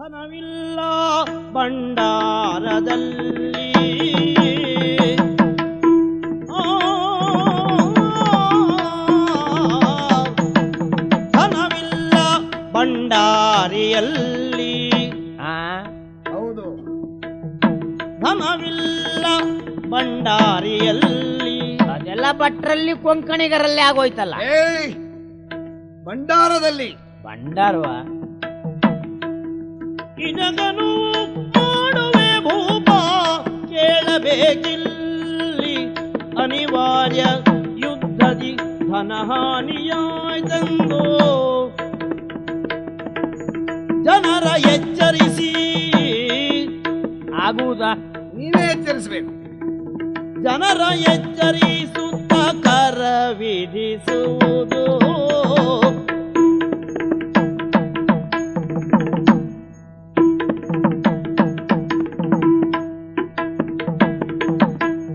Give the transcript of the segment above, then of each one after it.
ಧನವಿಲ್ಲ ಭಂಡಾರದಲ್ಲಿ ಧನವಿಲ್ಲ ಭಂಡಾರಿಯಲ್ಲಿ ಹೌದು, ಧನವಿಲ್ಲ ಭಂಡಾರಿಯಲ್ಲಿ ಅದೆಲ್ಲ ಭಟ್ರಲ್ಲಿ ಕೊಂಕಣಿಗರಲ್ಲಿ ಆಗೋಯ್ತಲ್ಲ. ಭಂಡಾರದಲ್ಲಿ ಭಂಡಾರವ ಇದಗನು ಮಾಡುವೆ ಭೂಪ ಕೇಳಬೇಕಿಲ್ಲಿ ಅನಿವಾರ್ಯ ಯುದ್ಧದಿ ಧನಹಾನಿಯಾಯ್ತೆಂದು ಜನರ ಎಚ್ಚರಿಸಿ ಆಗುವುದಾ? ನೀವೇ ಎಚ್ಚರಿಸಬೇಕು. ಜನರ ಎಚ್ಚರಿಸುತ್ತ ಕರ ವಿಧಿಸುವುದು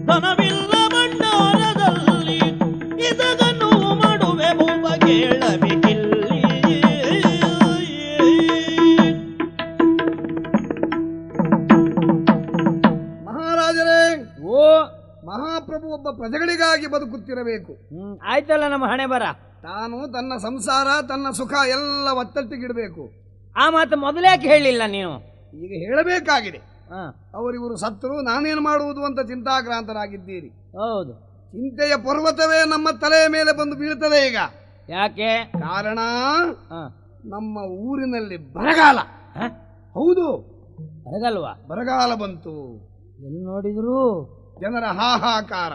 ಧನವಿಲ್ಲ ಭಂಡಾರದಲ್ಲಿ ಇದನ್ನು ಮಾಡುವೆ ಭೂಪ ಕೇಳಬೇಕಿಲ್ಲಿ. ಮಹಾರಾಜರೇ, ಓ ಮಹಾಪ್ರಭು ಒಬ್ಬ ಪ್ರಜೆಗಳಿಗಾಗಿ ಬದುಕುತ್ತಿರಬೇಕು. ಆಯ್ತಲ್ಲ ನಮ್ಮ ಹಣೆ ಬರ. ತಾನು ತನ್ನ ಸಂಸಾರ ತನ್ನ ಸುಖ ಎಲ್ಲ ಒತ್ತಟ್ಟಿಗಿಡಬೇಕು. ಆ ಮಾತು ಮೊದಲೇಕೆ ಹೇಳಿಲ್ಲ ನೀನು? ಈಗ ಹೇಳಬೇಕಾಗಿದೆ. ಅವರಿವರು ಸತ್ರು ನಾನೇನು ಮಾಡುವುದು ಅಂತ ಚಿಂತಾಕ್ರಾಂತರಾಗಿದ್ದೀರಿ. ಹೌದು, ಚಿಂತೆಯ ಪರ್ವತವೇ ನಮ್ಮ ತಲೆಯ ಮೇಲೆ ಬಂದು ಬೀಳ್ತದೆ ಈಗ. ಯಾಕೆ? ಕಾರಣ ನಮ್ಮ ಊರಿನಲ್ಲಿ ಬರಗಾಲ. ಹೌದು, ಬರಗಲ್ವಾ? ಬರಗಾಲ ಬಂತು. ಎಲ್ಲಿ ನೋಡಿದ್ರು ಜನರ ಹಾಹಾಕಾರ.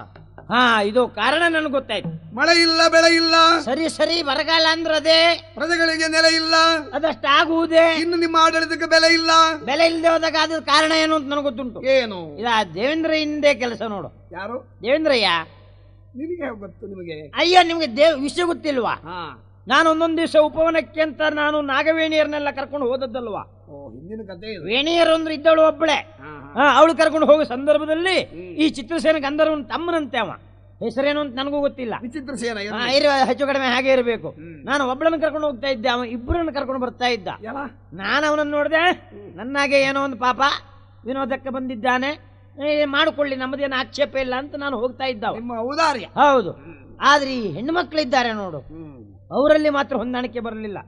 ಇದು ಕಾರಣ ನನಗೆ ಗೊತ್ತಾಯ್ತು. ಮಳೆ ಇಲ್ಲ, ಬೆಳೆ ಇಲ್ಲ. ಸರಿ ಸರಿ, ಬರಗಾಲ ಅಂದ್ರೆ ಅದೇ. ಪ್ರಜೆಗಳಿಗೆ ನೆಲೆ ಇಲ್ಲ. ಅದಷ್ಟು ಆಗುವುದೇ. ಇನ್ನು ನಿಮ್ಮ ಆಡಳಿತಕ್ಕೆ ಬೆಲೆ ಇಲ್ಲ. ಬೆಲೆ ಇಲ್ಲದೆ ಹೋದಾಗ ಅದ್ರ ಕಾರಣ ಏನು ಅಂತ ನನಗೆ ಗೊತ್ತುಂಟು. ಏನು? ಇದ ದೇವೇಂದ್ರ ಹಿಂದೆ ಕೆಲಸ ನೋಡು. ಯಾರು? ದೇವೇಂದ್ರಯ್ಯ. ನಿಮಗೆ ಗೊತ್ತು? ನಿಮಗೆ ಅಯ್ಯೋ, ನಿಮ್ಗೆ ವಿಷಯ ಗೊತ್ತಿಲ್ವಾ? ನಾನು ಒಂದೊಂದು ದಿವಸ ಉಪವನಕ್ಕೆ ಅಂತ ನಾನು ನಾಗವೇಣಿಯರನ್ನೆಲ್ಲ ಕರ್ಕೊಂಡು ಹೋದದ್ದಲ್ವಾ. ಹಿಂದಿನ ಕಥೆ. ವೇಣಿಯರು ಅಂದ್ರೆ ಇದ್ದವಳು ಒಬ್ಬಳೆ. ಅವಳು ಕರ್ಕೊಂಡು ಹೋಗೋ ಸಂದರ್ಭದಲ್ಲಿ ಈ ಚಿತ್ರಸೇನ ಗಂಧರ್ವನ ತಮ್ಮನಂತೆ. ಅವ ಹೆಸರೇನು ಅಂತ ನನಗೂ ಗೊತ್ತಿಲ್ಲ. ವಿಚಿತ್ರಸೇನ ಹೆಚ್ಚು ಕಡಿಮೆ ಹಾಗೆ ಇರಬೇಕು. ನಾನು ಒಬ್ಬಳನ್ನು ಕರ್ಕೊಂಡು ಹೋಗ್ತಾ ಇದ್ದೆ, ಅವ ಇಬ್ಬರನ್ನು ಕರ್ಕೊಂಡು ಬರ್ತಾ ಇದ್ದ. ನಾನು ಅವನನ್ನು ನೋಡಿದೆ. ನನ್ನಾಗೆ ಏನೋ ಒಂದು ಪಾಪ ವಿನೋದಕ್ಕೆ ಬಂದಿದ್ದಾನೆ, ಮಾಡಿಕೊಳ್ಳಿ, ನಮ್ಮದೇನು ಆಕ್ಷೇಪ ಇಲ್ಲ ಅಂತ ನಾನು ಹೋಗ್ತಾ ಇದ್ದ. ಔದಾರ್ಯ. ಹೌದು. ಆದ್ರೆ ಈ ಹೆಣ್ಣು ಮಕ್ಕಳಿದ್ದಾರೆ ನೋಡು, ಅವರಲ್ಲಿ ಮಾತ್ರ ಹೊಂದಾಣಿಕೆ ಬರಲಿಲ್ಲ.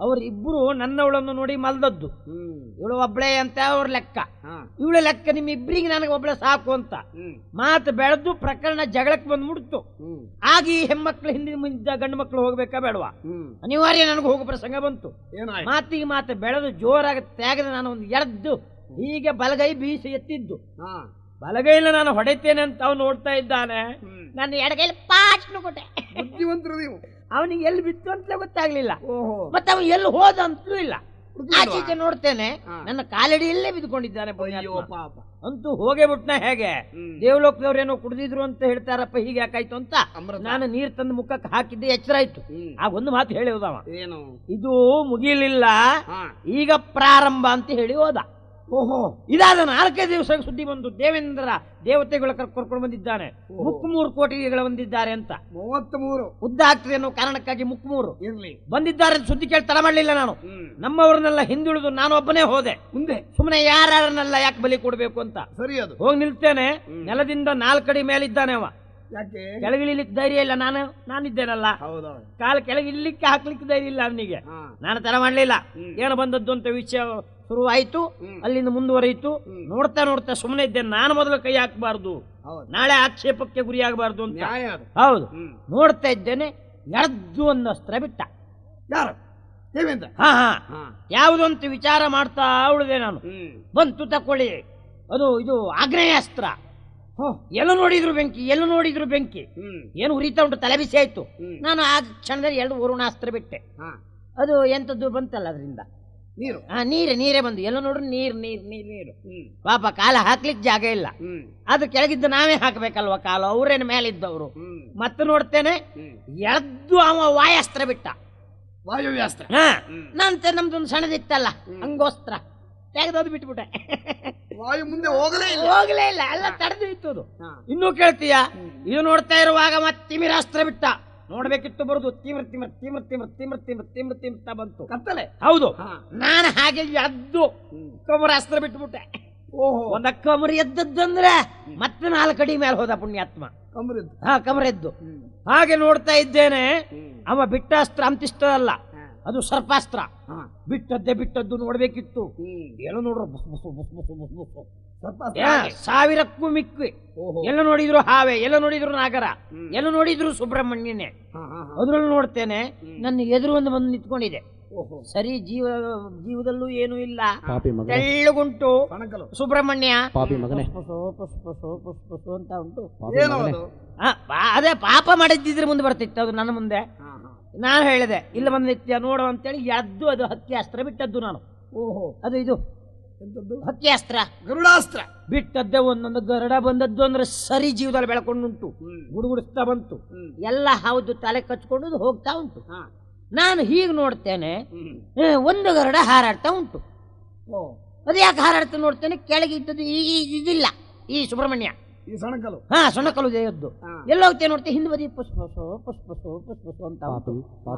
ಅವರಿಬ್ಬರು ನನ್ನವಳನ್ನು ನೋಡಿ ಮಲ್ದದ್ದು. ಇವಳು ಒಬ್ಳೆ ಅಂತ ಅವ್ರ ಲೆಕ್ಕ, ಇವಳ ಲೆಕ್ಕ ನಿಮ್ಮಿಬ್ಬರಿಗೆ ನನಗೆ ಒಬ್ಳೆ ಸಾಕು ಅಂತ ಮಾತು ಬೆಳೆದು ಪ್ರಕರಣ ಜಗಳಕ್ಕೆ ಬಂದು ಮುಡ್ತು. ಆಗ ಈ ಹೆಣ್ಮಕ್ಳು ಹಿಂದಿನ ಗಂಡು ಮಕ್ಕಳು ಹೋಗ್ಬೇಕಾ ಬೇಡವಾ? ಅನಿವಾರ್ಯ ನನಗೆ ಹೋಗೋ ಪ್ರಸಂಗ ಬಂತು. ಮಾತಿಗೆ ಮಾತು ಬೆಳೆದು ಜೋರಾಗಿ ತೆಗೆದು ನಾನು ಒಂದು ಎದ್ದು ಹೀಗೆ ಬಲಗೈ ಬೀಸಿ ಎತ್ತಿದ್ದು. ಬಲಗೈಲ ನಾನು ಹೊಡೆತೇನೆ ಅಂತ ಅವನು ನೋಡ್ತಾ ಇದ್ದಾನೆ. ನಾನು ಎಡಗೈಲಿ ಪಾಟ್ನು ಕೊಟ್ಟೆ. ಅವನಿಗೆ ಎಲ್ಲಿ ಬಿತ್ತು ಅಂತಲೇ ಗೊತ್ತಾಗ್ಲಿಲ್ಲ. ಮತ್ತೆ ಅವನು ಎಲ್ಲಿ ಹೋದ ಅಂತಲೂ ಇಲ್ಲ. ಆಚೀಚೆ ನೋಡ್ತೇನೆ, ನನ್ನ ಕಾಲಡಿಯಲ್ಲೇ ಬಿದ್ದುಕೊಂಡಿದ್ದಾನೆ. ಅಂತೂ ಹೋಗೇ ಬಿಟ್ನ. ಹೇಗೆ ದೇವಲೋಕದವ್ರೇನೋ ಕುಡಿದಿದ್ರು ಅಂತ ಹೇಳ್ತಾರಪ್ಪ, ಹೀಗೆ ಯಾಕಾಯ್ತು ಅಂತ ನಾನು ನೀರ್ ತಂದು ಮುಖಕ್ಕೆ ಹಾಕಿದ್ದೆ. ಎಚ್ಚರ ಆಯ್ತು. ಆಗ ಒಂದು ಮಾತು ಹೇಳಿ ಹೋದವ, ಇದು ಮುಗಿಲಿಲ್ಲ, ಈಗ ಪ್ರಾರಂಭ ಅಂತ ಹೇಳಿ ಹೋದ. ಇದಾದ 4 ದಿವಸ ಸುದ್ದಿ ಬಂದು ದೇವೇಂದ್ರ ದೇವತೆಗಳ ಕರ್ಕೊಂಡು ಬಂದಿದ್ದಾನೆ. 3 ಕೋಟಿಗಳ ಬಂದಿದ್ದಾರೆ ಅಂತ. 33 ಉದ್ದ ಆಗ್ತದೆ ಅನ್ನೋ ಕಾರಣಕ್ಕಾಗಿ 3 ಬಂದಿದ್ದಾರೆ ಅಂತ ಸುದ್ದಿ ಕೇಳಿ ತಡ ಮಾಡಲಿಲ್ಲ. ನಾನು ನಮ್ಮವರನ್ನೆಲ್ಲ ಹಿಂದುಳಿದು ನಾನು ಒಬ್ಬನೇ ಹೋದೆ. ಮುಂದೆ ಸುಮ್ಮನೆ ಯಾರನ್ನೆಲ್ಲ ಯಾಕೆ ಬಲಿ ಕೊಡ್ಬೇಕು ಅಂತ ಸರಿ ಅದು ಹೋಗಿ ನಿಲ್ತೇನೆ. ನೆಲದಿಂದ 4 ಅಡಿ ಮೇಲಿದ್ದಾನೆ ಅವ. ಕೆಳಗಿಳಿಲಿಕ್ಕೆ ಧೈರ್ಯ ಇಲ್ಲ. ನಾನಿದ್ದೇನಲ್ಲ, ಕಾಲ ಕೆಳಗಿಳಿಲಿಕ್ಕೆ ಹಾಕ್ಲಿಕ್ಕೆ ಧೈರ್ಯ ಇಲ್ಲ ಅವನಿಗೆ. ನಾನು ತಡ ಮಾಡಲಿಲ್ಲ. ಏನು ಬಂದದ್ದು ಅಂತ ವಿಷಯ ಶುರು ಆಯ್ತು. ಅಲ್ಲಿಂದ ಮುಂದುವರಿಯಿತು. ನೋಡ್ತಾ ನೋಡ್ತಾ ಸುಮ್ಮನೆ ಇದ್ದೇನೆ. ನಾನು ಮೊದಲು ಕೈ ಹಾಕಬಾರ್ದು, ನಾಳೆ ಆಕ್ಷೇಪಕ್ಕೆ ಗುರಿಯಾಗಬಾರ್ದು ಅಂತ. ಹೌದು, ನೋಡ್ತಾ ಇದ್ದೇನೆ. ಎಡ್ದು ಒಂದು ಅಸ್ತ್ರ ಬಿಟ್ಟ. ಯಾವುದು ಅಂತ ವಿಚಾರ ಮಾಡ್ತಾ ಉಳಿದೆ ನಾನು. ಬಂತು, ತಕೊಳ್ಳಿ, ಅದು ಇದು ಆಗ್ನೇಯಾಸ್ತ್ರ. ಎಲ್ಲ ನೋಡಿದ್ರು ಬೆಂಕಿ, ಎಲ್ಲ ನೋಡಿದ್ರು ಬೆಂಕಿ. ಏನು ಉರಿತಾ ಉಂಟು, ತಲೆ ಬಿಸಿ ಆಯ್ತು. ನಾನು ಆ ಕ್ಷಣದಲ್ಲಿ 2 ವರುಣಾಸ್ತ್ರ ಬಿಟ್ಟೆ. ಅದು ಎಂತದ್ದು ಬಂತಲ್ಲ, ಅದರಿಂದ ನೀರು ನೀರೇ ಬಂದು. ಎಲ್ಲ ನೋಡ್ರು ನೀರು. ಪಾಪ ಕಾಲ ಹಾಕ್ಲಿಕ್ಕೆ ಜಾಗ ಇಲ್ಲ. ಅದ್ರ ಕೆಳಗಿದ್ದು ನಾವೇ ಹಾಕ್ಬೇಕಲ್ವ ಕಾಲು, ಅವ್ರೇನು ಮೇಲಿದ್ದವರು. ಮತ್ತೆ ನೋಡ್ತೇನೆ, ಎದ್ದು ಅವ ವಾಯಾಸ್ತ್ರ ಬಿಟ್ಟ. ವಾಯುವ್ಯಾಸ್ತ್ರ. ನಂತರ ನಮ್ದೊಂದು ಸಣ್ಣದಿತ್ತಲ್ಲ ಅಂಗೋಸ್ತ್ರ, ತೆಗೆದೋದು ಬಿಟ್ಬಿಟ್ಟೆ. ವಾಯು ಮುಂದೆ ಹೋಗಲೇ ಇಲ್ಲ, ಎಲ್ಲ ತಡೆದು ಇತ್ತು. ಇನ್ನೂ ಕೇಳ್ತೀಯ? ಇದು ನೋಡ್ತಾ ಇರುವಾಗ ಮತ್ತೆ ತಿಮಿರಾಸ್ತ್ರ ಬಿಟ್ಟ. ನೋಡ್ಬೇಕಿತ್ತು ಬರುದು ತೀವ್ರ ತೀವ್ರ ತೀವ್ರ ತೀವ್ರ ತೀವ್ರ ತೀವ್ರ ತೀವ್ರ ತೀವ್ರ ಬಂತು ಕತ್ತಲೆ. ಹೌದು. ನಾನು ಹಾಗೆ ಎದ್ದು ಕಮರಾಸ್ತ್ರ ಬಿಟ್ಬಿಟ್ಟೆ. ಓಹೋ, ಒಂದ ಕಮರ್ ಎದ್ದದ್ದಂದ್ರೆ ಮತ್ತೆ 4 ಅಡಿ ಮೇಲೆ ಹೋದ ಪುಣ್ಯಾತ್ಮ. ಕಮರೆದ್ದು ಹಾಗೆ ನೋಡ್ತಾ ಇದ್ದೇನೆ. ಅವ ಬಿಟ್ಟ ಅಸ್ತ್ರ ಅಂತಿಷ್ಟ ಅಲ್ಲ, ಅದು ಸರ್ಪಾಸ್ತ್ರ. ಬಿಟ್ಟದ್ದು ನೋಡ್ಬೇಕಿತ್ತು. ಎಲ್ಲ ನೋಡ್ರು ಸಾವಿರಕ್ಕೂ ಮಿಕ್ಕಿ. ಎಲ್ಲ ನೋಡಿದ್ರು ಹಾವೆ, ಎಲ್ಲ ನೋಡಿದ್ರು ನಾಗರ, ಎಲ್ಲ ನೋಡಿದ್ರು ಸುಬ್ರಹ್ಮಣ್ಯನೇ. ಅದ್ರಲ್ಲಿ ನೋಡ್ತೇನೆ ನನ್ನ ಎದುರು ಒಂದು ಬಂದು ನಿಂತ್ಕೊಂಡಿದೆ. ಸರಿ, ಜೀವದಲ್ಲೂ ಏನೂ ಇಲ್ಲ, ತೆಳ್ಳಗುಂಟು ಸುಬ್ರಹ್ಮಣ್ಯ ಅಂತ ಉಂಟು. ಅದೇ ಪಾಪ ಮಾಡಿದ್ದಿದ್ರೆ ಮುಂದೆ ಬರ್ತಿತ್ತು ಅದು ನನ್ನ ಮುಂದೆ. ನಾನು ಹೇಳಿದೆ ಇಲ್ಲ ಬಂದ ನಿತ್ಯ ನೋಡು ಅಂತೇಳಿ ಎದ್ದು ಅದು ಹಕ್ಕಿ ಅಸ್ತ್ರ ಬಿಟ್ಟದ್ದು ನಾನು. ಅದು ಇದು ಹಕ್ಕಿ ಅಸ್ತ್ರ, ಗರುಡಾಸ್ತ್ರ ಬಿಟ್ಟದ್ದೇ. ಒಂದೊಂದು ಗರುಡ ಬಂದದ್ದು ಅಂದ್ರೆ ಸರಿ ಜೀವದಲ್ಲಿ ಬೆಳ್ಕೊಂಡುಂಟು, ಗುಡುಗುಡಿಸ್ತಾ ಬಂತು. ಎಲ್ಲ ಹೌದು ತಲೆ ಕಚ್ಕೊಂಡು ಹೋಗ್ತಾ ಉಂಟು. ನಾನು ಹೀಗೆ ನೋಡ್ತೇನೆ, ಒಂದು ಗರುಡ ಹಾರಾಡ್ತಾ ಉಂಟು. ಅದು ಯಾಕೆ ಹಾರಾಡ್ತಾ ನೋಡ್ತೇನೆ, ಕೆಳಗೆ ಇದ್ದದ್ದು ಇದಿಲ್ಲ ಈ ಸುಬ್ರಹ್ಮಣ್ಯ, ಈ ಸಣಕಲು. ಸೊಣಕಲು ದೇವದ್ದು. ಎಲ್ಲ ಹೋಗ್ತೇನೆ ನೋಡ್ತೇನೆ, ಹಿಂದೆ ಬದಿ ಪುಷ್ಪಸೋ ಪುಷ್ಪಸೋ ಪುಷ್ಪಸೋ ಅಂತ ಉಂಟು.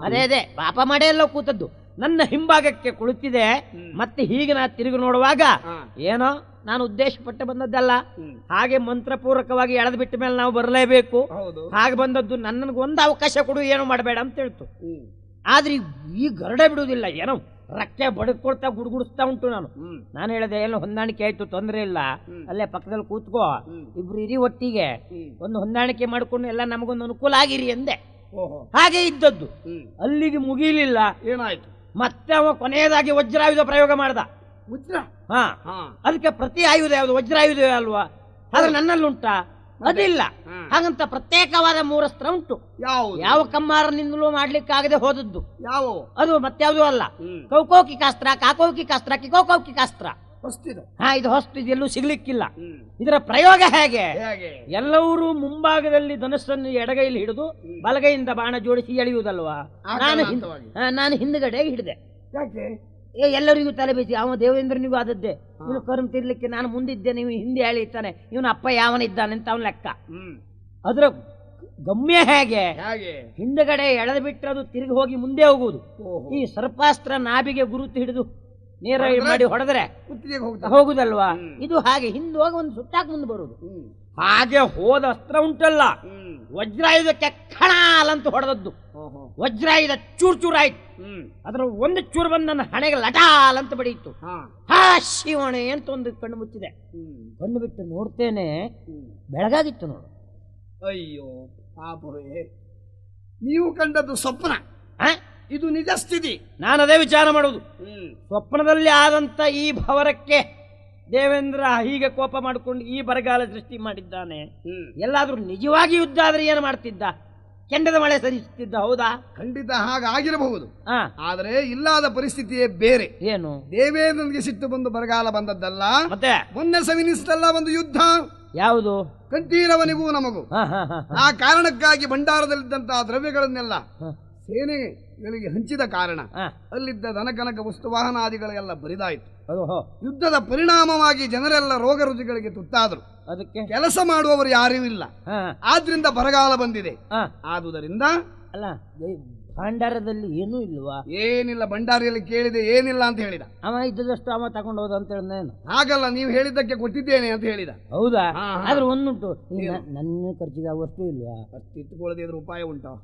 ಅದೇ ಪಾಪ ಮಾಡೇ ಎಲ್ಲ ಕೂತದ್ದು. ನನ್ನ ಹಿಂಭಾಗಕ್ಕೆ ಕುಳಿತಿದೆ. ಮತ್ತೆ ಹೀಗೆ ನಾ ತಿರುಗಿ ನೋಡುವಾಗ ಏನೋ ನಾನು ಉದ್ದೇಶಪಟ್ಟು ಬಂದದ್ದಲ್ಲ, ಹಾಗೆ ಮಂತ್ರಪೂರ್ವಕವಾಗಿ ಎಳೆದು ಬಿಟ್ಟ ಮೇಲೆ ನಾವು ಬರಲೇಬೇಕು. ಹಾಗೆ ಬಂದದ್ದು. ನನಗೊಂದು ಅವಕಾಶ ಕೊಡು, ಏನು ಮಾಡಬೇಡ ಅಂತ ಹೇಳ್ತು. ಆದ್ರೆ ಈ ಗರುಡ ಬಿಡುವುದಿಲ್ಲ, ಏನೋ ರಕ್ಕೆ ಬಡ್ಕೊಳ್ತಾ ಗುಡುಗುಡಿಸ್ತಾ ಉಂಟು. ನಾನು ಹೇಳಿದೆ ಏನು ಹೊಂದಾಣಿಕೆ ಆಯ್ತು, ತೊಂದರೆ ಇಲ್ಲ, ಅಲ್ಲೇ ಪಕ್ಕದಲ್ಲಿ ಕೂತ್ಕೋ, ಇಬ್ರು ಇರಿ ಒಟ್ಟಿಗೆ, ಒಂದು ಹೊಂದಾಣಿಕೆ ಮಾಡ್ಕೊಂಡು ಎಲ್ಲ ನಮಗೊಂದು ಅನುಕೂಲ ಆಗಿರಿ ಎಂದೆ. ಹಾಗೆ ಇದ್ದದ್ದು. ಅಲ್ಲಿಗೆ ಮುಗಿಲಿಲ್ಲ, ಏನಾಯ್ತು ಮತ್ತೆ ಅವ ಕೊನೆಯದಾಗಿ ವಜ್ರಾಯುಧ ಪ್ರಯೋಗ ಮಾಡ್ದ. ಹಾ, ಅದಕ್ಕೆ ಪ್ರತಿ ಆಯುಧ ಯಾವುದು? ವಜ್ರಾಯುಧ ಅಲ್ವಾ? ಆದ್ರೆ ನನ್ನಲ್ಲುಂಟಾ? ಅದಿಲ್ಲ. ಹಾಗಂತ ಪ್ರತ್ಯೇಕವಾದ 3 ಅಸ್ತ್ರ ಉಂಟು. ಯಾವ ಕಮ್ಮಾರನಿಂದಲೂ ಮಾಡ್ಲಿಕ್ಕಾಗದೆ ಹೋದದ್ದು. ಅದು ಮತ್ಯಾವುದೂ ಅಲ್ಲ. ಕೌಕೌಕಿಕಾಸ್ತ್ರ, ಕಾಕೌಕಿಕಾಸ್ತ್ರ, ಕಿಕೌಕೌಕಿಕಾಸ್ತ್ರ. ಇದು ಹೊಸ್ತು, ಇದೆಲ್ಲೂ ಸಿಗ್ಲಿಕ್ಕಿಲ್ಲ. ಇದರ ಪ್ರಯೋಗ ಹೇಗೆ? ಎಲ್ಲರೂ ಮುಂಭಾಗದಲ್ಲಿ ಧನಸ್ಸನ್ನು ಎಡಗೈಲಿ ಹಿಡಿದು ಬಲಗೈಯಿಂದ ಬಾಣ ಜೋಡಿಸಿ ಎಳೆಯುವುದಲ್ವಾ? ನಾನು ಹಿಂದ್ಗಡೆ ಹಿಡಿದೆ. ಎಲ್ಲರಿಗೂ ತಲೆ ಬೇಸಿ, ಅವ ದೇವೇಂದ್ರನಿಗೂ ಆದದ್ದೇ. ಇವನು ಕರ್ಮ ತಿರ್ಲಿಕ್ಕೆ ನಾನು ಮುಂದಿದ್ದೆ, ನೀವು ಹಿಂದೆ ಎಳಿತಾನೆ, ಇವನು ಅಪ್ಪ ಯಾವನಿದ್ದಾನೆ ಅಂತ ಅವನ ಲೆಕ್ಕ. ಅದರ ಗಮ್ಯ ಹೇಗೆ? ಹಿಂದಗಡೆ ಎಳೆದು ಬಿಟ್ಟರೆ ಅದು ತಿರುಗಿ ಹೋಗಿ ಮುಂದೆ ಹೋಗುವುದು. ಈ ಸರ್ಪಾಸ್ತ್ರ ನಾಭಿಗೆ ಗುರುತು ಹಿಡಿದು ನೇರ ಮಾಡಿ ಹೊಡೆದ್ರೆ ಹೋಗುದಲ್ವಾ? ಇದು ಹಾಗೆ ಹಿಂದೆ ಹೋಗಿ ಒಂದು ಸುತ್ತಾಕ್ ಮುಂದೆ ಬರುವುದು. ಹಾಗೆ ಹೋದ ಅಸ್ತ್ರ ಉಂಟಲ್ಲ, ವಜ್ರಾಯುಧಕ್ಕೆ ಖಣಾಲಂತ ಹೊಡೆದದ್ದು. ವಜ್ರಾಯುಧ ಚೂರ್ ಚೂರಾಯ್ತು. ಅದ್ರ ಒಂದು ಚೂರು ಬಂದು ನನ್ನ ಹಣೆಗೆ ಲಟಾಲ್ ಅಂತ ಬಡಿಯಿತು. ಹಾ ಶಿವಣೆ ಅಂತ ಒಂದು ಕಣ್ಣು ಮುಚ್ಚಿದೆ. ಕಣ್ಣು ಬಿಟ್ಟು ನೋಡ್ತೇನೆ, ಬೆಳಗಾಗಿತ್ತು ನೋಡು. ಅಯ್ಯೋ ಪಾಪವೇ, ನೀವು ಕಂಡದ್ದು ಸ್ವಪ್ನ, ಇದು ನಿಜ ಸ್ಥಿತಿ. ನಾನು ಅದೇ ವಿಚಾರ ಮಾಡುವುದು. ಸ್ವಪ್ನದಲ್ಲಿ ಆದಂತ ಈ ಭವರಕ್ಕೆ ದೇವೇಂದ್ರ ಹೀಗೆ ಕೋಪ ಮಾಡಿಕೊಂಡು ಈ ಬರಗಾಲ ಸೃಷ್ಟಿ ಮಾಡಿದ್ದಾನೆ. ಎಲ್ಲಾದ್ರೂ ನಿಜವಾಗಿ ಯುದ್ಧ ಆದ್ರೆ ಏನು ಮಾಡ್ತಿದ್ದ? ಕೆಂಡದ ಮಳೆ ಸರಿಸುತ್ತಿದ್ದ, ಹೌದಾ? ಖಂಡಿತ ಹಾಗಾಗಿರಬಹುದು. ಆದರೆ ಇಲ್ಲದ ಪರಿಸ್ಥಿತಿಯೇ ಬೇರೆ. ಏನು? ದೇವೇಂದ್ರನಿಗೆ ಸಿಟ್ಟು ಬಂದು ಬರಗಾಲ ಬಂದದ್ದಲ್ಲ, ಮತ್ತೆ ಮೊನ್ನೆ ಸವಿನಿಸ್ತಲ್ಲ ಒಂದು ಯುದ್ಧ. ಯಾವುದು? ಕಂಠೀರವನಿಗೂ ನಮಗೂ. ಆ ಕಾರಣಕ್ಕಾಗಿ ಭಂಡಾರದಲ್ಲಿದ್ದಂತಹ ದ್ರವ್ಯಗಳನ್ನೆಲ್ಲ ಸೇನೆಗಳಿಗೆ ಹಂಚಿದ ಕಾರಣ ಅಲ್ಲಿದ್ದ ದನಕನಕ ವಸ್ತುವಾಹನಾದಿಗಳೆಲ್ಲ ಬರಿದಾಯಿತು. ಯುದ್ಧದ ಪರಿಣಾಮವಾಗಿ ಜನರೆಲ್ಲ ರೋಗ ರುಜಿಗಳಿಗೆ ತುತ್ತಾದರು. ಅದಕ್ಕೆ ಕೆಲಸ ಮಾಡುವವರು ಯಾರೂ ಇಲ್ಲ. ಆದ್ರಿಂದ ಬರಗಾಲ ಬಂದಿದೆ. ಆದುದರಿಂದ ಅಲ್ಲ, ಭಂಡಾರದಲ್ಲಿ ಏನೂ ಇಲ್ವಾ? ಏನಿಲ್ಲ, ಭಂಡಾರಿಯಲ್ಲಿ ಕೇಳಿದೆ, ಏನಿಲ್ಲ ಅಂತ ಹೇಳಿದ. ಅವ ಇದ್ದದಷ್ಟು ಅವ ತಗೊಂಡು ಹೋದ ಅಂತ ಹೇಳಿದ. ಹಾಗಲ್ಲ, ನೀವು ಹೇಳಿದ್ದಕ್ಕೆ ಕೊಟ್ಟಿದ್ದೇನೆ ಅಂತ ಹೇಳಿದ. ಹೌದಾ? ಆದ್ರೆ ಒಂದುಂಟು, ನನ್ನ ಖರ್ಚಿಗೆ ಅವಷ್ಟು ಇಲ್ವಾ? ಅಷ್ಟು ಇಟ್ಟುಕೊಳ್ಳದೆ ಇದ್ರ ಉಪಾಯ ಉಂಟು?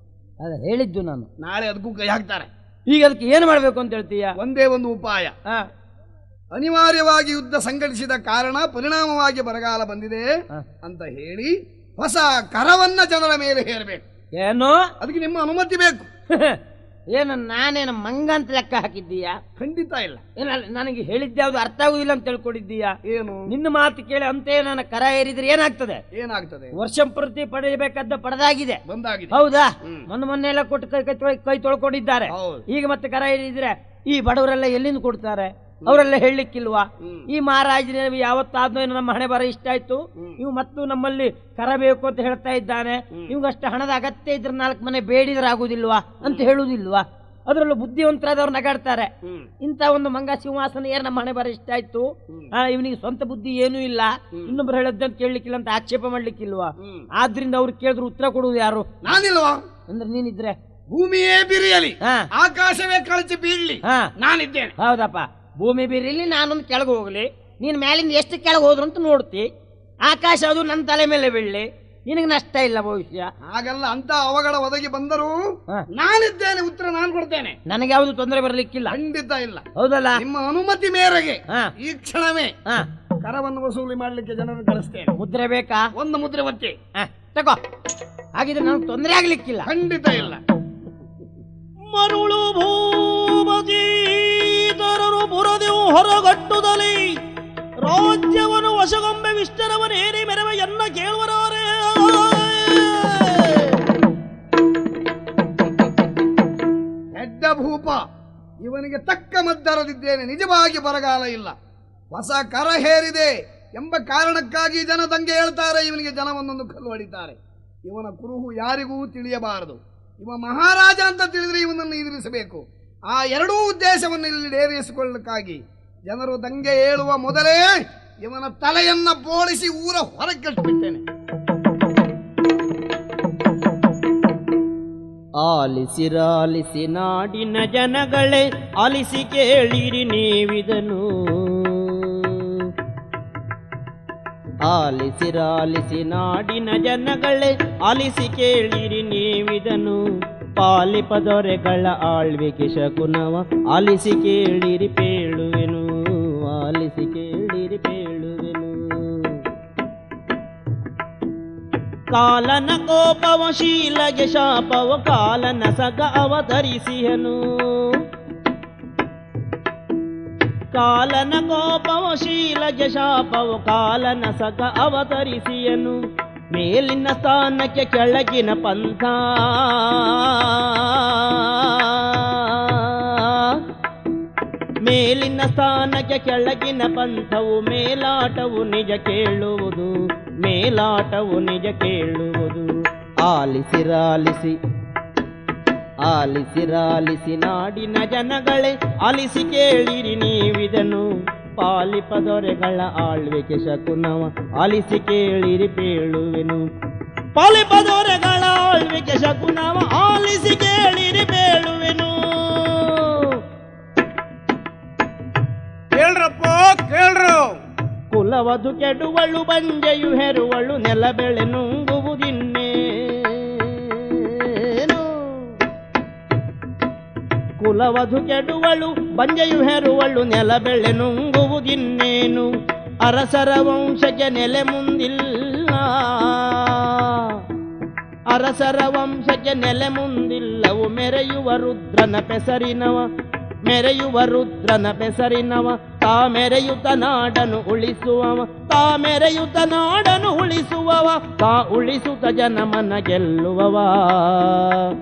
ಅದ ಹೇಳಿದ್ದು ನಾನು. ನಾಳೆ ಅದಕ್ಕೂ ಕೈ ಹಾಕ್ತಾರೆ. ಈಗ ಅದಕ್ಕೆ ಏನು ಮಾಡ್ಬೇಕು ಅಂತ ಹೇಳ್ತೀಯ? ಒಂದೇ ಒಂದು ಉಪಾಯ. ಅನಿವಾರ್ಯವಾಗಿ ಯುದ್ಧ ಸಂಘಟಿಸಿದ ಕಾರಣ ಪರಿಣಾಮವಾಗಿ ಬರಗಾಲ ಬಂದಿದೆ ಅಂತ ಹೇಳಿ ಹೊಸ ಕರವನ್ನ ಜನರ ಮೇಲೆ ಹೇರಬೇಕು. ಏನು? ಅದಕ್ಕೆ ನಿಮ್ಮ ಅನುಮತಿ ಬೇಕು. ಏನು ನಾನೇನು ಮಂಗ ಅಂತ ಲೆಕ್ಕ ಹಾಕಿದ್ದೀಯಾ? ಖಂಡಿತ ಇಲ್ಲ. ನನಗೆ ಹೇಳಿದ್ದೆ ಯಾವ್ದು ಅರ್ಥ ಆಗುದಿಲ್ಲ ಅಂತ ತಿಳ್ಕೊಂಡಿದ್ದೀಯಾ? ಏನು? ನಿನ್ನ ಮಾತು ಕೇಳಿ ಅಂತೆ ನನ್ನ ಕರ ಏರಿದ್ರೆ ಏನಾಗ್ತದೆ? ವರ್ಷ ಪ್ರತಿ ಪಡೆಯಬೇಕಾದ ಪಡೆದಾಗಿದೆ, ಬಂದಾಗಿದೆ. ಹೌದಾ? ಮೊನ್ನೆ ಎಲ್ಲ ಕೊಟ್ಟು ಕೈ ತೊಳ್ಕೊಂಡಿದ್ದಾರೆ. ಈಗ ಮತ್ತೆ ಕರ ಏರಿದ್ರೆ ಈ ಬಡವರೆಲ್ಲ ಎಲ್ಲಿಂದ ಕೊಡ್ತಾರೆ? ಅವರೆಲ್ಲ ಹೇಳಲಿಕ್ಕಿಲ್ವಾ? ಈ ಮಹಾರಾಜನ ಯಾವತ್ತಾದ್ನೋ ನಮ್ಮ ಹಣೆ ಬರ ಇಷ್ಟ ಆಯ್ತು, ಇವು ಮತ್ತು ನಮ್ಮಲ್ಲಿ ಕರಬೇಕು ಅಂತ ಹೇಳ್ತಾ ಇದ್ದಾನೆ, ಇವಾಗಷ್ಟು ಹಣದ ಅಗತ್ಯ ಇದ್ರೆ 4 ಮನೆ ಬೇಡಿದ್ರೆ ಆಗುದಿಲ್ವಾ ಅಂತ ಹೇಳುವುದಿಲ್ವಾ? ಅದರಲ್ಲೂ ಬುದ್ಧಿವಂತರಾದವ್ರು ನಗಾಡ್ತಾರೆ. ಇಂಥ ಒಂದು ಮಂಗ ಸಿಂಹಾಸನ ಏರ್ ನಮ್ಮ ಹಣೆ ಬರ ಇಷ್ಟ ಆಯ್ತು, ಇವನಿಗೆ ಸ್ವಂತ ಬುದ್ಧಿ ಏನೂ ಇಲ್ಲ, ಇನ್ನೊಬ್ರು ಹೇಳದ್ದಂತ ಕೇಳಲಿಕ್ಕಿಲ್ಲ ಅಂತ ಆಕ್ಷೇಪ ಮಾಡ್ಲಿಕ್ಕಿಲ್ವಾ? ಆದ್ರಿಂದ ಅವ್ರು ಕೇಳಿದ್ರು ಉತ್ತರ ಕೊಡುವುದು ಯಾರು? ನಾನಿಲ್ವಾ? ಅಂದ್ರೆ ನೀನಿದ್ರೆ ಭೂಮಿಯೇ ಬಿರಿಯಲಿ, ಹಾ ಆಕಾಶವೇ ಕಳಚಿ ಬೀಳಲಿ, ಹಾ ನಾನಿದ್ದೇನೆ. ಹೌದಪ್ಪ. ಭೂಮಿ ಬೀರಿಲಿ, ನಾನೊಂದು ಕೆಳಗೆ ಹೋಗ್ಲಿ, ನೀನ್ ಮೇಲಿಂದ ಎಷ್ಟು ಕೆಳಗೆ ಹೋದ್ರು ಅಂತ ನೋಡ್ತಿ. ಆಕಾಶ ಅದು ನನ್ನ ತಲೆ ಮೇಲೆ ಬೀಳಲಿ, ನಿನಗೆ ನಷ್ಟ ಇಲ್ಲ ಭವಿಷ್ಯ. ಹಾಗಲ್ಲ, ಅಂತ ಅವಘಡ ಒದಗಿ ಬಂದರೂ ಹಾ. ನಾನಿದ್ದೇನೆ, ಉತ್ತರ ನಾನು ಕೊಡ್ತೇನೆ. ನನಗೆ ಯಾವುದು ತೊಂದರೆ ಬರಲಿಕ್ಕಿಲ್ಲ. ಖಂಡಿತ ಇಲ್ಲ. ಹೌದಲ್ಲ? ನಿಮ್ಮ ಅನುಮತಿ ಮೇರೆಗೆ ಹಾ ಈ ಕ್ಷಣವೇ ಹಾ ಕರವನ್ನು ವಸೂಲಿ ಮಾಡ್ಲಿಕ್ಕೆ ಜನರನ್ನು ಕಳಿಸ್ತೇನೆ. ಮುದ್ರೆ ಬೇಕಾ? ಒಂದು ಮುದ್ರೆ ಒತ್ತಿ. ತಗೋ. ಹಾಗಿದ್ರೆ ನನಗೆ ತೊಂದರೆ ಆಗ್ಲಿಕ್ಕಿಲ್ಲ. ಖಂಡಿತ ಇಲ್ಲ. ಮರುಳು ಭೂಮತೀತರರು ಬುರದೆವು ಹೊರಗಟ್ಟುದಲಿ ರಾಜ್ಯವನ್ನು ವಶಗೊಂಬೆ ವಿಷ್ಟರವನೇರಿ ಮೆರವ ಎನ್ನ ಕೇಳುವರಾರೆ. ಹೆಡ್ಡ ಭೂಪ, ಇವನಿಗೆ ತಕ್ಕ ಮದ್ದರದಿದ್ದೇನೆ. ನಿಜವಾಗಿ ಬರಗಾಲ ಇಲ್ಲ, ಹೊಸ ಕರ ಹೇರಿದೆ ಎಂಬ ಕಾರಣಕ್ಕಾಗಿ ಜನ ದಂಗೆ ಹೇಳ್ತಾರೆ. ಇವನಿಗೆ ಜನವನ್ನೊಂದು ಕಲ್ಲು ಹೊಡಿತಾರೆ. ಇವನ ಕುರುಹು ಯಾರಿಗೂ ತಿಳಿಯಬಾರದು. ಇವ ಮಹಾರಾಜ ಅಂತ ತಿಳಿದ್ರೆ ಇವನನ್ನು ಎದುರಿಸಬೇಕು. ಆ ಎರಡೂ ಉದ್ದೇಶವನ್ನು ಇಲ್ಲಿ ಡೇರಿಸಿಕೊಳ್ಳಕ್ಕಾಗಿ ಜನರು ದಂಗೆ ಏಳುವ ಮೊದಲೇ ಇವನ ತಲೆಯನ್ನ ಬೋಳಿಸಿ ಊರ ಹೊರಗೆ ಕಟ್ಟಿಬಿಟ್ಟೇನೆ. ಆಲಿಸಿರಾಲಿಸಿ ನಾಡಿನ ಜನಗಳೇ, ಆಲಿಸಿ ಕೇಳಿರಿ ನೀವಿದನು. ಆಲಿಸಿರಾಲಿಸಿ ನಾಡಿನ ಜನಗಳೇ, ಆಲಿಸಿ ಕೇಳಿರಿ ನೀವಿದನು. ಪಾಲಿಪ ದೊರೆಗಳ ಆಳ್ವಿಕೆ ಶಕುನವ, ಆಲಿಸಿ ಕೇಳಿರಿ ಪೇಳುವೆನು. ಆಲಿಸಿ ಕೇಳಿರಿ ಪೇಳುವೆನು. ಕಾಲನ ಕೋಪವ ಶೀಲಗೆ ಶಾಪವ, ಕಾಲನ ಸಗ ಅವತರಿಸಿಹನು. ಕಾಲನ ಕೋಪವ ಶೀಲಗೆ ಶಾಪವು, ಕಾಲನ ಸಗ ಅವತರಿಸಿಯನು. ಮೇಲಿನ ಸ್ಥಾನಕ್ಕೆ ಕೆಳಗಿನ ಪಂಥ, ಮೇಲಿನ ಸ್ಥಾನಕ್ಕೆ ಕೆಳಗಿನ ಪಂಥವು, ಮೇಲಾಟವು ನಿಜ ಕೇಳುವುದು, ಮೇಲಾಟವು ನಿಜ ಕೇಳುವುದು. ಆಲಿಸಿರಾಲಿಸಿ ಆಲಿಸಿರಾಲಿಸಿ ನಾಡಿನ ಜನಗಳೇ, ಆಲಿಸಿ ಕೇಳಿರಿ ನೀವಿದನು. ಪಾಲಿಪ ದೊರೆಗಳ ಆಳ್ವಿಕೆ ಶಕುನವ, ಆಲಿಸಿ ಕೇಳಿರಿ ಪೇಳುವೆನು. ಪಾಲಿಪ ದೊರೆಗಳ ಆಳ್ವಿಕೆ ಶಕುನವ, ಆಲಿಸಿ ಕೇಳಿರಿ ಪೇಳುವೆನು. ಕೇಳ್ರಪ್ಪ ಕೇಳ್ರು. ಕುಲವದು ಕೆಡುವಳು ಬಂಜೆಯು ಹೆರುವಳು, ನೆಲ ಬೆಳೆ ನುಂಗುವುದಿನ್ನೇನು. ಕುಲವಧು ಕೆಡುವಳು ಬಂಜೆಯು ಹೆರುವಳು, ನೆಲ ಬೆಳೆ ನುಂಗುವುದಿನ್ನೇನು. ಅರಸರ ವಂಶಕ್ಕೆ ನೆಲೆ ಮುಂದಿಲ್ಲ, ಅರಸರ ವಂಶಕ್ಕೆ ನೆಲೆ ಮುಂದಿಲ್ಲವು. ಮೆರೆಯುವ ರುದ್ರನ ಪೆಸರಿನವ, ಮೆರೆಯುವ ರುದ್ರನ ಪೆಸರಿನವ. ತಾ ಮೆರೆಯುತ್ತ ನಾಡನು ಉಳಿಸುವವ, ತಾ ಮೆರೆಯುತ್ತ ನಾಡನು ಉಳಿಸುವವ. ತಾ ಉಳಿಸುತ್ತ ಜನಮನ ಗೆಲ್ಲುವವ,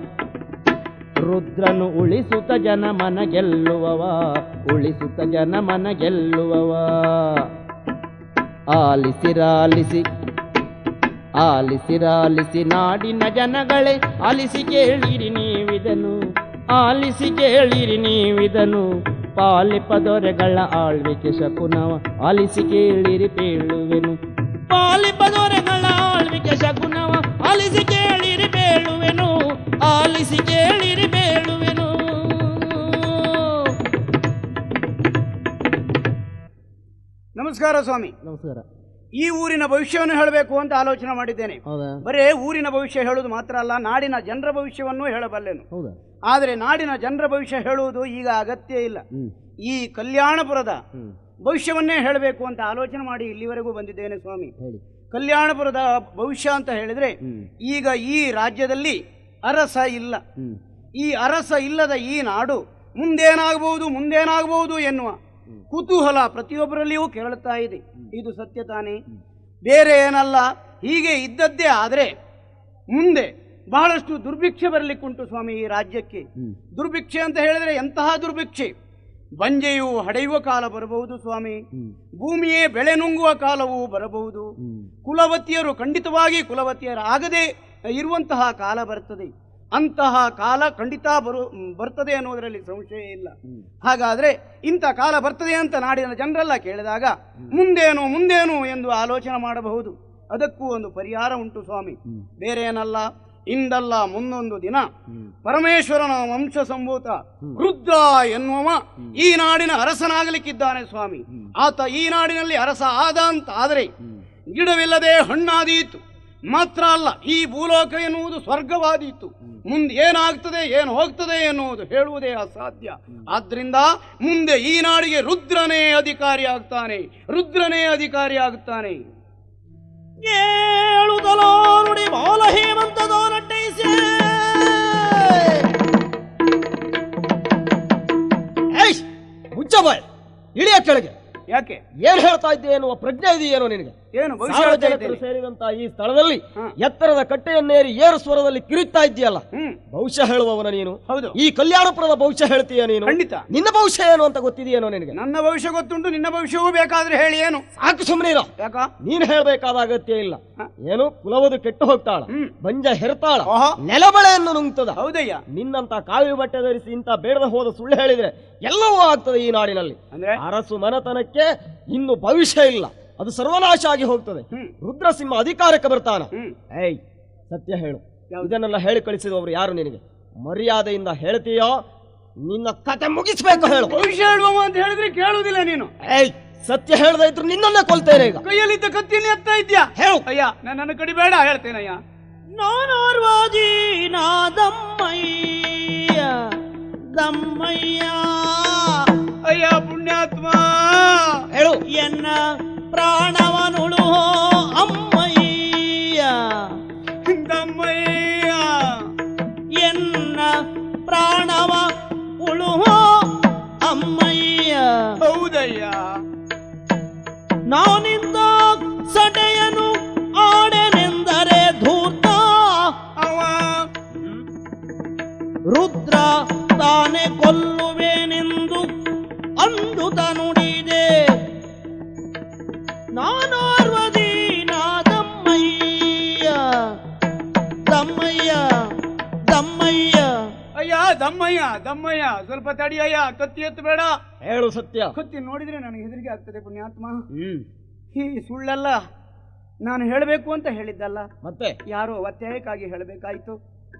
ರುದ್ರನು ಉಳಿಸುತ್ತ ಜನಮನ ಗೆಲ್ಲುವವ, ಉಳಿಸುತ್ತ ಜನಮನ ಗೆಲ್ಲುವವ. ಆಲಿಸಿರಾಲಿಸಿ ಆಲಿಸಿರಾಲಿಸಿ ನಾಡಿನ ಜನಗಳೇ, ಆಲಿಸಿ ಕೇಳಿರಿ ನೀವಿದನು. ಆಲಿಸಿ ಕೇಳಿರಿ ನೀವಿದನು. ಪಾಲಿಪ ದೊರೆಗಳ ಆಳ್ವಿಕೆ ಶಕುನವ, ಆಲಿಸಿ ಕೇಳಿರಿ ಪೇಳುವೆನು. ಪಾಲಿಪ ದೊರೆಗಳ ಆಳ್ವಿಕೆ ಶಕುನವ, ಆಲಿಸಿ ಕೇಳಿರಿ ಪೇಳುವೆನು. ಆಲಿಸಿ ಕೇಳಿರಿ ಪೇಳುವೆನು. ನಮಸ್ಕಾರ ಸ್ವಾಮಿ. ನಮಸ್ಕಾರ. ಈ ಊರಿನ ಭವಿಷ್ಯವನ್ನು ಹೇಳಬೇಕು ಅಂತ ಆಲೋಚನೆ ಮಾಡಿದ್ದೇನೆ. ಹೌದಾ? ಬರೇ ಊರಿನ ಭವಿಷ್ಯ ಹೇಳುವುದು ಮಾತ್ರ ಅಲ್ಲ, ನಾಡಿನ ಜನರ ಭವಿಷ್ಯವನ್ನು ಹೇಳಬಲ್ಲೆನು. ಹೌದಾ? ಆದರೆ ನಾಡಿನ ಜನರ ಭವಿಷ್ಯ ಹೇಳುವುದು ಈಗ ಅಗತ್ಯ ಇಲ್ಲ. ಈ ಕಲ್ಯಾಣಪುರದ ಭವಿಷ್ಯವನ್ನೇ ಹೇಳಬೇಕು ಅಂತ ಆಲೋಚನೆ ಮಾಡಿ ಇಲ್ಲಿವರೆಗೂ ಬಂದಿದ್ದೇನೆ ಸ್ವಾಮಿ. ಕಲ್ಯಾಣಪುರದ ಭವಿಷ್ಯ ಅಂತ ಹೇಳಿದ್ರೆ, ಈಗ ಈ ರಾಜ್ಯದಲ್ಲಿ ಅರಸ ಇಲ್ಲ. ಈ ಅರಸ ಇಲ್ಲದ ಈ ನಾಡು ಮುಂದೇನಾಗಬಹುದು ಮುಂದೇನಾಗಬಹುದು ಎನ್ನುವ ಕುತೂಹಲ ಪ್ರತಿಯೊಬ್ಬರಲ್ಲಿಯೂ ಕೇಳುತ್ತಾ ಇದೆ. ಇದು ಸತ್ಯ ತಾನೇ? ಬೇರೆ ಏನಲ್ಲ, ಹೀಗೆ ಇದ್ದದ್ದೇ ಆದರೆ ಮುಂದೆ ಬಹಳಷ್ಟು ದುರ್ಭಿಕ್ಷೆ ಬರಲಿಕ್ಕುಂಟು ಸ್ವಾಮಿ ಈ ರಾಜ್ಯಕ್ಕೆ. ದುರ್ಭಿಕ್ಷೆ ಅಂತ ಹೇಳಿದರೆ ಎಂತಹ ದುರ್ಭಿಕ್ಷೆ? ಬಂಜೆಯು ಹಡೆಯುವ ಕಾಲ ಬರಬಹುದು ಸ್ವಾಮಿ, ಭೂಮಿಯೇ ಬೆಳೆ ನುಂಗುವ ಕಾಲವೂ ಬರಬಹುದು, ಕುಲವತಿಯರು ಖಂಡಿತವಾಗಿ ಕುಲವತಿಯರಾಗದೇ ಇರುವಂತಹ ಕಾಲ ಬರ್ತದೆ. ಅಂತಹ ಕಾಲ ಖಂಡಿತ ಬರ್ತದೆ ಅನ್ನೋದರಲ್ಲಿ ಸಂಶಯ ಇಲ್ಲ. ಹಾಗಾದರೆ ಇಂಥ ಕಾಲ ಬರ್ತದೆ ಅಂತ ನಾಡಿನ ಜನರೆಲ್ಲ ಕೇಳಿದಾಗ ಮುಂದೇನು ಮುಂದೇನು ಎಂದು ಆಲೋಚನೆ ಮಾಡಬಹುದು. ಅದಕ್ಕೂ ಒಂದು ಪರಿಹಾರ ಉಂಟು ಸ್ವಾಮಿ. ಬೇರೆ ಏನಲ್ಲ, ಇಂದಲ್ಲ ಮುಂದೊಂದು ದಿನ ಪರಮೇಶ್ವರನ ವಂಶ ಸಂಭೂತ ರುದ್ರ ಎನ್ನುವ ಈ ನಾಡಿನ ಅರಸನಾಗಲಿಕ್ಕಿದ್ದಾನೆ ಸ್ವಾಮಿ. ಆತ ಈ ನಾಡಿನಲ್ಲಿ ಅರಸ ಆದ ಅಂತ ಆದರೆ ಗಿಡವಿಲ್ಲದೆ ಹಣ್ಣಾದೀತು ಮಾತ್ರ ಅಲ್ಲ, ಈ ಭೂಲೋಕ ಎನ್ನುವುದು ಸ್ವರ್ಗವಾದೀತು. ಮುಂದೆ ಏನಾಗ್ತದೆ ಏನು ಹೋಗ್ತದೆ ಎನ್ನುವುದು ಹೇಳುವುದೇ ಅಸಾಧ್ಯ. ಆದ್ರಿಂದ ಮುಂದೆ ಈ ನಾಡಿಗೆ ರುದ್ರನೇ ಅಧಿಕಾರಿ ಆಗ್ತಾನೆ, ರುದ್ರನೇ ಅಧಿಕಾರಿ ಆಗುತ್ತಾನೆ. ಏಳುದಲೋ ನುಡಿ ಬಾಲ ಹೇಮಂತದೋ ನಟೈಸೆ ಮುಚ್ಚಬಾಯ್ ಇಳಿಯ ಕೆಳಗೆ. ಯಾಕೆ ಏನ್ ಹೇಳ್ತಾ ಇದ್ದೆ ಎನ್ನುವ ಪ್ರಜ್ಞೆ ಇದೆಯೇನೋ ನಿನಗೆ? ಏನು ಸಾರ್ವಜನಿಕರು ಸೇರಿದಂತ ಈ ಸ್ಥಳದಲ್ಲಿ ಎತ್ತರದ ಕಟ್ಟೆಯನ್ನೇರಿ ಏರು ಸ್ವರದಲ್ಲಿ ಕಿರಿತಾ ಇದ್ದೀಯಲ್ಲ, ಭವಿಷ್ಯ ಹೇಳುವವನ ನೀನು. ಹೌದು, ಈ ಕಲ್ಯಾಣಪುರದ ಭವಿಷ್ಯ ಹೇಳ್ತೀಯ ನೀನು? ಖಂಡಿತ. ನಿನ್ನ ಭವಿಷ್ಯ ಏನು ಅಂತ ಗೊತ್ತಿದೆಯೇನೋ ನಿನಗೆ? ನನ್ನ ಭವಿಷ್ಯ ಗೊತ್ತುಂಟು, ನಿನ್ನ ಭವಿಷ್ಯವೂ ಬೇಕಾದ್ರೆ ಹೇಳಿ. ಏನು ಸಾಕು ಸುಮ್ಮನೆ ಇರ. ಯಾಕ ನೀನು ಹೇಳಬೇಕಾದ ಅಗತ್ಯ ಇಲ್ಲ. ಏನು ಕುಲವದು ಕೆಟ್ಟು ಹೋಗ್ತಾಳ, ಬಂಜ ಹೆರ್ತಾಳ, ಓಹೋ, ನೆಲಬಳೆಯನ್ನು ನುಂಗ್ತದ. ಹೌದಯ್ಯ. ನಿನ್ನಂತ ಕಾವಿ ಬಟ್ಟೆ ಧರಿಸಿ ಇಂತ ಬೇಡದ ಹೋದ ಸುಳ್ಳು ಹೇಳಿದ್ರೆ ಎಲ್ಲವೂ ಆಗ್ತದೆ ಈ ನಾಡಿನಲ್ಲಿ. ಅಂದ್ರೆ ಅರಸು ಮನತನಕ್ಕೆ ಇನ್ನು ಭವಿಷ್ಯ ಇಲ್ಲ, ಅದು ಸರ್ವನಾಶ ಆಗಿ ಹೋಗ್ತದೆ. ರುದ್ರಸಿಂಹ ಅಧಿಕಾರಕ್ಕೆ ಬರ್ತಾನ. ಏಯ್ ಸತ್ಯ ಹೇಳು, ಇದನ್ನೆಲ್ಲ ಹೇಳಿ ಕಳಿಸಿದವರು ಯಾರು ನಿನಗೆ? ಮರ್ಯಾದೆಯಿಂದ ಹೇಳ್ತೀಯೋ ನಿನ್ನ ಕತೆ ಮುಗಿಸ್ಬೇಕು. ಹೇಳು. ಭವಿಷ್ಯ ಹೇಳುವ ಅಂತ ಹೇಳಿದ್ರೆ ಕೇಳುವುದಿಲ್ಲ ನೀನು. ಏಯ್ ಸತ್ಯ ಹೇಳದೆ ಇದ್ರು ನಿನ್ನನ್ನೇ ಕೊಲ್ತೇನೆ ಈಗ. ಕೈಯಲ್ಲಿದ್ದ ಕತ್ತಿಯಲ್ಲಿ ಎತ್ತಾ ಇದ್ಯಾ? ಹೇಳು. ಅಯ್ಯ ನನ್ನನ್ನು ಕಡಿಬೇಡ, ಹೇಳ್ತೇನಯ್ಯ. ನಾನಾರ್ವಾದಿ ನಾದಮ್ಮಯ್ಯ ದಮ್ಮಯ್ಯ. ಅಯ್ಯ ಪುಣ್ಯಾತ್ಮ, ಹೇಳು. ಎನ್ನ ಪ್ರಾಣವನುಳು ಅಮ್ಮಯ್ಯ ದಮ್ಮಯ್ಯ, ಎನ್ನ ಪ್ರಾಣವ ಉಳುಹೋ ಅಮ್ಮಯ್ಯ. ಹೌದಯ್ಯ. ನಾನಿಂದ ಸಡೆಯನು ಆಡೆನೆಂದರೆ ಧೂರ್ತ ಅವ ರುದ್ರ ತಾನೆ ಕೊಲ್ಲುವೆನೆಂದು ಅಂದು ನುಡಿದೆ. ನಾನಾರ್ವದಿ ನಾದಮ್ಮಯ್ಯ ದಮ್ಮಯ್ಯ ದಮ್ಮಯ್ಯ. ಅಯ್ಯ ದಮ್ಮಯ್ಯ ದಮ್ಮಯ್ಯ, ಸ್ವಲ್ಪ ತಡಿಯಯ್ಯ, ಕತ್ತಿ ಎತ್ತಬೇಡ. ಹೇಳು ಸತ್ಯ. ಕತ್ತಿ ನೋಡಿದ್ರೆ ನನಗೆ ಹೆದರಿಕೆ ಆಗ್ತದೆ ಪುಣ್ಯಾತ್ಮ. ಈ ಸುಳ್ಳೆಲ್ಲ ನಾನು ಹೇಳಬೇಕು ಅಂತ ಹೇಳಿದ್ದಲ್ಲ, ಮತ್ತೆ ಯಾರೋ ಒತ್ತಾಯಕ್ಕಾಗಿ ಹೇಳಬೇಕಾಯ್ತು.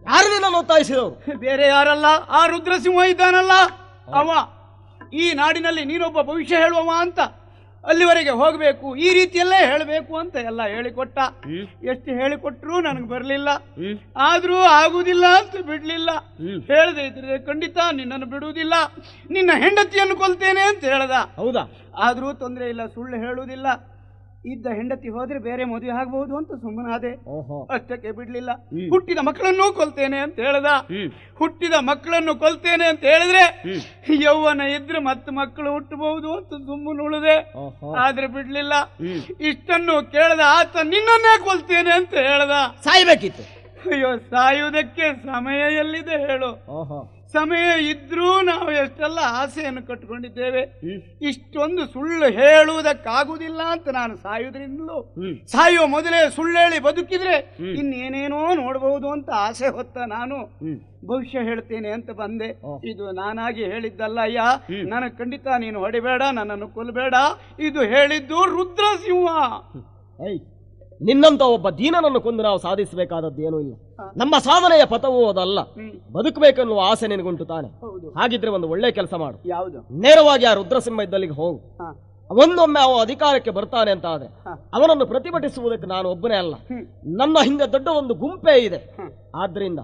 ಯಾರು ನಿನ್ನನ್ನು ಒತ್ತಾಯಿಸಿದವರು? ಬೇರೆ ಯಾರಲ್ಲ, ಆ ರುದ್ರಸಿಂಹ ಇದ್ದಾನಲ್ಲ ಅವ. ಈ ನಾಡಿನಲ್ಲಿ ನೀನೊಬ್ಬ ಭವಿಷ್ಯ ಹೇಳುವವ ಅಂತ ಅಲ್ಲಿವರೆಗೆ ಹೋಗಬೇಕು, ಈ ರೀತಿಯಲ್ಲೇ ಹೇಳಬೇಕು ಅಂತ ಎಲ್ಲ ಹೇಳಿಕೊಟ್ಟ. ಎಷ್ಟು ಹೇಳಿಕೊಟ್ರು ನನಗೆ ಬರಲಿಲ್ಲ, ಆದ್ರೂ ಆಗುದಿಲ್ಲ ಅಂತ ಬಿಡ್ಲಿಲ್ಲ. ಹೇಳದೆ ಇದ್ರೆ ಖಂಡಿತ ನಿನ್ನನ್ನು ಬಿಡುವುದಿಲ್ಲ, ನಿನ್ನ ಹೆಂಡತಿಯನ್ನು ಕೊಲ್ತೇನೆ ಅಂತ ಹೇಳ್ದ. ಹೌದಾ? ಆದ್ರೂ ತೊಂದರೆ ಇಲ್ಲ, ಸುಳ್ಳು ಹೇಳುವುದಿಲ್ಲ. ಇದ್ದ ಹೆಂಡತಿ ಹೋದ್ರೆ ಬೇರೆ ಮದುವೆ ಆಗಬಹುದು ಅಂತ ಸುಮ್ಮನಾದೆ. ಅಷ್ಟಕ್ಕೆ ಬಿಡ್ಲಿಲ್ಲ. ಹುಟ್ಟಿದ ಮಕ್ಕಳನ್ನೂ ಕೊಲ್ತೇನೆ ಅಂತ ಹೇಳ್ದ. ಹುಟ್ಟಿದ ಮಕ್ಕಳನ್ನು ಕೊಲ್ತೇನೆ ಅಂತ ಹೇಳಿದ್ರೆ ಯೌವನ ಇದ್ರೆ ಮತ್ತೆ ಮಕ್ಕಳು ಹುಟ್ಟಬಹುದು ಅಂತ ಸುಮ್ಮನೆ ಉಳಿದೆ. ಆದ್ರೆ ಬಿಡ್ಲಿಲ್ಲ. ಇಷ್ಟನ್ನು ಕೇಳದ ಆತ ನಿನ್ನನ್ನೇ ಕೊಲ್ತೇನೆ ಅಂತ ಹೇಳ್ದ. ಸಾಯ್ಬೇಕಿತ್ತು. ಅಯ್ಯೋ, ಸಾಯುವುದಕ್ಕೆ ಸಮಯ ಎಲ್ಲಿದೆ ಹೇಳು? ಸಮಯ ಇದ್ರೂ ನಾವು ಎಷ್ಟೆಲ್ಲ ಆಸೆಯನ್ನು ಕಟ್ಟಿಕೊಂಡಿದ್ದೇವೆ. ಇಷ್ಟೊಂದು ಸುಳ್ಳು ಹೇಳುವುದಕ್ಕಾಗುವುದಿಲ್ಲ ಅಂತ ನಾನು ಸಾಯುವುದ್ರಿಂದಲೂ ಸಾಯುವ ಮೊದಲೇ ಸುಳ್ಳು ಹೇಳಿ ಬದುಕಿದ್ರೆ ಇನ್ನೇನೇನೋ ನೋಡಬಹುದು ಅಂತ ಆಸೆ ಹೊತ್ತ ನಾನು ಭವಿಷ್ಯ ಹೇಳ್ತೇನೆ ಅಂತ ಬಂದೆ. ಇದು ನಾನಾಗಿ ಹೇಳಿದ್ದಲ್ಲ ಅಯ್ಯ. ನನಗೆ ಖಂಡಿತ ನೀನು ಹೊಡಿಬೇಡ, ನನ್ನನ್ನು ಕೊಲ್ಲಬೇಡ. ಇದು ಹೇಳಿದ್ದು ರುದ್ರಸಿಂಹ. ನಿನ್ನಂತ ಒಬ್ಬ ದೀನನನ್ನು ಕೊಂದು ನಾವು ಸಾಧಿಸಬೇಕಾದದ್ದು ಏನೂ ಇಲ್ಲ. ನಮ್ಮ ಸಾಧನೆಯ ಪಥವೂ ಅದಲ್ಲ. ಬದುಕಬೇಕೆನ್ನುವ ಆಸೆ ನಿನಗುಂಟು ತಾನೆ. ಹಾಗಿದ್ರೆ ಒಂದು ಒಳ್ಳೆ ಕೆಲಸ ಮಾಡು. ಯಾವುದು? ನೇರವಾಗಿ ಆ ರುದ್ರಸಿಂಹ ಇದ್ದಲ್ಲಿಗೆ ಹೋಗು. ಒಂದೊಮ್ಮೆ ಅವ ಅಧಿಕಾರಕ್ಕೆ ಬರ್ತಾನೆ ಅಂತ ಆದ್ರೆ ಅವನನ್ನು ಪ್ರತಿಭಟಿಸುವುದಕ್ಕೆ ನಾನು ಒಬ್ಬನೇ ಅಲ್ಲ, ನನ್ನ ಹಿಂದೆ ದೊಡ್ಡ ಒಂದು ಗುಂಪೇ ಇದೆ. ಆದ್ರಿಂದ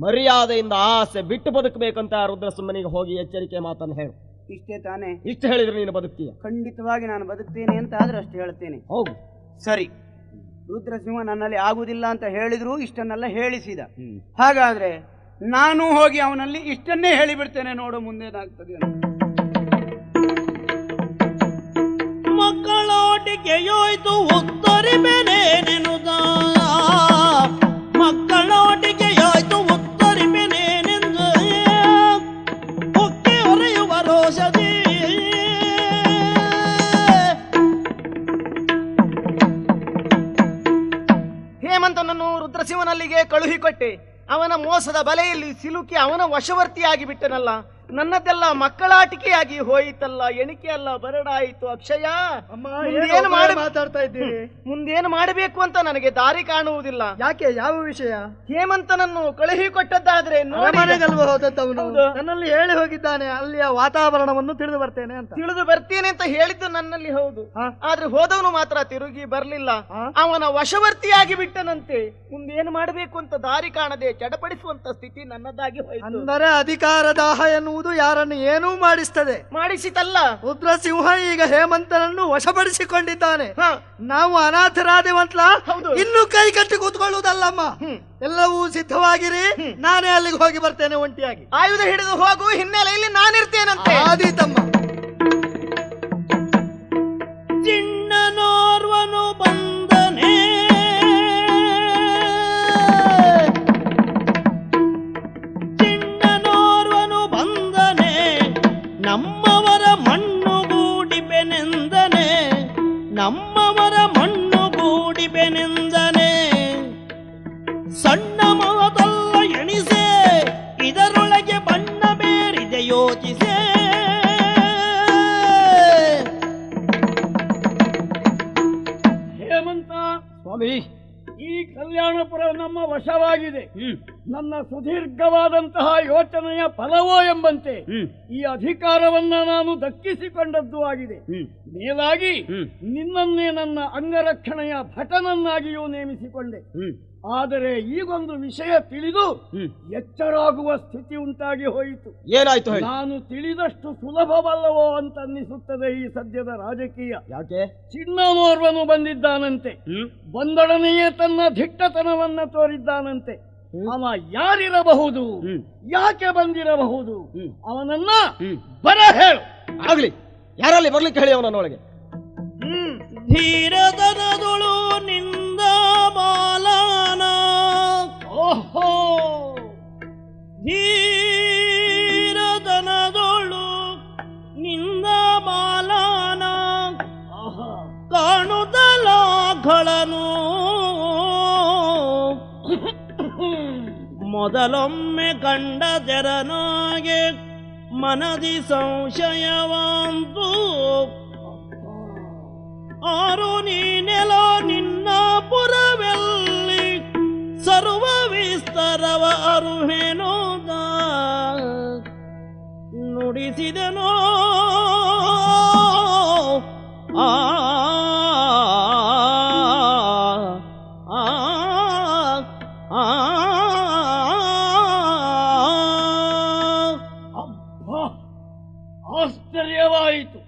ಮರ್ಯಾದೆಯಿಂದ ಆಸೆ ಬಿಟ್ಟು ಬದುಕಬೇಕಂತ ಆ ರುದ್ರಸಿಂಹನಿಗೆ ಹೋಗಿ ಎಚ್ಚರಿಕೆ ಮಾತನ್ನು ಹೇಳು. ಇಷ್ಟೇ ತಾನೇ? ಇಷ್ಟು ಹೇಳಿದ್ರೆ ನೀನು ಬದುಕ್ತೀಯ? ಖಂಡಿತವಾಗಿ ನಾನು ಬದುಕ್ತೇನೆ ಅಂತ ಆದ್ರೆ ಅಷ್ಟು ಹೇಳ್ತೇನೆ. ಹೋಗು. ಸರಿ, ರುದ್ರಸಿಂಹ ನನ್ನಲ್ಲಿ ಆಗುವುದಿಲ್ಲ ಅಂತ ಹೇಳಿದ್ರು, ಇಷ್ಟನ್ನೆಲ್ಲ ಹೇಳಿಸಿದ. ಹಾಗಾದ್ರೆ ನಾನು ಹೋಗಿ ಅವನಲ್ಲಿ ಇಷ್ಟನ್ನೇ ಹೇಳಿಬಿಡ್ತೇನೆ, ನೋಡು ಮುಂದೇನಾಗ್ತದೆ. ಮಕ್ಕಳೊಟ್ಟಿಗೆಯೋಯ್ತು ಉತ್ತರಿಮೆನೇನೆನುದ, ಮಕ್ಕಳೊಟ್ಟಿಗೆಯೋಯ್ತು ಉತ್ತರಿಮೆನೇನೆಂದು ಉಕ್ಕಿ ಹೊರೆಯುವ ರೋಷದಿ ಹೇಮಂತನನ್ನು ರುದ್ರಸಿಂಹನಲ್ಲಿಗೆ ಕಳುಹಿಕೊಟ್ಟೆ. ಅವನ ಮೋಸದ ಬಲೆಯಲ್ಲಿ ಸಿಲುಕಿ ಅವನ ವಶವರ್ತಿಯಾಗಿ ಬಿಟ್ಟನಲ್ಲ. ನನ್ನದೆಲ್ಲ ಮಕ್ಕಳಾಟಿಕೆಯಾಗಿ ಹೋಯಿತಲ್ಲ, ಎಣಿಕೆ ಅಲ್ಲ ಬರಡಾಯಿತು. ಅಕ್ಷಯ, ಮುಂದೇನು ಮಾತಾಡ್ತಾ ಇದ್ದೀರಿ? ಮುಂದೇನು ಮಾಡಬೇಕು ಅಂತ ನನಗೆ ದಾರಿ ಕಾಣುವುದಿಲ್ಲ. ಯಾಕೆ? ಯಾವ ವಿಷಯ? ಹೇಮಂತನನ್ನು ಕಳುಹಿ ಕೊಟ್ಟದ್ದಾದ್ರೆ ನನ್ನಲ್ಲಿ ಹೇಳಿ ಹೋಗಿದ್ದಾನೆ, ಅಲ್ಲಿಯ ವಾತಾವರಣವನ್ನು ತಿಳಿದು ಬರ್ತೇನೆ ಅಂತ. ತಿಳಿದು ಬರ್ತೇನೆ ಅಂತ ಹೇಳಿದ್ದು ನನ್ನಲ್ಲಿ ಹೌದು, ಆದ್ರೆ ಹೋದವನು ಮಾತ್ರ ತಿರುಗಿ ಬರ್ಲಿಲ್ಲ. ಅವನ ವಶವರ್ತಿಯಾಗಿ ಬಿಟ್ಟನಂತೆ. ಮುಂದೇನು ಮಾಡಬೇಕು ಅಂತ ದಾರಿ ಕಾಣದೆ ಚಡಪಡಿಸುವಂತ ಸ್ಥಿತಿ ನನ್ನದಾಗಿ ಹೋಯಿತು. ಅಂದರೆ ಅಧಿಕಾರದಾಹ ಎನ್ನುವುದು ಯಾರನ್ನು ಏನೂ ಮಾಡಿಸ್ತದೆ. ಮಾಡಿಸಿತಲ್ಲ, ರುದ್ರಸಿಂಹ ಈಗ ಹೇಮಂತನನ್ನು ವಶಪಡಿಸಿಕೊಂಡಿದ್ದಾನೆ. ನಾವು ಅನಾಥರಾದೇವಂತಲ ಇನ್ನು ಕೈ ಕಟ್ಟಿ ಕೂತ್ಕೊಳ್ಳುವುದಲ್ಲಮ್ಮ. ಎಲ್ಲವೂ ಸಿದ್ಧವಾಗಿರಿ, ನಾನೇ ಅಲ್ಲಿಗೆ ಹೋಗಿ ಬರ್ತೇನೆ ಒಂಟಿಯಾಗಿ. ಆಯುಧ ಹಿಡಿದು ಹೋಗು, ಹಿನ್ನೆಲೆಯಲ್ಲಿ ನಾನಿರ್ತೇನಂತೆ. ಆದೀತಮ್ಮ. ಚಿಣ್ಣನೋರ್ವನು ಬಂದನೆ, ಚಿಣ್ಣನೋರ್ವನು ಬಂದನೆ, ನಮ್ಮವರ ಮಣ್ಣುಗೂಡಿಬೆನೆಂದನೆ, ನಮ್ಮವರ ಮಣ್ಣುಗೂಡಿಬೆನೆಂದನೆ. ಸಣ್ಣ ಮೊದಲ ಎಣಿಸೆ, ಇದರೊಳಗೆ ಬಣ್ಣ ಬೇರಿದೆ ಯೋಚಿಸೆ. ಹೇಮಂತ ಸ್ವಾಮಿ, ಈ ಕಲ್ಯಾಣಪುರ ನಮ್ಮ ವಶವಾಗಿದೆ. ನನ್ನ ಸುದೀರ್ಘವಾದಂತಹ ಯೋಚನೆಯ ಫಲವೋ ಎಂಬಂತೆ ಈ ಅಧಿಕಾರವನ್ನ ನಾನು ದಕ್ಕಿಸಿಕೊಂಡದ್ದು ಆಗಿದೆ. ಮೇಲಾಗಿ ನಿನ್ನನ್ನೇ ನನ್ನ ಅಂಗರಕ್ಷಣೆಯ ಭಟನನ್ನಾಗಿಯೂ ನೇಮಿಸಿಕೊಂಡೆ. ಆದರೆ ಈಗೊಂದು ವಿಷಯ ತಿಳಿದು ಎಚ್ಚರಾಗುವ ಸ್ಥಿತಿ ಉಂಟಾಗಿ ಹೋಯಿತು. ಏನಾಯ್ತು ಹೇಳಿ? ನಾನು ತಿಳಿದಷ್ಟು ಸುಲಭವಲ್ಲವೋ ಅಂತ ಅನ್ನಿಸುತ್ತದೆ ಈ ಸದ್ಯದ ರಾಜಕೀಯ. ಯಾಕೆ? ಚಿನ್ನನೋರ್ವನು ಬಂದಿದ್ದಾನಂತೆ. ಬಂದೊಡನೆಯೇ ತನ್ನ ದಿಟ್ಟತನವನ್ನ ತೋರಿದ್ದಾನಂತೆ. ಅವ ಯಾರಿರಬಹುದು, ಯಾಕೆ ಬಂದಿರಬಹುದು, ಅವನನ್ನ ಬರ ಹೇಳು. ಆಗ್ಲಿ, ಯಾರಲ್ಲಿ ಬರ್ಲಿಕ್ಕೆ ಹೇಳಿ ಅವನನ್ನೊಳಗೆ. ಧೀರದನದೊಳು ನಿಂದ ಬಾಲನ, ಓಹೋ, ಧೀರದನದೊಳು ನಿಂದ ಬಾಲನ, ಕಾಣುದಲಾಗಳನು ಮೊದಲೊಮ್ಮೆ ಕಂಡ ಜರನಾಗೆ ಮನದಿ ಸಂಶಯವಂತು. ಆರು ನೀನೆಲೋ ನಿನ್ನ ಪುರವೆಲ್ಲಿ ಸರ್ವ ವಿಸ್ತಾರವ ಅರುಹೇನೋದ ನುಡಿಸಿದನೋ. ಆ ಆಶ್ಚರ್ಯವಾಯಿತು.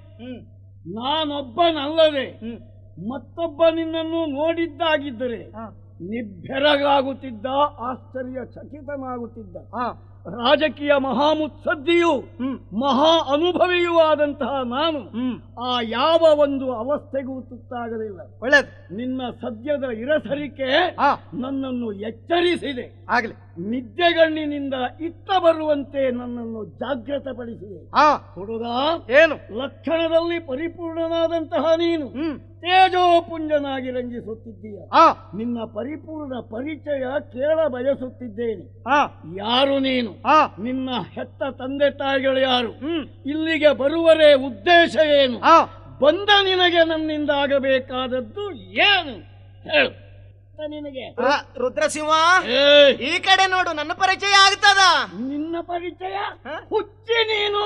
ನಾನೊಬ್ಬನಲ್ಲದೆ ಮತ್ತೊಬ್ಬ ನಿನ್ನನ್ನು ನೋಡಿದ್ದಾಗಿದ್ದರೆ ನಿಬ್ಬೆರಗಾಗುತ್ತಿದ್ದ, ಆಶ್ಚರ್ಯ ಚಕಿತನಾಗುತ್ತಿದ್ದ. ರಾಜಕೀಯ ಮಹಾಮುತ್ಸದ್ದಿಯೂ ಮಹಾ ಅನುಭವಿಯೂ ಆದಂತಹ ನಾನು ಆ ಯಾವ ಒಂದು ಅವಸ್ಥೆಗೂ ತುತ್ತಾಗಲಿಲ್ಲ. ಒಳ್ಳೆದು. ನಿನ್ನ ಸದ್ಯದ ಇರಸರಿಕೆ ನನ್ನನ್ನು ಎಚ್ಚರಿಸಿದೆ. ಆಗಲಿ. ನಿದ್ದೆಗಣ್ಣಿನಿಂದ ಇತ್ತ ಬರುವಂತೆ ನನ್ನನ್ನು ಜಾಗೃತಪಡಿಸಿದೆ. ಹುಡುಗ, ಏನು ಲಕ್ಷಣದಲ್ಲಿ ಪರಿಪೂರ್ಣನಾದಂತಹ ನೀನು ತೇಜೋಪುಂಜನಾಗಿ ರಂಜಿಸುತ್ತಿದ್ದೀಯ. ನಿನ್ನ ಪರಿಪೂರ್ಣ ಪರಿಚಯ ಕೇಳ ಬಯಸುತ್ತಿದ್ದೇನೆ. ಯಾರು ನೀನು? ನಿನ್ನ ಹೆತ್ತ ತಂದೆ ತಾಯಿಗಳು ಯಾರು? ಇಲ್ಲಿಗೆ ಬರುವರೇ ಉದ್ದೇಶ ಏನು? ಬಂದ ನಿನಗೆ ನನ್ನಿಂದ ಆಗಬೇಕಾದದ್ದು ಏನು ಹೇಳು. ನಿನಗೆ ರುದ್ರಸಿಂಹ, ಈ ಕಡೆ ನೋಡು, ನನ್ನ ಪರಿಚಯ ಆಗ್ತದ. ನಿನ್ನ ಪರಿಚಯ? ಹುಚ್ಚಿ ನೀನು.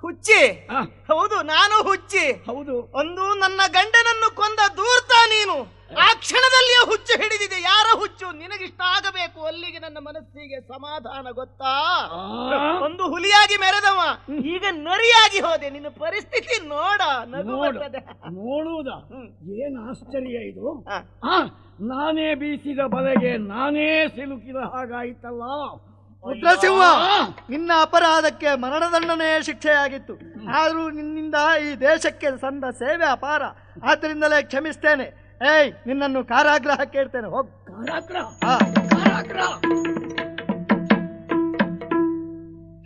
ಹುಚ್ಚಿ? ಹೌದು, ನಾನು ಹುಚ್ಚಿ. ಹೌದು. ಒಂದು ನನ್ನ ಗಂಡನನ್ನು ಕೊಂದ ದೂರ್ತ ನೀನು. ಆ ಕ್ಷಣದಲ್ಲಿಯೇ ಹುಚ್ಚು ಹಿಡಿದಿದೆ. ಯಾರ ಹುಚ್ಚು? ನಿನಗಿಷ್ಟ ಆಗಬೇಕು, ಅಲ್ಲಿಗೆ ನನ್ನ ಮನಸ್ಸಿಗೆ ಸಮಾಧಾನ. ಗೊತ್ತಾ? ಒಂದು ಹುಲಿಯಾಗಿ ಮೆರೆದವ, ಈಗ ನರಿಯಾಗಿ ಹೋದೆ. ನಿನ್ನ ಪರಿಸ್ಥಿತಿ ನೋಡ, ನಗು ಬರ್ತದೆ. ನೋಡುವುದ? ಏನ್ ಆಶ್ಚರ್ಯ ಇದು. ನಾನೇ ಬೀಸಿದ ಬಲೆಗೆ ನಾನೇ ಸಿಲುಕಿದ ಹಾಗಾಯ್ತಲ್ಲ. ರುದ್ರಸಿಂಹ, ನಿನ್ನ ಅಪರಾಧಕ್ಕೆ ಮರಣದಂಡನೆ ಶಿಕ್ಷೆಯಾಗಿತ್ತು. ಆದರೂ ನಿನ್ನಿಂದ ಈ ದೇಶಕ್ಕೆ ಸಂದ ಸೇವೆ ಅಪಾರ. ಆದ್ದರಿಂದಲೇ ಕ್ಷಮಿಸ್ತೇನೆ. ನಿನ್ನನ್ನು ಕಾರಾಗೃಹಕ್ಕೆ ಇಡ್ತೇನೆ. ಹೋಗ್. ಕಾರಾಗೃಹ?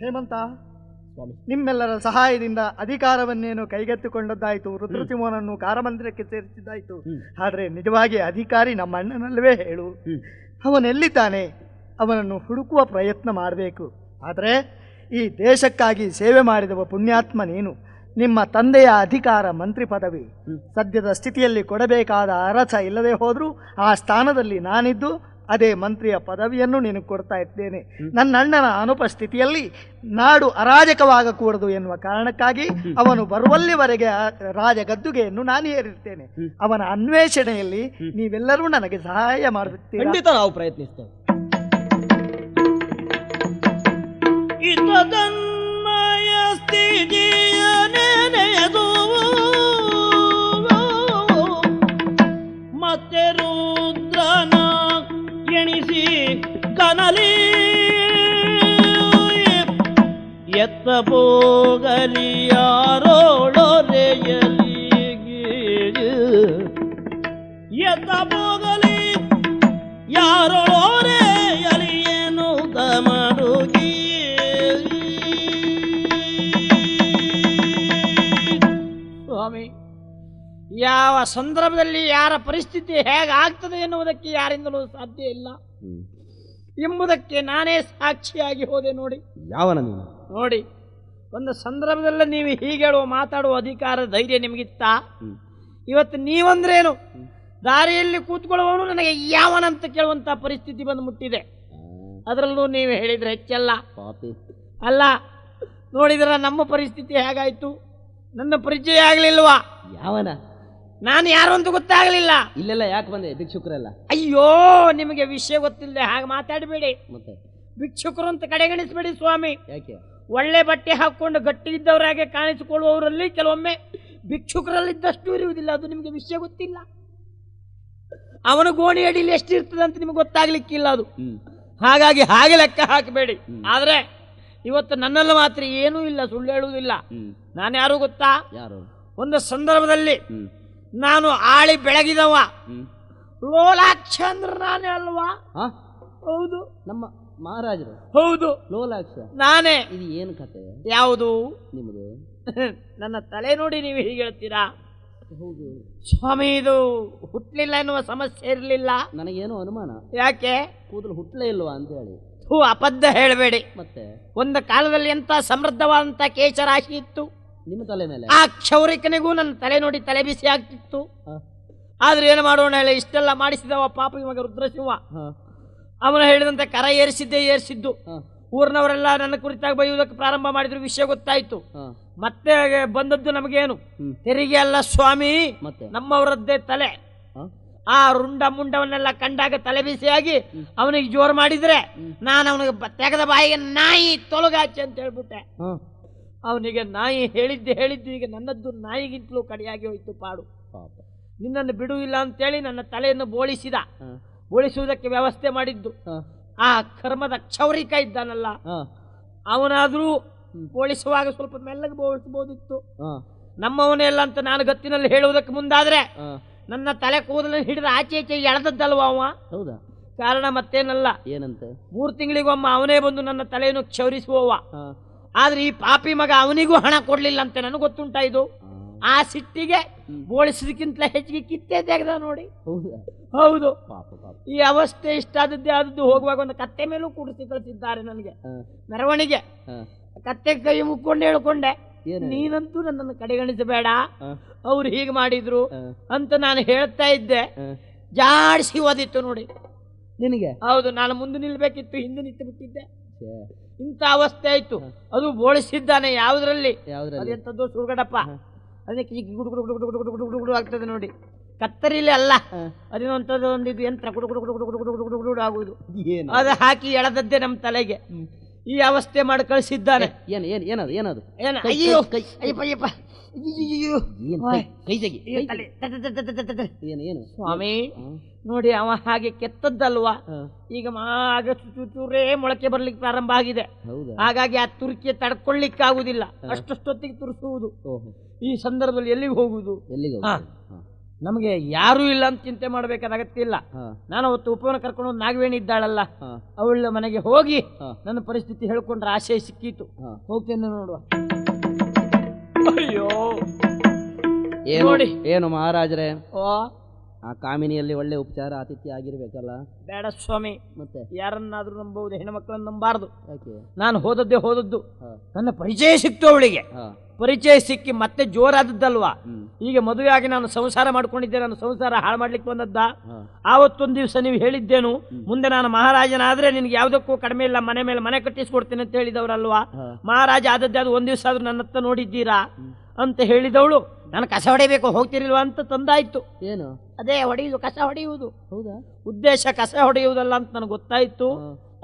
ಹೇಮಂತ, ನಿಮ್ಮೆಲ್ಲರ ಸಹಾಯದಿಂದ ಅಧಿಕಾರವನ್ನೇನು ಕೈಗೆತ್ತಿಕೊಂಡದ್ದಾಯ್ತು. ರುದ್ರಸಿಂಹನನ್ನು ಕಾರಮಂದಿರಕ್ಕೆ ಸೇರಿಸಿದ್ದಾಯ್ತು. ಆದ್ರೆ ನಿಜವಾಗಿ ಅಧಿಕಾರಿ ನಮ್ಮ ಅಣ್ಣನಲ್ಲವೇ ಹೇಳು. ಅವನೆಲ್ಲಿದ್ದಾನೆ? ಅವನನ್ನು ಹುಡುಕುವ ಪ್ರಯತ್ನ ಮಾಡಬೇಕು. ಆದರೆ ಈ ದೇಶಕ್ಕಾಗಿ ಸೇವೆ ಮಾಡಿದವ ಪುಣ್ಯಾತ್ಮ ನೀನು. ನಿಮ್ಮ ತಂದೆಯ ಅಧಿಕಾರ ಮಂತ್ರಿ ಪದವಿ ಸದ್ಯದ ಸ್ಥಿತಿಯಲ್ಲಿ ಕೊಡಬೇಕಾದ ಅರಸ ಇಲ್ಲದೆ ಹೋದರೂ ಆ ಸ್ಥಾನದಲ್ಲಿ ನಾನಿದ್ದು ಅದೇ ಮಂತ್ರಿಯ ಪದವಿಯನ್ನು ನಿನಗೆ ಕೊಡ್ತಾ ಇದ್ದೇನೆ. ನನ್ನ ಅಣ್ಣನ ಅನುಪಸ್ಥಿತಿಯಲ್ಲಿ ನಾಡು ಅರಾಜಕವಾಗಕೂಡದು ಎನ್ನುವ ಕಾರಣಕ್ಕಾಗಿ ಅವನು ಬರುವಲ್ಲಿವರೆಗೆ ರಾಜಗದ್ದುಗೆಯನ್ನು ನಾನು ಏರಿರ್ತೇನೆ. ಅವನ ಅನ್ವೇಷಣೆಯಲ್ಲಿ ನೀವೆಲ್ಲರೂ ನನಗೆ ಸಹಾಯ ಮಾಡುತ್ತೀರಾ? ಖಂಡಿತ ನಾವು ಪ್ರಯತ್ನಿಸ್ತೇವೆ. ಮತ್ತೆ ರುದ್ರನ ಎಣಿಸಿ ಕನಲಿ ಎತ್ತ ಹೋಗಲಿ ಯಾರೋಳೊರೆಯಲಿ ಎತ್ತ ಹೋಗಲಿ ಯಾರೋಳೊರೆಯಲಿ ಏನು ದಮರುಗಿ ಸ್ವಾಮಿ, ಯಾವ ಸಂದರ್ಭದಲ್ಲಿ ಯಾರ ಪರಿಸ್ಥಿತಿ ಹೇಗಾಗ್ತದೆ ಎನ್ನುವುದಕ್ಕೆ ಯಾರಿಂದಲೂ ಸಾಧ್ಯ ಇಲ್ಲ ಎಂಬುದಕ್ಕೆ ನಾನೇ ಸಾಕ್ಷಿಯಾಗಿ ಹೋದೆ. ನೋಡಿ ಯಾವನ ನೀನು? ನೋಡಿ, ಒಂದು ಸಂದರ್ಭದಲ್ಲಿ ನೀವು ಹೀಗೆ ಹೇಳುವ ಮಾತಾಡುವ ಅಧಿಕಾರ ಧೈರ್ಯ ನಿಮಗಿತ್ತಾ? ಇವತ್ತು ನೀವಂದ್ರೇನು, ದಾರಿಯಲ್ಲಿ ಕೂತ್ಕೊಳ್ಳುವವನು ನನಗೆ ಯಾವನಂತ ಕೇಳುವಂತ ಪರಿಸ್ಥಿತಿ ಬಂದು ಮುಟ್ಟಿದೆ. ಅದರಲ್ಲೂ ನೀವು ಹೇಳಿದ್ರೆ ಹೆಚ್ಚಲ್ಲ ಅಲ್ಲ. ನೋಡಿದ್ರ ನಮ್ಮ ಪರಿಸ್ಥಿತಿ ಹೇಗಾಯ್ತು? ನನ್ನ ಪರಿಚಯ ಆಗ್ಲಿಲ್ವಾ? ಯಾವನ? ನಾನು ಯಾರು ಅಂತ ಗೊತ್ತಾಗ್ಲಿಲ್ಲ. ಇಲ್ಲೆಲ್ಲ ಯಾಕೆ ಬಂದೆ? ಭಿಕ್ಷುಕರೆಲ್ಲ. ಅಯ್ಯೋ, ನಿಮಗೆ ವಿಷಯ ಗೊತ್ತಿಲ್ಲದೆ ಹಾಗೆ ಮಾತಾಡಬೇಡಿ. ಮತ್ತೆ ಭಿಕ್ಷುಕರು ಅಂತ ಕಡೆಗಣಿಸಬೇಡಿ ಸ್ವಾಮಿ. ಯಾಕೆ? ಒಳ್ಳೆ ಬಟ್ಟೆ ಹಾಕೊಂಡು ಗಟ್ಟಿ ಇದ್ದವರಾಗೆ ಕಾಣಿಸಿಕೊಳ್ಳುವವರಲ್ಲಿ ಕೆಲವೊಮ್ಮೆ ಭಿಕ್ಷುಕರಲ್ಲಿದ್ದಷ್ಟು ಇರುವುದಿಲ್ಲ. ಅದು ನಿಮಗೆ ವಿಷಯ ಗೊತ್ತಿಲ್ಲ. ಅವನ ಗೋಣಿ ಅಡಿಯಲ್ಲಿ ಎಷ್ಟಿರ್ತದೆ ಅಂತ ನಿಮ್ಗೆ ಗೊತ್ತಾಗ್ಲಿಕ್ಕಿಲ್ಲ ಅದು. ಹಾಗಾಗಿ ಹಾಗೆ ಲೆಕ್ಕ ಹಾಕಬೇಡಿ. ಆದ್ರೆ ಇವತ್ತು ನನ್ನಲ್ಲಿ ಮಾತ್ರ ಏನೂ ಇಲ್ಲ, ಸುಳ್ಳು ಹೇಳುವುದಿಲ್ಲ. ನಾನು ಯಾರು ಗೊತ್ತಾ? ಯಾರು? ಒಂದು ಸಂದರ್ಭದಲ್ಲಿ ನಾನು ಆಳಿ ಬೆಳಗಿದವ. ಲೋಲಾಕ್ಷ ಅಂದ್ರೆ ನಾನೇ ಅಲ್ವಾ? ಹೌದು, ನಮ್ಮ ಮಹಾರಾಜರು. ಹೌದು, ಲೋಲಾಕ್ಷ ನಾನೇ. ಇದು ಏನು ಕತೆ? ಯಾವುದು ನಿಮ್ಮದು? ನನ್ನ ತಲೆ ನೋಡಿ ನೀವು ಹೀಗೆ ಹೇಳ್ತೀರಾ? ಹೌದು ಸ್ವಾಮಿ, ಇದು ಹುಟ್ಲಿಲ್ಲ ಎನ್ನುವ ಸಮಸ್ಯೆ ಇರಲಿಲ್ಲ. ನನಗೇನು ಅನುಮಾನ. ಯಾಕೆ? ಕೂದಲು ಹುಟ್ಲೇ ಇಲ್ವಾ ಅಂತ ಹೇಳಿ. ಅಬದ್ಧ ಹೇಳಬೇಡಿ. ಮತ್ತೆ ಒಂದು ಕಾಲದಲ್ಲಿ ಎಂತ ಸಮೃದ್ಧವಾದಂತ ಕೇಶರಾಶಿ ಇತ್ತು ನಿಮ್ಮ ತಲೆ ಮೇಲೆ. ಆ ಕ್ಷೌರಿಕನಿಗೂ ನನ್ನ ತಲೆ ನೋಡಿ ತಲೆ ಬಿಸಿ ಆಗ್ತಿತ್ತು. ಆದ್ರೆ ಏನು ಮಾಡೋಣ ಹೇಳಿ, ಇಷ್ಟೆಲ್ಲ ಮಾಡಿಸಿದವ ಪಾಪ ಇವಾಗ ರುದ್ರಶಿವ. ಅವನು ಹೇಳಿದಂತೆ ಕರ ಏರಿಸಿದ್ದು. ಊರಿನವರೆಲ್ಲ ನನ್ನ ಕುರಿತಾಗಿ ಬೈಯುವುದಕ್ಕೆ ಪ್ರಾರಂಭ ಮಾಡಿದ್ರು. ವಿಷಯ ಗೊತ್ತಾಯ್ತು. ಮತ್ತೆ ಬಂದದ್ದು ನಮಗೇನು ತೆರಿಗೆ ಅಲ್ಲ ಸ್ವಾಮಿ, ನಮ್ಮವರದ್ದೇ ತಲೆ. ಆ ರುಂಡ ಮುಂಡವನ್ನೆಲ್ಲ ಕಂಡಾಗ ತಲೆ ಬಿಸಿಯಾಗಿ ಅವನಿಗೆ ಜೋರು ಮಾಡಿದ್ರೆ ನಾನು ಅವನಿಗೆ ತೆಗೆದ ಬಾಯಿಗೆ ನಾಯಿ ತೊಲಗಾಚೆ ಅಂತ ಹೇಳ್ಬಿಟ್ಟೆ. ಅವನಿಗೆ ನಾಯಿ ಹೇಳಿದ್ದು ಈಗ ನನ್ನದ್ದು ನಾಯಿಗಿಂತಲೂ ಕಡಿಯಾಗಿ ಹೋಯ್ತು ಪಾಡು. ನಿನ್ನನ್ನು ಬಿಡುವಿಲ್ಲ ಅಂತೇಳಿ ನನ್ನ ತಲೆಯನ್ನು ಬೋಳಿಸುವುದಕ್ಕೆ ವ್ಯವಸ್ಥೆ ಮಾಡಿದ್ದು ಆ ಕರ್ಮದ ಕ್ಷೌರಿಕ ಇದ್ದಾನಲ್ಲ, ಅವನಾದ್ರೂ ಬೋಳಿಸುವಾಗ ಸ್ವಲ್ಪ ಮೆಲ್ಲಗೆ ಬೋಳಿಸಬಹುದಿತ್ತು. ನಮ್ಮವನೇ ಅಲ್ಲ ಅಂತ ನಾನು ಗತ್ತಿನಲ್ಲಿ ಹೇಳುವುದಕ್ಕೆ ಮುಂದಾದ್ರೆ ನನ್ನ ತಲೆ ಕೂದಲನ್ನು ಹಿಡಿದು ಆಚೆ ಎಳೆದದ್ದಲ್ವ ಅವ. ಹೌದಾ? ಕಾರಣ ಮತ್ತೇನಲ್ಲ, ಏನಂತೆ? 3 ತಿಂಗಳಿಗೊಮ್ಮ ಅವನೇ ಬಂದು ನನ್ನ ತಲೆಯನ್ನು ಕ್ಷೌರಿಸುವವ. ಆದ್ರೆ ಈ ಪಾಪಿ ಮಗ ಅವನಿಗೂ ಹಣ ಕೊಡ್ಲಿಲ್ಲ ಅಂತ ನನಗೆ ಗೊತ್ತುಂಟ. ಇದು ಆ ಸಿಟ್ಟಿಗೆ ಬೋಳಿಸೋದಕ್ಕಿಂತಲೇ ಹೆಚ್ಚಿಗೆ ಕಿತ್ತೇ ತೆಗೆದ ನೋಡಿ. ಹೌದು, ಈ ಅವಸ್ಥೆ ಇಷ್ಟಾದದ್ದೇ ಆದದ್ದು. ಹೋಗುವಾಗ ಒಂದು ಕತ್ತೆ ಮೇಲೂ ಕೂಡಿಸಿ ಕಳಿಸಿದ್ದಾರೆ ನನಗೆ ಮೆರವಣಿಗೆ. ಕತ್ತೆ ಕೈ ಮುಕ್ಕೊಂಡು ಹೇಳ್ಕೊಂಡೆ, ನೀನಂತೂ ನನ್ನನ್ನು ಕಡೆಗಣಿಸಬೇಡ, ಅವ್ರು ಹೀಗೆ ಮಾಡಿದ್ರು ಅಂತ ನಾನು ಹೇಳ್ತಾ ಇದ್ದೆ. ಜಾಡಿಸಿ ಓದಿತ್ತು ನೋಡಿ ನಿನಗೆ. ಹೌದು, ನಾನು ಮುಂದೆ ನಿಲ್ಬೇಕಿತ್ತು, ಹಿಂದೆ ನಿಂತು ಬಿಟ್ಟಿದ್ದೆ. ಇಂಥ ಅವಸ್ಥೆ ಆಯ್ತು. ಅದು ಬೋಳಿಸಿದ್ದಾನೆ. ಯಾವುದ್ರಲ್ಲಿ? ಅದೆಂಥದ್ದು ಸುಳ್ಗಡಪ್ಪ. ಅದಕ್ಕೆ ಗುಡು ಆಗ್ತದೆ ನೋಡಿ. ಕತ್ತರಿಲಿ ಅಲ್ಲ, ಅದೇನಂತದ್ದು ಒಂದು ಇದು ಯಂತ್ರ ಗುಡು ಆಗುವುದು. ಅದು ಹಾಕಿ ಎಳೆದದ್ದೇ ನಮ್ಮ ತಲೆಗೆ. ಈ ಅವಸ್ಥೆ ಮಾಡಿ ಕಳಿಸಿದ್ದಾನೆ. ಏನದು? ಅಯ್ಯೋ ಅಯ್ಯಪ್ಪ, ಸ್ವಾಮಿ ನೋಡಿ, ಅವ ಹಾಗೆ ಕೆತ್ತದ್ದಲ್ವಾ, ಈಗ ಆಗ ಚೂರೇ ಮೊಳಕೆ ಬರ್ಲಿಕ್ಕೆ ಪ್ರಾರಂಭ ಆಗಿದೆ. ಹಾಗಾಗಿ ಆ ತುರ್ಕಿಯ ತಡ್ಕೊಳ್ಳಿಕ್ಕಾಗುದಿಲ್ಲ. ಅಷ್ಟೊತ್ತಿಗೆ ತುರಿಸುವುದು. ಈ ಸಂದರ್ಭದಲ್ಲಿ ಎಲ್ಲಿಗೆ ಹೋಗುವುದು? ನಮಗೆ ಯಾರೂ ಇಲ್ಲ ಅಂತ ಚಿಂತೆ ಮಾಡಬೇಕಾದ ಅಗತ್ಯ ಇಲ್ಲ. ನಾನು ಅವತ್ತು ಉಪವನ ಕರ್ಕೊಂಡು ನಾಗವೇಣಿ ಇದ್ದಾಳಲ್ಲ, ಅವಳ ಮನೆಗೆ ಹೋಗಿ ನನ್ನ ಪರಿಸ್ಥಿತಿ ಹೇಳ್ಕೊಂಡ್ರೆ ಆಶಯ ಸಿಕ್ಕಿತು. ಹೋಗ್ತೇನೆ ನೋಡುವ. ಅಯ್ಯೋ ನೋಡಿ ಏನು ಮಹಾರಾಜರೇ, ಆ ಕಾಮಿನಿಯಲ್ಲಿ ಒಳ್ಳೆ ಉಪಚಾರ ಆತಿಥ್ಯ ಆಗಿರ್ಬೇಕಲ್ಲ. ಬೇಡ ಸ್ವಾಮಿ, ಮತ್ತೆ ಯಾರನ್ನಾದ್ರೂ ನಂಬಬಹುದು, ಹೆಣ್ಮಕ್ಳನ್ನ ನಂಬಾರ್ದು. ಯಾಕೆ? ನಾನು ಹೋದದ್ದು ಹಾ. ನನ್ನ ಪರಿಚಯ ಸಿಕ್ತು ಅವಳಿಗೆ. ಹಾ. ಪರಿಚಯ ಸಿಕ್ಕಿ ಮತ್ತೆ ಜೋರಾದದ್ದಲ್ವಾ. ಹ್ಮ್. ಈಗ ಮದುವೆಯಾಗಿ ನಾನು ಸಂಸಾರ ಮಾಡ್ಕೊಂಡಿದ್ದೆ, ನಾನು ಸಂಸಾರ ಹಾಳು ಮಾಡ್ಲಿಕ್ಕೆ ಬಂದದ್ದ. ಹಾ. ಆವತ್ತೊಂದು ದಿವಸ ನೀವು ಹೇಳಿದ್ದೇನು, ಮುಂದೆ ನಾನು ಮಹಾರಾಜನಾದ್ರೆ ನಿನ್ಗೆ ಯಾವುದಕ್ಕೂ ಕಡಿಮೆ ಇಲ್ಲ, ಮನೆ ಮೇಲೆ ಮನೆ ಕಟ್ಟಿಸ್ಕೊಡ್ತೇನೆ ಅಂತ ಹೇಳಿದವರಲ್ವಾ. ಹಾ. ಮಹಾರಾಜ ಆದದ್ದೇ ಅದು ಒಂದು ದಿವಸ ಆದ್ರೂ ನನ್ನ ಹತ್ರ ನೋಡಿದ್ದೀರಾ ಅಂತ ಹೇಳಿದವಳು, ನಾನು ಕಸ ಹೊಡಿಬೇಕು ಹೋಗ್ತಿರಿಲ್ವಾ ಅಂತ ತಂದಾಯ್ತು. ಏನು? ಅದೇ ಹೊಡೆಯುವುದು, ಕಸ ಹೊಡೆಯುವುದು. ಹೌದಾ? ಉದ್ದೇಶ ಕಸ ಹೊಡೆಯುವುದಲ್ಲ ಅಂತ ನನಗೆ ಗೊತ್ತಾಯ್ತು.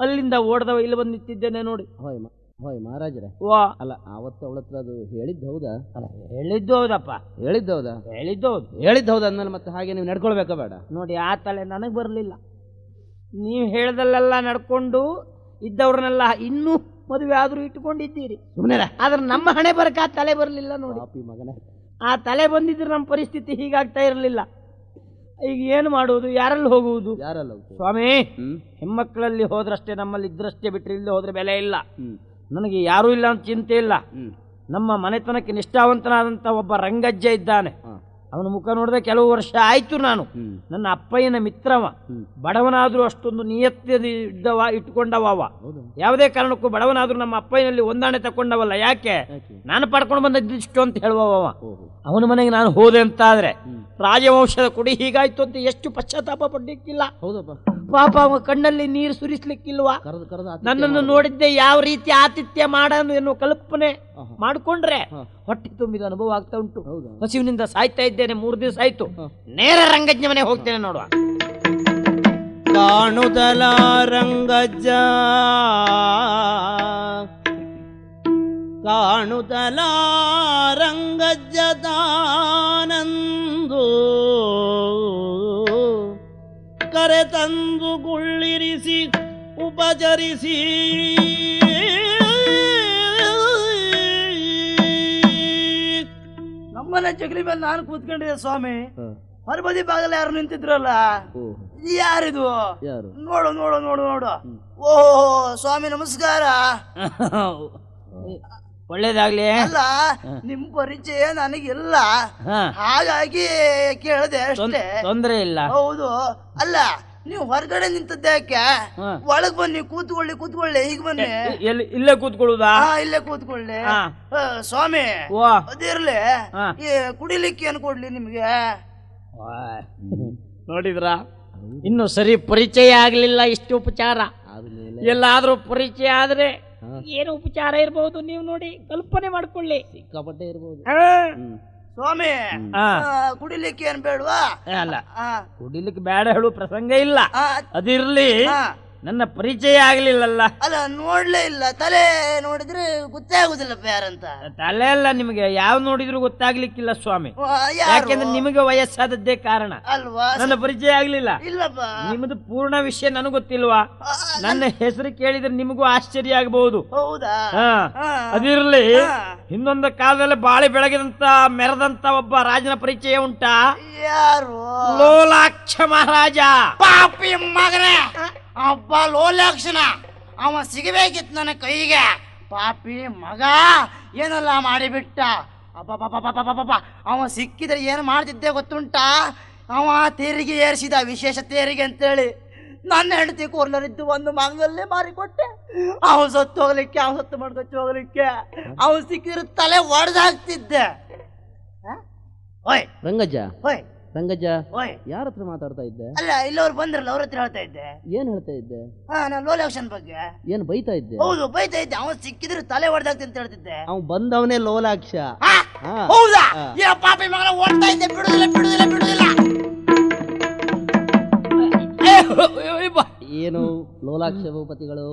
ಅಲ್ಲಿಂದ ಓಡ್ದವ ಇಲ್ಲಿ ಬಂದು ನಿಂತಿದ್ದೇನೆ ನೋಡಿ. ಹೋಯ್ ಮಹಾರಾಜರೇ, ವಾ ಅಲ್ಲ ಅವತ್ತು ಅವಳ ಹತ್ರ ಅದು ಹೇಳಿದ್ದು ಹೌದಾ? ಅಲ್ಲ, ಹೇಳಿದ್ದು ಹೌದಪ್ಪ, ಹೇಳಿದ್ದು ಹೌದಾ? ಹೇಳಿದ್ದು ಹೌದು. ಹೇಳಿದ್ದು ಹೌದಾ ಅಂದ್ಮೇಲೆ ಮತ್ತೆ ಹಾಗೆ ನೀವು ನಡ್ಕೊಳ್ಬೇಕಾ ಬೇಡ? ನೋಡಿ, ಆ ತಲೆ ನನಗೆ ಬರಲಿಲ್ಲ. ನೀವು ಹೇಳ್ದಲ್ಲೆಲ್ಲ ನಡ್ಕೊಂಡು ಇದ್ದವ್ರನ್ನೆಲ್ಲ ಇನ್ನೂ ಮದುವೆ ಆದರೂ ಇಟ್ಕೊಂಡಿದ್ದೀರಿ. ಸುಮ್ಮನೆ ಆದ್ರೆ ನಮ್ಮ ಹಣೆ ಬರಕ ಆ ತಲೆ ಬರಲಿಲ್ಲ ನೋಡಿ. ಮಗನೇ, ಆ ತಲೆ ಬಂದಿದ್ರೆ ನಮ್ಮ ಪರಿಸ್ಥಿತಿ ಹೀಗಾಗ್ತಾ ಇರಲಿಲ್ಲ. ಈಗ ಏನು ಮಾಡುವುದು, ಯಾರಲ್ಲಿ ಹೋಗುವುದು? ಯಾರಲ್ಲ ಸ್ವಾಮಿ, ಹೆಣ್ಮಕ್ಳಲ್ಲಿ ಹೋದ್ರಷ್ಟೇ, ನಮ್ಮಲ್ಲಿ ಇದ್ರಷ್ಟೇ, ಬಿಟ್ಟರೆ ಇಲ್ಲದೆ ಹೋದ್ರೆ ಬೆಲೆ ಇಲ್ಲ. ನನಗೆ ಯಾರೂ ಇಲ್ಲ ಅಂತ ಚಿಂತೆ ಇಲ್ಲ. ನಮ್ಮ ಮನೆತನಕ್ಕೆ ನಿಷ್ಠಾವಂತನಾದಂಥ ಒಬ್ಬ ರಂಗಜ್ಜ ಇದ್ದಾನೆ. ಅವನ ಮುಖ ನೋಡಿದ್ರೆ ಕೆಲವು ವರ್ಷ ಆಯ್ತು. ನಾನು ನನ್ನ ಅಪ್ಪಯ್ಯನ ಮಿತ್ರವ, ಬಡವನಾದ್ರೂ ಅಷ್ಟೊಂದು ನಿಯತ್ತಿದ್ದವ, ಇಟ್ಕೊಂಡವ. ಯಾವುದೇ ಕಾರಣಕ್ಕೂ ಬಡವನಾದ್ರೂ ನಮ್ಮ ಅಪ್ಪಯ್ಯನಲ್ಲಿ ಹೊಂದಾಣೆ ತಕೊಂಡವಲ್ಲ. ಯಾಕೆ? ನಾನು ಪಡ್ಕೊಂಡು ಬಂದದ್ದಿಷ್ಟು ಅಂತ ಹೇಳುವವ. ಅವನ ಮನೆಗೆ ನಾನು ಹೋದೆ ಅಂತಾದ್ರೆ ರಾಜವಂಶದ ಕುಡಿ ಹೀಗಾಯ್ತು ಅಂತ ಎಷ್ಟು ಪಶ್ಚಾತ್ತಾಪ ಪಡ್ಲಿಕ್ಕಿಲ್ಲ. ಪಾಪ ಅವ ಕಣ್ಣಲ್ಲಿ ನೀರು ಸುರಿಸ್ಲಿಕ್ಕಿಲ್ವಾ? ನನ್ನನ್ನು ನೋಡಿದ್ದೆ ಯಾವ ರೀತಿ ಆತಿಥ್ಯ ಮಾಡೋದು ಎನ್ನುವ ಕಲ್ಪನೆ ಮಾಡ್ಕೊಂಡ್ರೆ ಹೊಟ್ಟೆ ತುಂಬಿದ ಅನುಭವ ಆಗ್ತಾ ಉಂಟು. ಹಸಿವಿನಿಂದ ಸಾಯ್ತಾ ಇದ್ದೇನೆ, 3 ದಿವಸ ಆಯ್ತು. ನೇರ ರಂಗಜ್ಜ ಮನೆ ಹೋಗ್ತೇನೆ ನೋಡುವ. ಕಾಣುದಲ ರಂಗಜ್ಜ, ಕಾಣುದಲ ರಂಗಜ್ಜ ತಾನಂದು ಕರೆ ತಂದು ಗುಳ್ಳಿರಿಸಿ ಉಪಚರಿಸಿ ನಮ್ಮನೆ ಜಗಲಿ ಮೇಲೆ ನಾನು ಕೂತ್ಕೊಂಡಿದ್ದೆ ಸ್ವಾಮಿ. ಹೊರಬದಿ ಬಾಗಲ ಯಾರು ನಿಂತಿದ್ರಲ್ಲ, ಯಾರಿದು? ನೋಡು ನೋಡು ನೋಡು ನೋಡು. ಓಹೋ ಸ್ವಾಮಿ ನಮಸ್ಕಾರ. ಒಳ್ಳೇದಾಗ್ಲಿ. ಅಲ್ಲ, ನಿಮ್ ಪರಿಚಯ ನನಗಿಲ್ಲ, ಹಾಗಾಗಿ ಕೇಳಿದೆ ಅಷ್ಟೇ. ತೊಂದ್ರೆ ಇಲ್ಲ. ಹೌದು. ಅಲ್ಲ, ನೀವು ಹೊರಗಡೆ ನಿಂತದ್ಯಾಕೆ? ಒಳಗ್ ಬನ್ನಿ, ಕೂತ್ಕೊಳ್ಳಿ ಕೂತ್ಕೊಳ್ಳಿ. ಈಗ ಬನ್ನಿ. ಇಲ್ಲೇ ಕೂತ್ಕೊಳ್ಳುದಾ? ಇಲ್ಲೇ ಕೂತ್ಕೊಳ್ಳಿ. ಸ್ವಾಮಿ ಅದಿರ್ಲಿ, ಕುಡಿಲಿಕ್ಕೆ ಏನ್ ಕೊಡ್ಲಿ ನಿಮ್ಗೆ? ನೋಡಿದ್ರ, ಇನ್ನು ಸರಿ ಪರಿಚಯ ಆಗ್ಲಿಲ್ಲ, ಇಷ್ಟು ಉಪಚಾರ. ಎಲ್ಲಾದ್ರೂ ಪರಿಚಯ ಆದ್ರೆ ಏನು ಉಪಚಾರ ಇರಬಹುದು, ನೀವು ನೋಡಿ ಕಲ್ಪನೆ ಮಾಡ್ಕೊಳ್ಳಿ. ಸಿಕ್ಕಾಪಟ್ಟೆ ಇರ್ಬೋದು ಸ್ವಾಮಿ. ಕುಡಿಲಿಕ್ಕೆ ಏನ್ ಬೇಡವಾ? ಅಲ್ಲ, ಕುಡಿಲಿಕ್ಕೆ ಬೇಡ ಹೇಳು ಪ್ರಸಂಗ ಇಲ್ಲ. ಅದಿರ್ಲಿ, ನನ್ನ ಪರಿಚಯ ಆಗ್ಲಿಲ್ಲಲ್ಲ. ಅಲ್ಲ, ನೋಡ್ಲೇ ಇಲ್ಲ. ತಲೆ ನೋಡಿದ್ರೆ ಗೊತ್ತೇ ಆಗುದಿಲ್ಲಪ್ಪ ಯಾರಂತ. ತಲೆ ಎಲ್ಲ ನಿಮಗೆ ಯಾವ ನೋಡಿದ್ರು ಗೊತ್ತಾಗ್ಲಿಕ್ಕಿಲ್ಲ ಸ್ವಾಮಿ. ಯಾಕೆಂದ್ರೆ ನಿಮಗೆ ವಯಸ್ಸಾದದ್ದೇ ಕಾರಣ ಅಲ್ವಾ? ನನ್ನ ಪರಿಚಯ ಆಗ್ಲಿಲ್ಲ. ಇಲ್ಲಪ್ಪ. ನಿಮ್ಮದು ಪೂರ್ಣ ವಿಷಯ ನನಗೆ ಗೊತ್ತಿಲ್ವಾ? ನನ್ನ ಹೆಸರು ಕೇಳಿದ್ರೆ ನಿಮಗೂ ಆಶ್ಚರ್ಯ ಆಗಬಹುದು. ಹೌದಾ? ಅದಿರ್ಲಿ, ಇನ್ನೊಂದು ಕಾಲದಲ್ಲಿ ಬಾಳೆ ಬೆಳಗಿದಂತ ಮೆರೆದಂತ ಒಬ್ಬ ರಾಜನ ಪರಿಚಯ ಉಂಟಾ? ಯಾರು? ಲೋಲಾಕ್ಷ ಮಹಾರಾಜ. ಪಾಪಿ ಮಗನೇ, ಒಬ್ಬ ಲೋಲಾಕ್ಷನ ಅವ ಸಿಗಬೇಕಿತ್ತು ನನ್ನ ಕೈಗೆ. ಪಾಪಿ ಮಗ ಏನೆಲ್ಲ ಮಾಡಿಬಿಟ್ಟ. ಅಬ್ಬಬ್ಬಬ್ಬಬ್ಬಬ್ಬಬ್ಬ, ಅವ ಸಿಕ್ಕಿದ್ರೆ ಏನು ಮಾಡ್ತಿದ್ದೆ ಗೊತ್ತುಂಟಾ? ಅವ ತೆರಿಗೆ ಏರಿಸಿದ, ವಿಶೇಷ ತೆರಿಗೆ ಅಂತೇಳಿ. ನನ್ನ ಹೆಂಡತಿ ಕೋರ್ಲರಿದ್ದು ಒಂದು ಮಾಂಗಲ್ಯ ಮಾರಿಕೊಟ್ಟೆ. ಅವನು ಸತ್ತು ಹೋಗ್ಲಿಕ್ಕೆ, ಅವನು ಸತ್ತು ಮಾಡ್ಕೊಚ್ಚು ಹೋಗ್ಲಿಕ್ಕೆ. ಅವನು ಸಿಕ್ಕಿದ್ರೆ ತಲೆ ಒಡೆದಾಗ್ತಿದ್ದೆ. ಓಯ್ ರಂಗಜ್ಜ, ಓಯ್ ರಂಗಜ್ಜ, ಓಯ್, ಯಾರ ಹತ್ರ ಮಾತಾಡ್ತಾ ಇದ್ದೆ? ಅಲ್ಲ, ಇಲ್ಲವ್ರು ಬಂದ್ರಲ್ಲ, ಅವ್ರ ಹತ್ರ ಹೇಳ್ತಾ ಇದ್ದೆ. ಏನ್ ಹೇಳ್ತಾ ಇದ್ದೆ? ನಾನು ಲೋಲಾಕ್ಷನ್ ಬಗ್ಗೆ. ಏನ್ ಬೈತಾ ಇದ್ದೆ? ಹೌದು, ಬೈತಾ ಇದ್ದೆ. ಅವನು ಸಿಕ್ಕಿದ್ರೆ ತಲೆ ಹೊಡೆದಾಗ್ತಿ ಅಂತ ಹೇಳ್ತಿದ್ದೆ. ಅವ್ನು ಬಂದವನೇ ಲೋಲಾಕ್ಷ. ಹೌದಾ? ಏ ಪಾಪಿ ಮಗಳ ಓಡ್ತಾ ಇದ್ದೆ, ಬಿಡುದಿಲ್ಲ ಬಿಡುದಿಲ್ಲ ಬಿಡುದಿಲ್ಲ. ಏನು ಲೋಲಾಕ್ಷ ಭೂಪತಿಗಳು?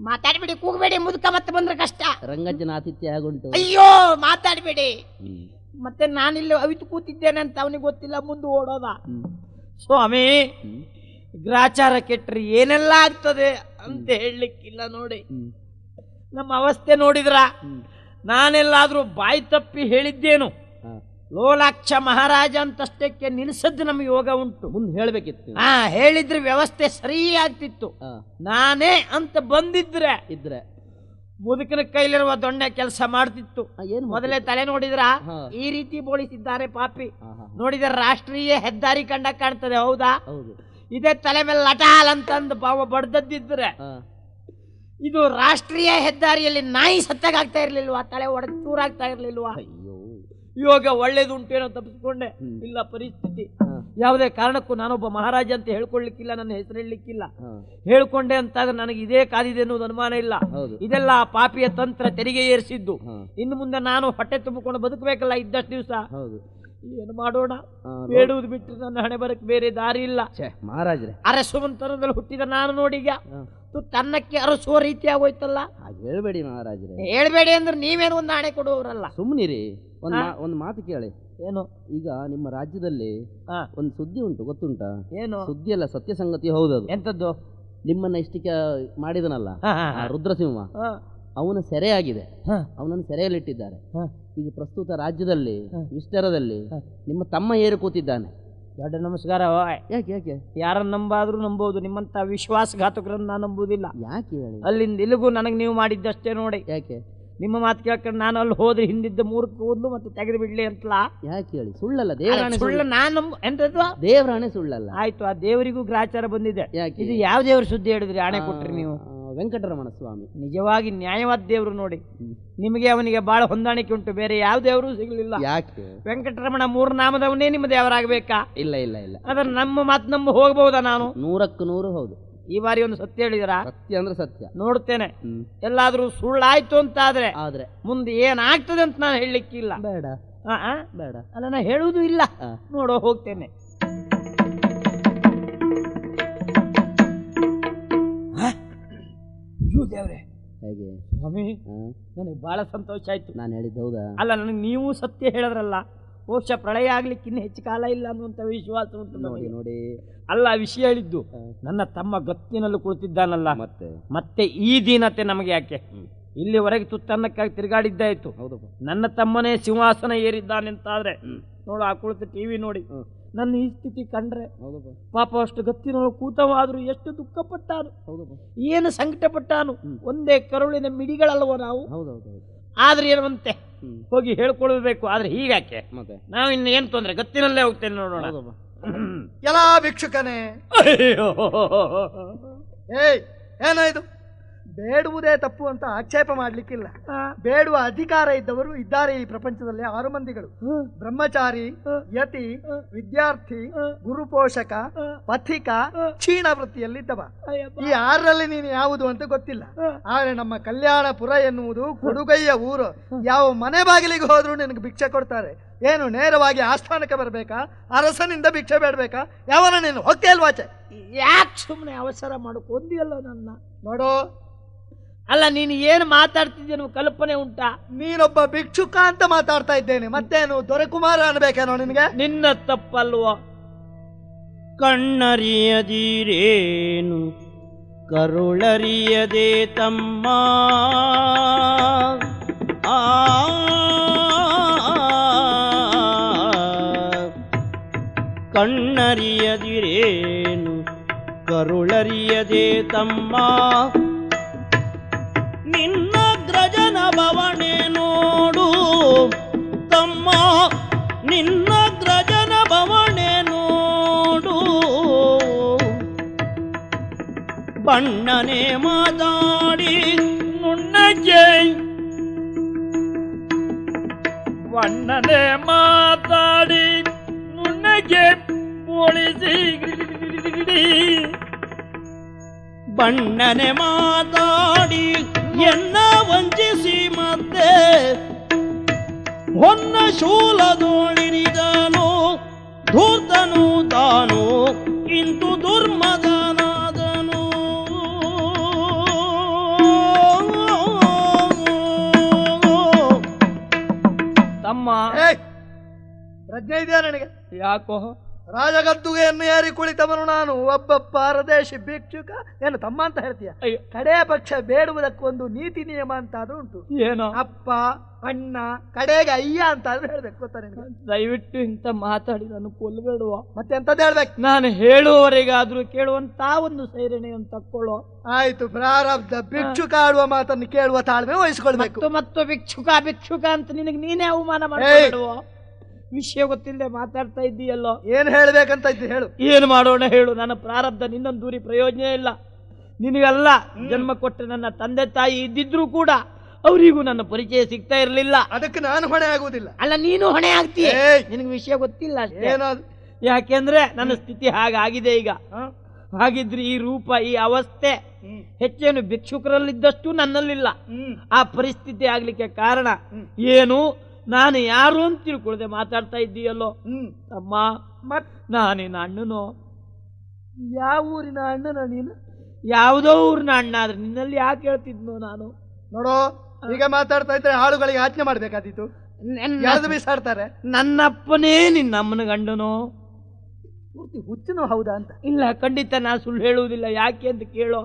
ಮಾತಾಡ್ಬೇಡಿ, ಕೂಗಬೇಡಿ, ಮುದುಕ ಮತ್ತೆ ಬಂದ್ರೆ ಕಷ್ಟ. ರಂಗಜ್ಜನ ಆತಿಥ್ಯ ಆಗುಂಟು. ಅಯ್ಯೋ ಮಾತಾಡ್ಬೇಡಿ. ಮತ್ತೆ ನಾನಿಲ್ಲಿ ಅವಿತು ಕೂತಿದ್ದೇನೆ ಅಂತ ಅವನಿಗೆ ಗೊತ್ತಿಲ್ಲ, ಮುಂದೆ ಓಡೋದ. ಸ್ವಾಮಿ, ಗ್ರಾಚಾರ ಕೆಟ್ರಿ ಏನೆಲ್ಲ ಆಗ್ತದೆ ಅಂತ ಹೇಳಲಿಕ್ಕಿಲ್ಲ ನೋಡಿ. ನಮ್ಮ ಅವಸ್ಥೆ ನೋಡಿದ್ರ ನಾನೆಲ್ಲಾದ್ರೂ ಬಾಯಿ ತಪ್ಪಿ ಹೇಳಿದ್ದೇನು? ಲೋಲಾಕ್ಷ ಮಹಾರಾಜ ಅಂತಷ್ಟಕ್ಕೆ ನಿಲ್ಸದ್ದು ನಮಗೆ ಯೋಗ ಉಂಟು. ಮುಂದೆ ಹೇಳ್ಬೇಕಿತ್ತು. ಹೇಳಿದ್ರೆ ವ್ಯವಸ್ಥೆ ಸರಿ ಆಗ್ತಿತ್ತು. ನಾನೇ ಅಂತ ಬಂದಿದ್ರೆ ಇದ್ರೆ ಮುದುಕನ ಕೈಲಿರುವ ದೊಣ್ಣೆ ಕೆಲಸ ಮಾಡ್ತಿತ್ತು. ಏನು ಮೊದಲೇ ತಲೆ ನೋಡಿದ್ರ ಹಾ. ಈ ರೀತಿ ಬೋಳಿಸಿದ್ದಾರೆ ಪಾಪಿ. ಆಹಾ. ನೋಡಿದ್ರೆ ರಾಷ್ಟ್ರೀಯ ಹೆದ್ದಾರಿ ಕಂಡ ಕಾಣ್ತದೆ, ಹೌದಾ? ಹೌದು. ಇದೇ ತಲೆ ಮೇಲೆ ಲಟಾಲ್ ಅಂತಂದು ಬಡ್ದದ್ದಿದ್ರೆ ಹಾ. ಇದು ರಾಷ್ಟ್ರೀಯ ಹೆದ್ದಾರಿಯಲ್ಲಿ ನಾಯಿ ಸತ್ತಾಗ್ತಾ ಇರ್ಲಿಲ್ವಾ? ತಲೆ ಒಡೆದು ಚೂರಾಗ್ತಾ ಇರ್ಲಿಲ್ವಾ? ಅಯ್ಯೋ. ಇವಾಗ ಒಳ್ಳೇದುಂಟೇನೋ ತಪ್ಪಿಸ್ಕೊಂಡೆ. ಇಲ್ಲ ಪರಿಸ್ಥಿತಿ ಯಾವುದೇ ಕಾರಣಕ್ಕೂ ನಾನೊಬ್ಬ ಮಹಾರಾಜ ಅಂತ ಹೇಳ್ಕೊಳ್ಲಿಕ್ಕಿಲ್ಲ, ನನ್ನ ಹೆಸರು ಹೇಳಲಿಕ್ಕಿಲ್ಲ. ಹೇಳ್ಕೊಂಡೆ ಅಂತಾದ್ರೆ ನನಗೆ ಇದೇ ಕಾದಿದೆ ಅನ್ನೋದು ಅನುಮಾನ ಇಲ್ಲ. ಹೌದು. ಇದೆಲ್ಲ ಪಾಪಿಯ ತಂತ್ರ, ತೆರಿಗೆ ಏರಿಸಿದ್ದು. ಹಾ. ಇನ್ನು ಮುಂದೆ ನಾನು ಹೊಟ್ಟೆ ತುಂಬಿಕೊಂಡು ಬದುಕಬೇಕಲ್ಲ ಇದ್ದಷ್ಟು ದಿವಸ. ಹೌದು. ಏನು ಮಾಡೋಣ? ಬೇಡುವುದು ಬಿಟ್ಟರೆ ನನ್ನ ಹಣೆ ಬರಕ್ಕೆ ಬೇರೆ ದಾರಿ ಇಲ್ಲ. ಮಹಾರಾಜ್ರೆ, ಅರಸುವಂತನದಲ್ಲಿ ಹುಟ್ಟಿದ ನಾನು ನೋಡಿಗ ತನ್ನಕ್ಕೆ ಅರಸುವ ರೀತಿ ಆಗೋಯ್ತಲ್ಲ. ಹಾಗೆ ಹೇಳ್ಬೇಡಿ ಮಹಾರಾಜ್ರೆ. ಹೇಳ್ಬೇಡಿ ಅಂದ್ರೆ ನೀವೇನು ಒಂದು ಹಣೆ ಕೊಡುವವರಲ್ಲ. ಸುಮ್ಮನಿರಿ. ಒಂದು ಮಾತು ಕೇಳಿ. ಏನು? ಈಗ ನಿಮ್ಮ ರಾಜ್ಯದಲ್ಲಿ ಒಂದು ಸುದ್ದಿ ಉಂಟು, ಗೊತ್ತುಂಟಾ? ಏನು ಸುದ್ದಿ ಅಲ್ಲ, ಸತ್ಯ ಸಂಗತಿ. ಹೌದದು. ಎಂತದ್ದು? ನಿಮ್ಮನ್ನ ಇಷ್ಟಕ್ಕೆ ಮಾಡಿದನಲ್ಲ ಆ ರುದ್ರಸಿಂಹ, ಅವನ ಸೆರೆಯಾಗಿದೆ. ಅವನನ್ನು ಸೆರೆಯಲ್ಲಿಟ್ಟಿದ್ದಾರೆ. ಈಗ ಪ್ರಸ್ತುತ ರಾಜ್ಯದಲ್ಲಿ ವಿಸ್ತಾರದಲ್ಲಿ ನಿಮ್ಮ ತಮ್ಮ ಏರು ಕೂತಿದ್ದಾನೆ. ದೊಡ್ಡ ನಮಸ್ಕಾರ. ಯಾಕೆ ಯಾಕೆ ಯಾರನ್ನ ನಂಬಾದ್ರೂ ನಂಬೋದು, ನಿಮ್ಮಂತ ವಿಶ್ವಾಸಘಾತಕರನ್ನ ನಾನು ನಂಬುವುದಿಲ್ಲ. ಯಾಕೆ ಹೇಳಿ? ಅಲ್ಲಿಂದ ಇಲ್ಲಿಗೂ ನನಗೆ ನೀವು ಮಾಡಿದ್ದಷ್ಟೇ ನೋಡಿ. ಯಾಕೆ? ನಿಮ್ಮ ಮಾತು ಕೇಳ್ಕೊಂಡು ನಾನು ಅಲ್ಲಿ ಹೋದ್ರೆ ಹಿಂದಿದ್ದ 3 ಕೂದಲು ಮತ್ತೆ ತೆಗೆದು ಬಿಡ್ಲಿ ಅಂತಲಾ? ಯಾಕೆ ಹೇಳಿ? ಸುಳ್ಳಲ್ಲ, ದೇವರಾಣೆ ಸುಳ್ಳು. ನಾನು ಎಂತದ್ದು? ದೇವರಾಣೆ ಸುಳ್ಳಲ್ಲ. ಆಯ್ತು, ಆ ದೇವರಿಗೂ ಗ್ರಾಚಾರ ಬಂದಿದೆ. ಯಾಕೆ? ಇದು ಯಾವ ದೇವ್ರ ಸುದ್ದಿ ಹೇಳಿದ್ರಿ? ಆಣೆ ಕೊಟ್ರಿ ನೀವು? ವೆಂಕಟರಮಣ ಸ್ವಾಮಿ. ನಿಜವಾಗಿ ನ್ಯಾಯವಾದ ದೇವರು ನೋಡಿ. ನಿಮಗೆ ಅವನಿಗೆ ಬಹಳ ಹೊಂದಾಣಿಕೆ ಉಂಟು, ಬೇರೆ ಯಾವ ದೇವರು ಸಿಗಲಿಲ್ಲ. ಯಾಕೆ? ವೆಂಕಟರಮಣ 3 ನಾಮದವನ್ನೇ ನಿಮ್ಮ ದೇವರಾಗಬೇಕಾ? ಇಲ್ಲ ಇಲ್ಲ ಇಲ್ಲ. ಅದನ್ನ ನಮ್ಮ ಮಾತು ನಂಬ ಹೋಗಬಹುದಾ? ನಾನು 100ಕ್ಕೆ 100 ಹೌದು. ಈ ಬಾರಿ ಒಂದು ಸತ್ಯ ಹೇಳಿದಿರಾ? ಸತ್ಯ ಅಂದ್ರೆ ಸತ್ಯ. ನೋಡ್ತೇನೆ. ಎಲ್ಲಾದ್ರೂ ಸುಳ್ಳಾಯ್ತು ಅಂತ ಆದ್ರೆ ಮುಂದೆ ಏನಾಗ್ತದೆ ಅಂತ ನಾನು ಹೇಳಲಿಕ್ಕಿಲ್ಲ. ಬೇಡ ಬೇಡ. ಅಲ್ಲ, ನಾ ಹೇಳುವುದು ಇಲ್ಲ. ನೋಡೋ ಹೋಗ್ತೇನೆ. ದೇವ್ರೆ, ಹೇಗೆ ಸ್ವಾಮಿ, ನನಗೆ ಬಹಳ ಸಂತೋಷ ಆಯ್ತು. ನಾನು ಹೇಳಿದ್ದು ಹೌದಾ? ಅಲ್ಲ, ನನಗೆ ನೀವು ಸತ್ಯ ಹೇಳಿದ್ರಲ್ಲ, ಬಹುಶಃ ಪ್ರಳಯ ಆಗ್ಲಿಕ್ಕೆ ಇನ್ನು ಹೆಚ್ಚು ಕಾಲ ಇಲ್ಲ ಅನ್ನುವಂಥ ವಿಶ್ವಾಸ ಉಂಟು. ನೋಡಿ ನೋಡಿ. ಅಲ್ಲ, ವಿಷಯ ಹೇಳಿದ್ದು ನನ್ನ ತಮ್ಮ ಗತ್ತಿನಲ್ಲಿ ಕುಳಿತಿದ್ದಾನಲ್ಲ, ಮತ್ತೆ ಈ ದೀನತೆ ನಮಗೆ ಯಾಕೆ? ಇಲ್ಲಿವರೆಗೆ ತುತ್ತನ್ನಕ್ಕಾಗಿ ತಿರುಗಾಡಿದ್ದಾಯ್ತು. ನನ್ನ ತಮ್ಮನೇ ಸಿಂಹಾಸನ ಏರಿದ್ದಾನೆಂತಾದ್ರೆ ನೋಡು, ಆ ಕುಳಿತು ಟಿವಿ ನೋಡಿ ನನ್ನ ಈ ಸ್ಥಿತಿ ಕಂಡ್ರೆ ಪಾಪ ಅಷ್ಟು ಗತ್ತಿನೊಳಗೆ ಕೂತವಾದ್ರೂ ಎಷ್ಟು ದುಃಖ ಪಟ್ಟಾನು, ಏನು ಸಂಕಟ ಪಟ್ಟಾನು. ಒಂದೇ ಕರುಳಿನ ಮಿಡಿಗಳಲ್ವ ನಾವು? ಆದ್ರೆ ಏನಂತೆ ಹೋಗಿ ಹೇಳ್ಕೊಳ್ಬೇಕು. ಆದ್ರೆ ಹೀಗಾಕೆ? ನಾವು ಇನ್ನು ಏನು ತೊಂದ್ರೆ, ಗತ್ತಿನಲ್ಲೇ ಹೋಗ್ತೇನೆ, ನೋಡೋಣ. ಎಲ್ಲ ಭಿಕ್ಷುಕನೇ, ಏಯ್ ಏನಾಯ್ತು? ಬೇಡುವುದೇ ತಪ್ಪು ಅಂತ ಆಕ್ಷೇಪ ಮಾಡ್ಲಿಕ್ಕಿಲ್ಲ. ಬೇಡುವ ಅಧಿಕಾರ ಇದ್ದವರು ಇದ್ದಾರೆ ಈ ಪ್ರಪಂಚದಲ್ಲಿ 6 ಮಂದಿಗಳು. ಬ್ರಹ್ಮಚಾರಿ, ಯತಿ, ವಿದ್ಯಾರ್ಥಿ, ಗುರುಪೋಷಕ, ಪಥಿಕ, ಕ್ಷೀಣ ವೃತ್ತಿಯಲ್ಲಿದ್ದವ. ಈ 6ರಲ್ಲಿ ನೀನು ಯಾವುದು ಅಂತ ಗೊತ್ತಿಲ್ಲ. ಆದ್ರೆ ನಮ್ಮ ಕಲ್ಯಾಣಪುರ ಎನ್ನುವುದು ಕೊಡುಗೈಯ ಊರು. ಯಾವ ಮನೆ ಬಾಗಿಲಿಗೆ ಹೋದ್ರು ನಿನಗೆ ಭಿಕ್ಷೆ ಕೊಡ್ತಾರೆ. ಏನು ನೇರವಾಗಿ ಆಸ್ಥಾನಕ್ಕೆ ಬರ್ಬೇಕಾ? ಅರಸನಿಂದ ಭಿಕ್ಷೆ ಬೇಡ್ಬೇಕಾ? ಯಾವನ ನೀನು ಹೊಕ್ಕೆ ಅಲ್ವಾಚೆ? ಯಾಕೆ ಸುಮ್ಮನೆ ಅವಸರ ಮಾಡ್ಕೊಂದಿಯಲ್ಲ ನನ್ನ? ನೋಡು, ಅಲ್ಲ, ನೀನು ಏನು ಮಾತಾಡ್ತಿದ್ಯ ಕಲ್ಪನೆ ಉಂಟಾ? ನೀನೊಬ್ಬ ಭಿಕ್ಷುಕ ಅಂತ ಮಾತಾಡ್ತಾ ಇದ್ದೇನೆ, ಮತ್ತೇನು ದೊರೆಕುಮಾರ ಅನ್ಬೇಕೇನೋ ನಿನಗೆ? ನಿನ್ನ ತಪ್ಪಲ್ವ? ಕಣ್ಣರಿಯದಿರೇನು ಕರುಳರಿಯದೆ ತಮ್ಮ ಕಣ್ಣರಿಯದಿರೇನು ಕರುಳರಿಯದೆ ತಮ್ಮ ನಿನ್ನ ಗ್ರಜನ ಬವಣೆ ನೋಡು ತಮ್ಮ, ನಿನ್ನ ಗ್ರಜನ ಬವಣೆ ನೋಡು. ಬಣ್ಣನೆ ಮಾತಾಡಿ ನುಣ್ಣಗೆ, ಬಣ್ಣನೆ ಮಾತಾಡಿ ನುಣ್ಣಗೆ ಬೋಳಿಸಿ, ಬಣ್ಣನೆ ಮಾತಾಡಿ ಎನ್ನ ವಂಚಿಸಿ ಮತ್ತೆ ಹೊನ್ನ ಶೂಲದೋಳಿರಿದನು ಧೂರ್ತನು ತಾನು ಇಂತು ದುರ್ಮದನಾದನು. ತಮ್ಮ ಪ್ರಜ್ಞೆ ಇದೆಯಾ ನನಗೆ? ಯಾಕೋ ರಾಜಗದ್ದುಗೆಯನ್ನು ಏರಿ ಕುಳಿತವನು ನಾನು, ಒಬ್ಬ ಪರದೇಶಿ ಭಿಕ್ಷುಕ. ಏನು ತಮ್ಮ ಅಂತ ಹೇಳ್ತೀಯ? ಕಡೆ ಪಕ್ಷ ಬೇಡುವುದಕ್ಕೊಂದು ನೀತಿ ನಿಯಮ ಅಂತಾದ್ರೂ ಉಂಟು. ಏನೋ ಅಪ್ಪ, ಅಣ್ಣ, ಕಡೆಗೆ ಅಯ್ಯ ಅಂತಾದ್ರೂ ಹೇಳ್ಬೇಕು. ಗೊತ್ತಾ ನಿನಗೆ? ದಯವಿಟ್ಟು ಇಂಥ ಮಾತಾಡಿ ನಾನು ಕೊಲ್ಲಬೇಡುವ. ಮತ್ತೆ ಎಂತದ್ದು ಹೇಳ್ಬೇಕು? ನಾನು ಹೇಳುವವರೆಗಾದ್ರೂ ಕೇಳುವಂತ ಒಂದು ಸೈರಣೆಯನ್ನು ತಕ್ಕೊಳ್ಳೋ. ಆಯ್ತು, ಪ್ರಾರಬ್ಧ. ಭಿಕ್ಷುಕ ಆಡುವ ಮಾತನ್ನು ಕೇಳುವ ತಾಳ್ಮೆ ವಹಿಸ್ಕೊಳ್ಬೇಕು. ಮತ್ತು ಭಿಕ್ಷುಕ ಅಂತ ನಿನಗೆ ನೀನೇ ಅವಮಾನ ಮಾಡಬೇಡುವ. ವಿಷಯ ಗೊತ್ತಿಲ್ಲದೆ ಮಾತಾಡ್ತಾ ಇದ್ದೀಯಲ್ಲೋ. ಏನ್ ಹೇಳ್ಬೇಕಂತ ಇದ್ದು ಹೇಳು. ಏನು ಮಾಡೋಣ ಹೇಳು. ನನ್ನ ಪ್ರಾರಬ್ಧ ನಿನ್ನೊಂದು ದೂರಿ ಪ್ರಯೋಜನ ಇಲ್ಲ. ನಿನಗೆಲ್ಲ ಜನ್ಮ ಕೊಟ್ಟ ನನ್ನ ತಂದೆ ತಾಯಿ ಇದ್ದಿದ್ರು ಕೂಡ ಅವರಿಗೂ ನನ್ನ ಪರಿಚಯ ಸಿಗ್ತಾ ಇರಲಿಲ್ಲ. ಅದಕ್ಕೆ ನಾನು ಹೊಣೆ ಆಗುವುದಿಲ್ಲ. ಅಲ್ಲ, ನೀನು ಹೊಣೆ ಆಗ್ತೀಯ. ನಿನಗೆ ವಿಷಯ ಗೊತ್ತಿಲ್ಲ ಅಷ್ಟೇ. ಯಾಕೆಂದ್ರೆ ನನ್ನ ಸ್ಥಿತಿ ಹಾಗಾಗಿದೆ ಈಗ. ಹಾಗಿದ್ರೆ ಈ ರೂಪ, ಈ ಅವಸ್ಥೆ ಹೆಚ್ಚೇನು ಭಿಕ್ಷುಕರಲ್ಲಿದ್ದಷ್ಟು ನನ್ನಲ್ಲಿಲ್ಲ. ಆ ಪರಿಸ್ಥಿತಿ ಆಗ್ಲಿಕ್ಕೆ ಕಾರಣ ಏನು? ನಾನು ಯಾರು ಅಂತ ತಿಳ್ಕೊಳ್ದೆ ಮಾತಾಡ್ತಾ ಇದ್ದೀಯಲ್ಲೋ. ತಮ್ಮ, ನಾನಿನ ಅಣ್ಣನೋ? ಯಾವ ಊರಿನ ಅಣ್ಣನ ನೀನು? ಯಾವುದೋ ಊರಿನ ಅಣ್ಣ ಆದ್ರೆ ನಿನ್ನಲ್ಲಿ ಯಾಕೆ ಹೇಳ್ತಿದ್ನೋ ನಾನು? ನೋಡೋ, ಈಗ ಮಾತಾಡ್ತಾ ಇದ್ರೆ ಆಳುಗಳಿಗೆ ಆಜ್ಞೆ ಮಾಡ್ಬೇಕಾದೀತು. ಯಾವ್ದು ಬೀಸಾಡ್ತಾರೆ. ನನ್ನಪ್ಪನೇ ನಿನ್ನಮ್ಮನ ಗಂಡನೋ? ಪೂರ್ತಿ ಹುಚ್ಚನೋ ಹೌದಾ ಅಂತ? ಇಲ್ಲ, ಖಂಡಿತ ನಾನು ಸುಳ್ಳು ಹೇಳುವುದಿಲ್ಲ. ಯಾಕೆ ಅಂತ ಕೇಳೋ.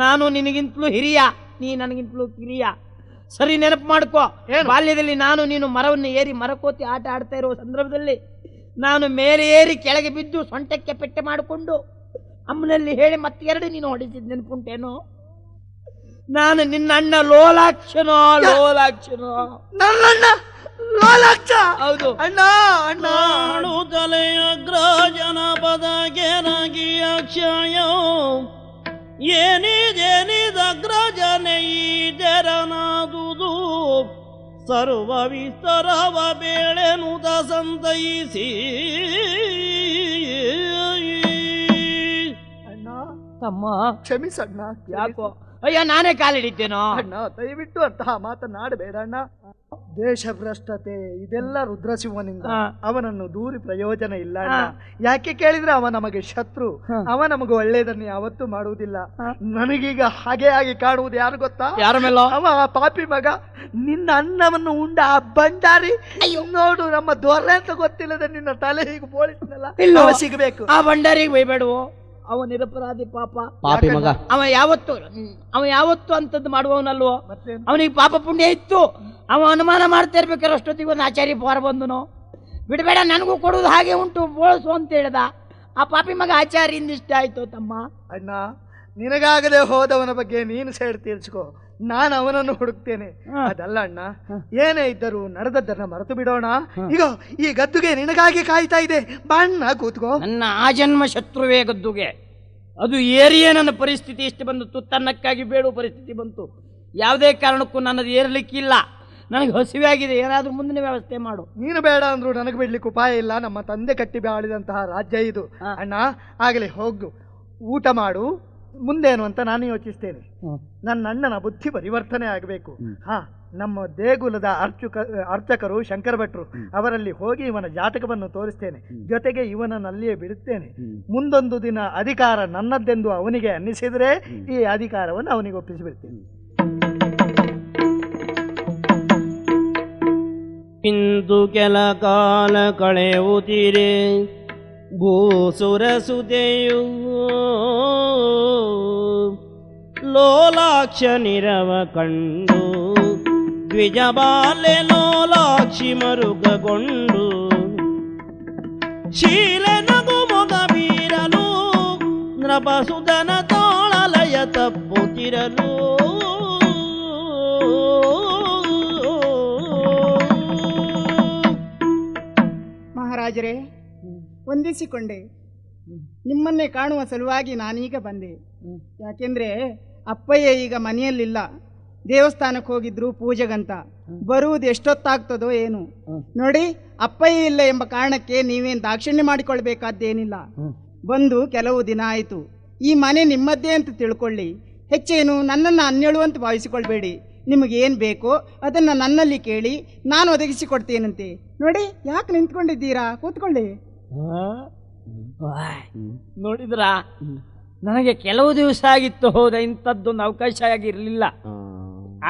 ನಾನು ನಿನಗಿಂತಲೂ ಹಿರಿಯ, ನೀ ನನಗಿಂತಲೂ ಕಿರಿಯ. ಸರಿ, ನೆನಪು ಮಾಡ್ಕೋ. ಬಾಲ್ಯದಲ್ಲಿ ನಾನು ನೀನು ಮರವನ್ನು ಏರಿ ಮರಕೋತಿ ಆಟ ಆಡ್ತಾ ಇರುವ ಸಂದರ್ಭದಲ್ಲಿ ನಾನು ಮೇಲೆ ಏರಿ ಕೆಳಗೆ ಬಿದ್ದು ಸೊಂಟಕ್ಕೆ ಪೆಟ್ಟೆ ಮಾಡಿಕೊಂಡು ಅಮ್ಮನಲ್ಲಿ ಹೇಳಿ ಮತ್ತೆ ನೀನು ಹೊಡಿಸಿದ್ ನೆನಪುಂಟೇನೋ? ನಾನು ನಿನ್ನ ಅಣ್ಣ ಲೋಲಾಕ್ಷನೋ? ನನ್ನ ಲೋಲಾಕ್ಷ? ಹೌದು ಅಣ್ಣ. ಅಣ್ಣ ತಲೆಯ ಜನಪದ ಗೆನಗಿ ಅಕ್ಷಯ ಏನಿದಗ್ರಜನೆ ಈ ಜರನಾದುದು ಸರ್ವ ವಿಸ್ತರವ ಬೇಳೆನುತ ಸಂತೈಸಿ. ಅಣ್ಣ, ತಮ್ಮ ಕ್ಷಮಿಸಣ್ಣ. ಯಾಕೋ? ಅಯ್ಯ, ನಾನೇ ಕಾಲಿಡಿದ್ದೇನೋ? ಅಣ್ಣ, ದಯವಿಟ್ಟು ಅಂತಹ ಮಾತನಾಡಬೇಡ ಅಣ್ಣ. ದೇಶಭ್ರಷ್ಟತೆ ಇದೆಲ್ಲ ರುದ್ರಸಿಂಹನಿಂದ. ಅವನನ್ನು ದೂರಿ ಪ್ರಯೋಜನ ಇಲ್ಲ ಅಣ್ಣ. ಯಾಕೆ ಕೇಳಿದ್ರೆ ಅವ ನಮಗೆ ಶತ್ರು. ಅವ ನಮಗೆ ಒಳ್ಳೆಯದನ್ನು ಯಾವತ್ತೂ ಮಾಡುವುದಿಲ್ಲ. ನನಗೀಗ ಹಾಗೆ ಆಗಿ ಕಾಣುವುದು ಯಾರು ಗೊತ್ತಾ? ಯಾರ ಮೇಲೋ? ಅವ ಪಾಪಿ ಮಗ, ನಿನ್ನ ಅನ್ನವನ್ನು ಉಂಡ ಆ ಭಂಡಾರಿ. ನೋಡು, ನಮ್ಮ ದೊರೆ ಅಂತ ಗೊತ್ತಿಲ್ಲದೆ ನಿನ್ನ ತಲೆ ಹೀಗೆ ಬೋಳಿಸ್ನಲ್ಲ, ಸಿಗಬೇಕು. ಆ ಭಂಡಾರಿಗೆ ಬೈಬೇಡುವೋ? ಅವ ನಿರಪರಾಧಿ ಪಾಪ. ಪಾಪಿ ಮಗ. ಅವ ಯಾವತ್ತು ಅಂತದ್ದು ಮಾಡುವವನಲ್ವೋ? ಅವನಿಗೆ ಪಾಪ ಪುಣ್ಯ ಇತ್ತು. ಅವ ಅನುಮಾನ ಮಾಡ್ತಾ ಇರ್ಬೇಕಾದ್ರೆ ಅಷ್ಟೊತ್ತಿಗೆ ಒಂದು ಆಚಾರ್ಯ ಬಾರ ಬಂದನು. ಬಿಡಬೇಡ, ನನಗೂ ಕೊಡುವುದು ಹಾಗೆ ಉಂಟು, ಬೋಳಿಸು ಅಂತ ಹೇಳ್ದ. ಆ ಪಾಪಿ ಮಗ ಆಚಾರ್ಯಿಂದ ಇಷ್ಟ ಆಯ್ತು. ತಮ್ಮ, ಅಣ್ಣ, ನಿನಗಾಗದೆ ಹೋದವನ ಬಗ್ಗೆ ನೀನು ಸೇಡ್ ತೀರ್ಸ್ಕೋ. ನಾನು ಅವನನ್ನು ಹುಡುಕ್ತೇನೆ. ಅದಲ್ಲ ಅಣ್ಣ, ಏನೇ ಇದ್ದರೂ ನಡೆದದ್ದನ್ನ ಮರೆತು ಬಿಡೋಣ. ಈಗ ಈ ಗದ್ದುಗೆ ನಿನಗಾಗಿ ಕಾಯ್ತಾ ಇದೆ. ಬಣ್ಣ ಕೂತ್ಕೋ. ನನ್ನ ಆಜನ್ಮ ಶತ್ರುವೇ ಗದ್ದುಗೆ. ಅದು ಏರಿಯೇ ನನ್ನ ಪರಿಸ್ಥಿತಿ ಇಷ್ಟು ಬಂತು. ತನ್ನಕ್ಕಾಗಿ ಬೇಡುವ ಪರಿಸ್ಥಿತಿ ಬಂತು. ಯಾವುದೇ ಕಾರಣಕ್ಕೂ ನನ್ನದು ಏರ್ಲಿಕ್ಕಿಲ್ಲ. ನನಗೆ ಹಸಿವೆ ಆಗಿದೆ. ಏನಾದರೂ ಮುಂದಿನ ವ್ಯವಸ್ಥೆ ಮಾಡು. ನೀನು ಬೇಡ ಅಂದ್ರು ನನಗೆ ಬಿಡ್ಲಿಕ್ಕೆ ಉಪಾಯ ಇಲ್ಲ. ನಮ್ಮ ತಂದೆ ಕಟ್ಟಿ ಬಾಳಿದಂತಹ ರಾಜ್ಯ ಇದು ಅಣ್ಣ. ಆಗಲೇ ಹೋಗು, ಊಟ ಮಾಡು. ಮುಂದೇನು ಅಂತ ನಾನು ಯೋಚಿಸ್ತೇನೆ. ನನ್ನ ಅಣ್ಣನ ಬುದ್ಧಿ ಪರಿವರ್ತನೆ ಆಗಬೇಕು. ನಮ್ಮ ದೇಗುಲದ ಅರ್ಚಕರು ಶಂಕರ ಭಟ್ರು, ಅವರಲ್ಲಿ ಹೋಗಿ ಇವನ ಜಾತಕವನ್ನು ತೋರಿಸ್ತೇನೆ. ಜೊತೆಗೆ ಇವನನ್ನು ಅಲ್ಲಿಯೇ ಬಿಡುತ್ತೇನೆ. ಮುಂದೊಂದು ದಿನ ಅಧಿಕಾರ ನನ್ನದ್ದೆಂದು ಅವನಿಗೆ ಅನ್ನಿಸಿದರೆ ಈ ಅಧಿಕಾರವನ್ನು ಅವನಿಗೆ ಒಪ್ಪಿಸಿಬಿಡ್ತೇನೆ. ಇಂದು ಕೆಲ ಕಾಲ ಕಳೆಯುತ್ತೀರೆ ಭೂಸುರಸುದೆಯು ಲೋಲಾಕ್ಷ ನಿರವ ಕಂಡು ದ್ವಿಜಬಾಲೆ ಲೋಲಾಕ್ಷಿ ಮರುಗಗೊಂಡು ಶೀಲೆ ನಗು ಮೊಗ ಬೀರಲು ನೃಪಸುಧನ ತಾಳಲಯ ತಪ್ಪುತ್ತಿರಲು ಮಹಾರಾಜರೇ, ವಂದಿಸಿಕೊಂಡೆ. ನಿಮ್ಮನ್ನೇ ಕಾಣುವ ಸಲುವಾಗಿ ನಾನೀಗ ಬಂದೆ. ಯಾಕೆಂದ್ರೆ ಅಪ್ಪಯ್ಯ ಈಗ ಮನೆಯಲ್ಲಿಲ್ಲ, ದೇವಸ್ಥಾನಕ್ಕೆ ಹೋಗಿದ್ರು ಪೂಜೆಗಂತ. ಬರುವುದು ಎಷ್ಟೊತ್ತಾಗ್ತದೋ ಏನು ನೋಡಿ. ಅಪ್ಪಯ್ಯ ಇಲ್ಲ ಎಂಬ ಕಾರಣಕ್ಕೆ ನೀವೇನು ದಾಕ್ಷಿಣ್ಯ ಮಾಡಿಕೊಳ್ಬೇಕಾದ್ದೇನಿಲ್ಲ. ಬಂದು ಕೆಲವು ದಿನ ಆಯಿತು. ಈ ಮನೆ ನಿಮ್ಮದ್ದೇ ಅಂತ ತಿಳ್ಕೊಳ್ಳಿ. ಹೆಚ್ಚೇನು ನನ್ನನ್ನು ಅನ್ಯಳುವಂತ ಭಾವಿಸಿಕೊಳ್ಬೇಡಿ. ನಿಮಗೇನು ಬೇಕೋ ಅದನ್ನು ನನ್ನಲ್ಲಿ ಕೇಳಿ, ನಾನು ಒದಗಿಸಿಕೊಡ್ತೇನಂತೆ. ನೋಡಿ, ಯಾಕೆ ನಿಂತ್ಕೊಂಡಿದ್ದೀರಾ? ಕೂತ್ಕೊಳ್ಳಿ. ನೋಡಿದ್ರ, ನನಗೆ ಕೆಲವು ದಿವಸ ಆಗಿತ್ತು. ಹೌದಾ, ಇಂಥದ್ದೊಂದು ಅವಕಾಶ ಆಗಿರಲಿಲ್ಲ.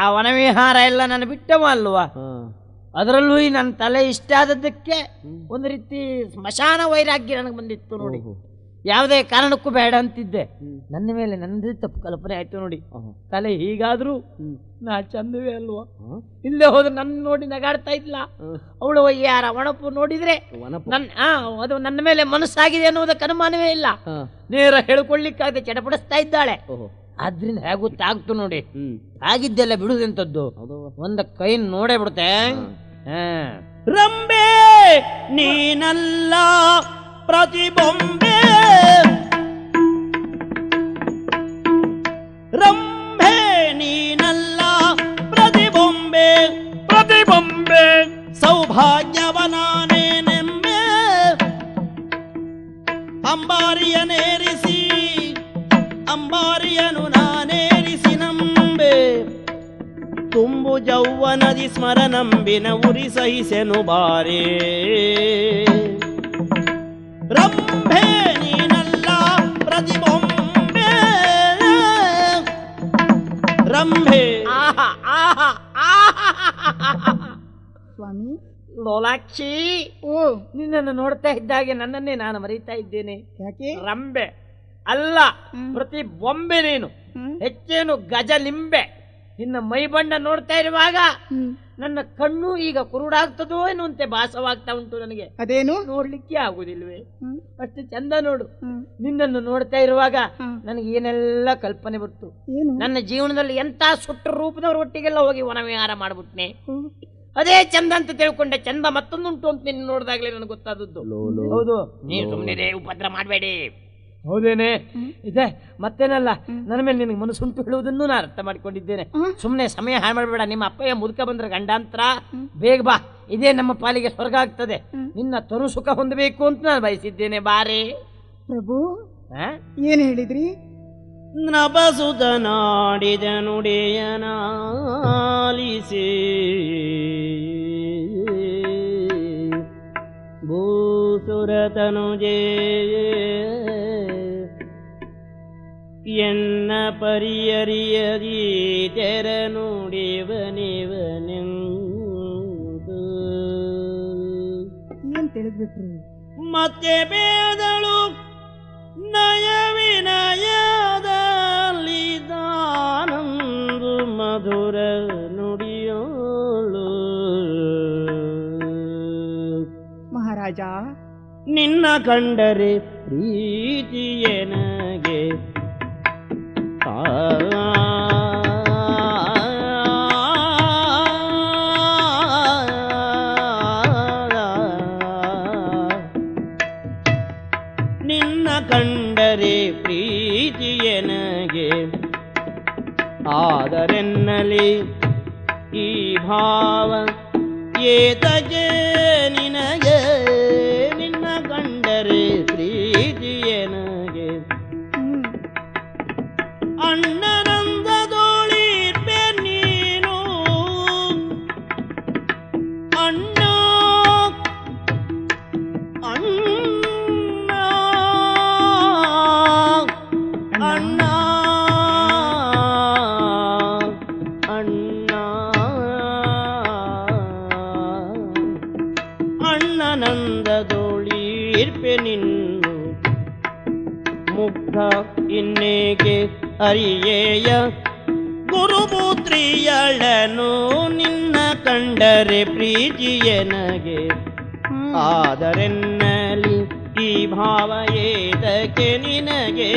ಆ ವನವಿಹಾರ ಎಲ್ಲ ನಾನು ಬಿಟ್ಟವ ಅಲ್ವಾ. ಅದರಲ್ಲೂ ಈ ನನ್ನ ತಲೆ ಇಷ್ಟ ಆದದ್ದಕ್ಕೆ ಒಂದು ರೀತಿ ಸ್ಮಶಾನ ವೈರಾಗ್ಯ ನನಗೆ ಬಂದಿತ್ತು ನೋಡಿ. ಯಾವುದೇ ಕಾರಣಕ್ಕೂ ಬೇಡ ಅಂತಿದ್ದೆ, ನನ್ನ ಮೇಲೆ ನನ್ನದೇ ತಪ್ಪು ಕಲ್ಪನೆ ಆಯ್ತು ನೋಡಿ. ತಲೆ ಹೀಗಾದ್ರೂ ನಾ ಚಂದವೇ ಅಲ್ವಾ? ಇಲ್ಲೇ ಹೋದ್ರೆ ನನ್ನ ನೋಡಿ ನಗಾಡ್ತಾ ಇದ್ಲ ಅವಳು. ಯಾರ ಒಣಪು ನೋಡಿದ್ರೆ ಅದು ನನ್ನ ಮೇಲೆ ಮನಸ್ಸಾಗಿದೆ ಅನ್ನೋದಕ್ಕೆ ಅನುಮಾನವೇ ಇಲ್ಲ. ನೇರ ಹೇಳ್ಕೊಳ್ಳಿಕ್ಕಾಗದೆ ಚಡಪಡಿಸ್ತಾ ಇದ್ದಾಳೆ. ಆದ್ರಿಂದ ಹೇಗುತ್ತಾಗ್ತು ನೋಡಿ. ಆಗಿದ್ದೆಲ್ಲ ಬಿಡುದೆಂತದ್ದು, ಒಂದ ಕೈ ನೋಡೇ ಬಿಡುತ್ತೆ. ರಂಬೆ ನೀನಲ್ಲ ಪ್ರತಿಬೊಂಬೆ, ರಂಭೆ ನೀನಲ್ಲ ಪ್ರತಿಬೊಂಬೆ, ಪ್ರತಿಬೊಂಬೆ ಸೌಭಾಗ್ಯವನಾನೇನೆಂಬೆ, ಅಂಬಾರಿಯನೇರಿಸಿ ಅಂಬಾರಿಯನು ನಾನೇರಿಸಿ ನಂಬೆ, ತುಂಬು ಜೌವನದಿ ಸ್ಮರನಂಬಿನ ಉರಿ ಸಹಿಸೆನು ಬಾರೇ. ರಂಭೆ ನೀನಲ್ಲ ಪ್ರತಿಬೊಂಬೆ, ರಂಭೆ. ಸ್ವಾಮಿ ಲೋಲಾಕ್ಷಿ, ಓ ನಿನ್ನನ್ನು ನೋಡ್ತಾ ಇದ್ದಾಗೆ ನನ್ನನ್ನೇ ನಾನು ಮರೀತಾ ಇದ್ದೇನೆ. ಯಾಕೆ? ರಂಬೆ ಅಲ್ಲ, ಪ್ರತಿ ಬೊಂಬೆ ನೀನು. ಹೆಚ್ಚೇನು ಗಜಲಿಂಬೆ. ನಿನ್ನ ಮೈ ಬಣ್ಣ ನೋಡ್ತಾ ಇರುವಾಗ ನನ್ನ ಕಣ್ಣು ಈಗ ಕುರುಡಾಗ್ತದೋ ಎನ್ನುವಂತೆ ಭಾಸವಾಗ್ತಾ ಉಂಟು ನನಗೆ. ಅದೇನು? ನೋಡ್ಲಿಕ್ಕೆ ಆಗುದಿಲ್ವೇ? ಅಷ್ಟು ಚಂದ ನೋಡು. ನಿನ್ನನ್ನು ನೋಡ್ತಾ ಇರುವಾಗ ನನಗೆ ಏನೆಲ್ಲ ಕಲ್ಪನೆ ಬರ್ತು. ನನ್ನ ಜೀವನದಲ್ಲಿ ಎಂತ ಸುಟ್ಟ ರೂಪದವ್ರ ಒಟ್ಟಿಗೆಲ್ಲ ಹೋಗಿ ವನವಿಹಾರ ಮಾಡ್ಬಿಟ್ನೆ. ಅದೇ ಚಂದ ಅಂತ ತಿಳ್ಕೊಂಡೆ. ಚಂದ ಮತ್ತೊಂದುಂಟು ಅಂತ ನಿನ್ನ ನೋಡಿದಾಗ್ಲೇ ನನಗೆ ಗೊತ್ತಾದದ್ದು. ಹೌದು, ನೀವು ಸುಮ್ಮನೆ ಉಪದ್ರ ಮಾಡಬೇಡಿ. ಹೌದೇನೆ ಇದೆ ಮತ್ತೇನಲ್ಲ, ನನ್ನ ಮೇಲೆ ನಿನಗೆ ಮನಸ್ಸುಂಟು ಹೇಳುವುದನ್ನು ನಾನು ಅರ್ಥ ಮಾಡಿಕೊಂಡಿದ್ದೇನೆ. ಸುಮ್ಮನೆ ಸಮಯ ಹಾಳು ಮಾಡಬೇಡ. ನಿಮ್ಮ ಅಪ್ಪಯ್ಯ ಮುದುಕ ಬಂದ್ರೆ ಗಂಡಾಂತರ, ಬೇಗ ಬಾ. ಇದೇ ನಮ್ಮ ಪಾಲಿಗೆ ಸ್ವರ್ಗ ಆಗ್ತದೆ. ನಿನ್ನ ತನು ಸುಖ ಹೊಂದಬೇಕು ಅಂತ ನಾನು ಬಯಸಿದ್ದೇನೆ. ಬಾರೇ. ಪ್ರಭು ಏನ್ ಹೇಳಿದ್ರಿ? ನಭಸುತನಾಡಿದ ನುಡಿಯನಾಲಿಸಿ ಭೂಸುರತನುಜೇ ಎನ್ನ ಪರಿಯರಿಯದಿ ತೆರ ನುಡಿವನಿವನೆಂದು ಏನ್ ತಿಳಿದ್ಬಿಟ್ರು? ಮತ್ತೆ ಬೇದಳು ನಯವಿನಯದಲ್ಲಿ ದಾನಂದು ಮಧುರ ನುಡಿಯೋಳು. ಮಹಾರಾಜ, ನಿನ್ನ ಕಂಡರೆ ಪ್ರೀತಿಯನಗೆ ನಿನ್ನ ಕಂಡರೆ ಪ್ರೀತಿಯನಗೆ ಆದರೆನ್ನಲಿ ಈ ಭಾವ ಏತಗೆ ನಿನಗೆ. ನಿನ್ನ ಕಂಡರೆ ಪ್ರೀತಿಯನಗೆ ಅಣ್ಣನಂದದೋಳಿರ್ಬೆ ನೀನು. ಅಣ್ಣ ಅಣ್ಣ ಅಣ್ಣ ಅಣ್ಣ ಅಣ್ಣನಂದದೋಳಿರ್ಬೆ ನಿನ್ನು ಮುಗ್ಧ ಇನ್ನೇಗೆ ಅರಿಯೇಯ ಗುರುಪುತ್ರಿಯಳನು. ನಿನ್ನ ಕಂಡರೆ ಪ್ರೀತಿಯನಗೆ ಆದರೆನ್ನಲಿ ಈ ಭಾವ ಏತಕ್ಕೆ ನಿನಗೆ.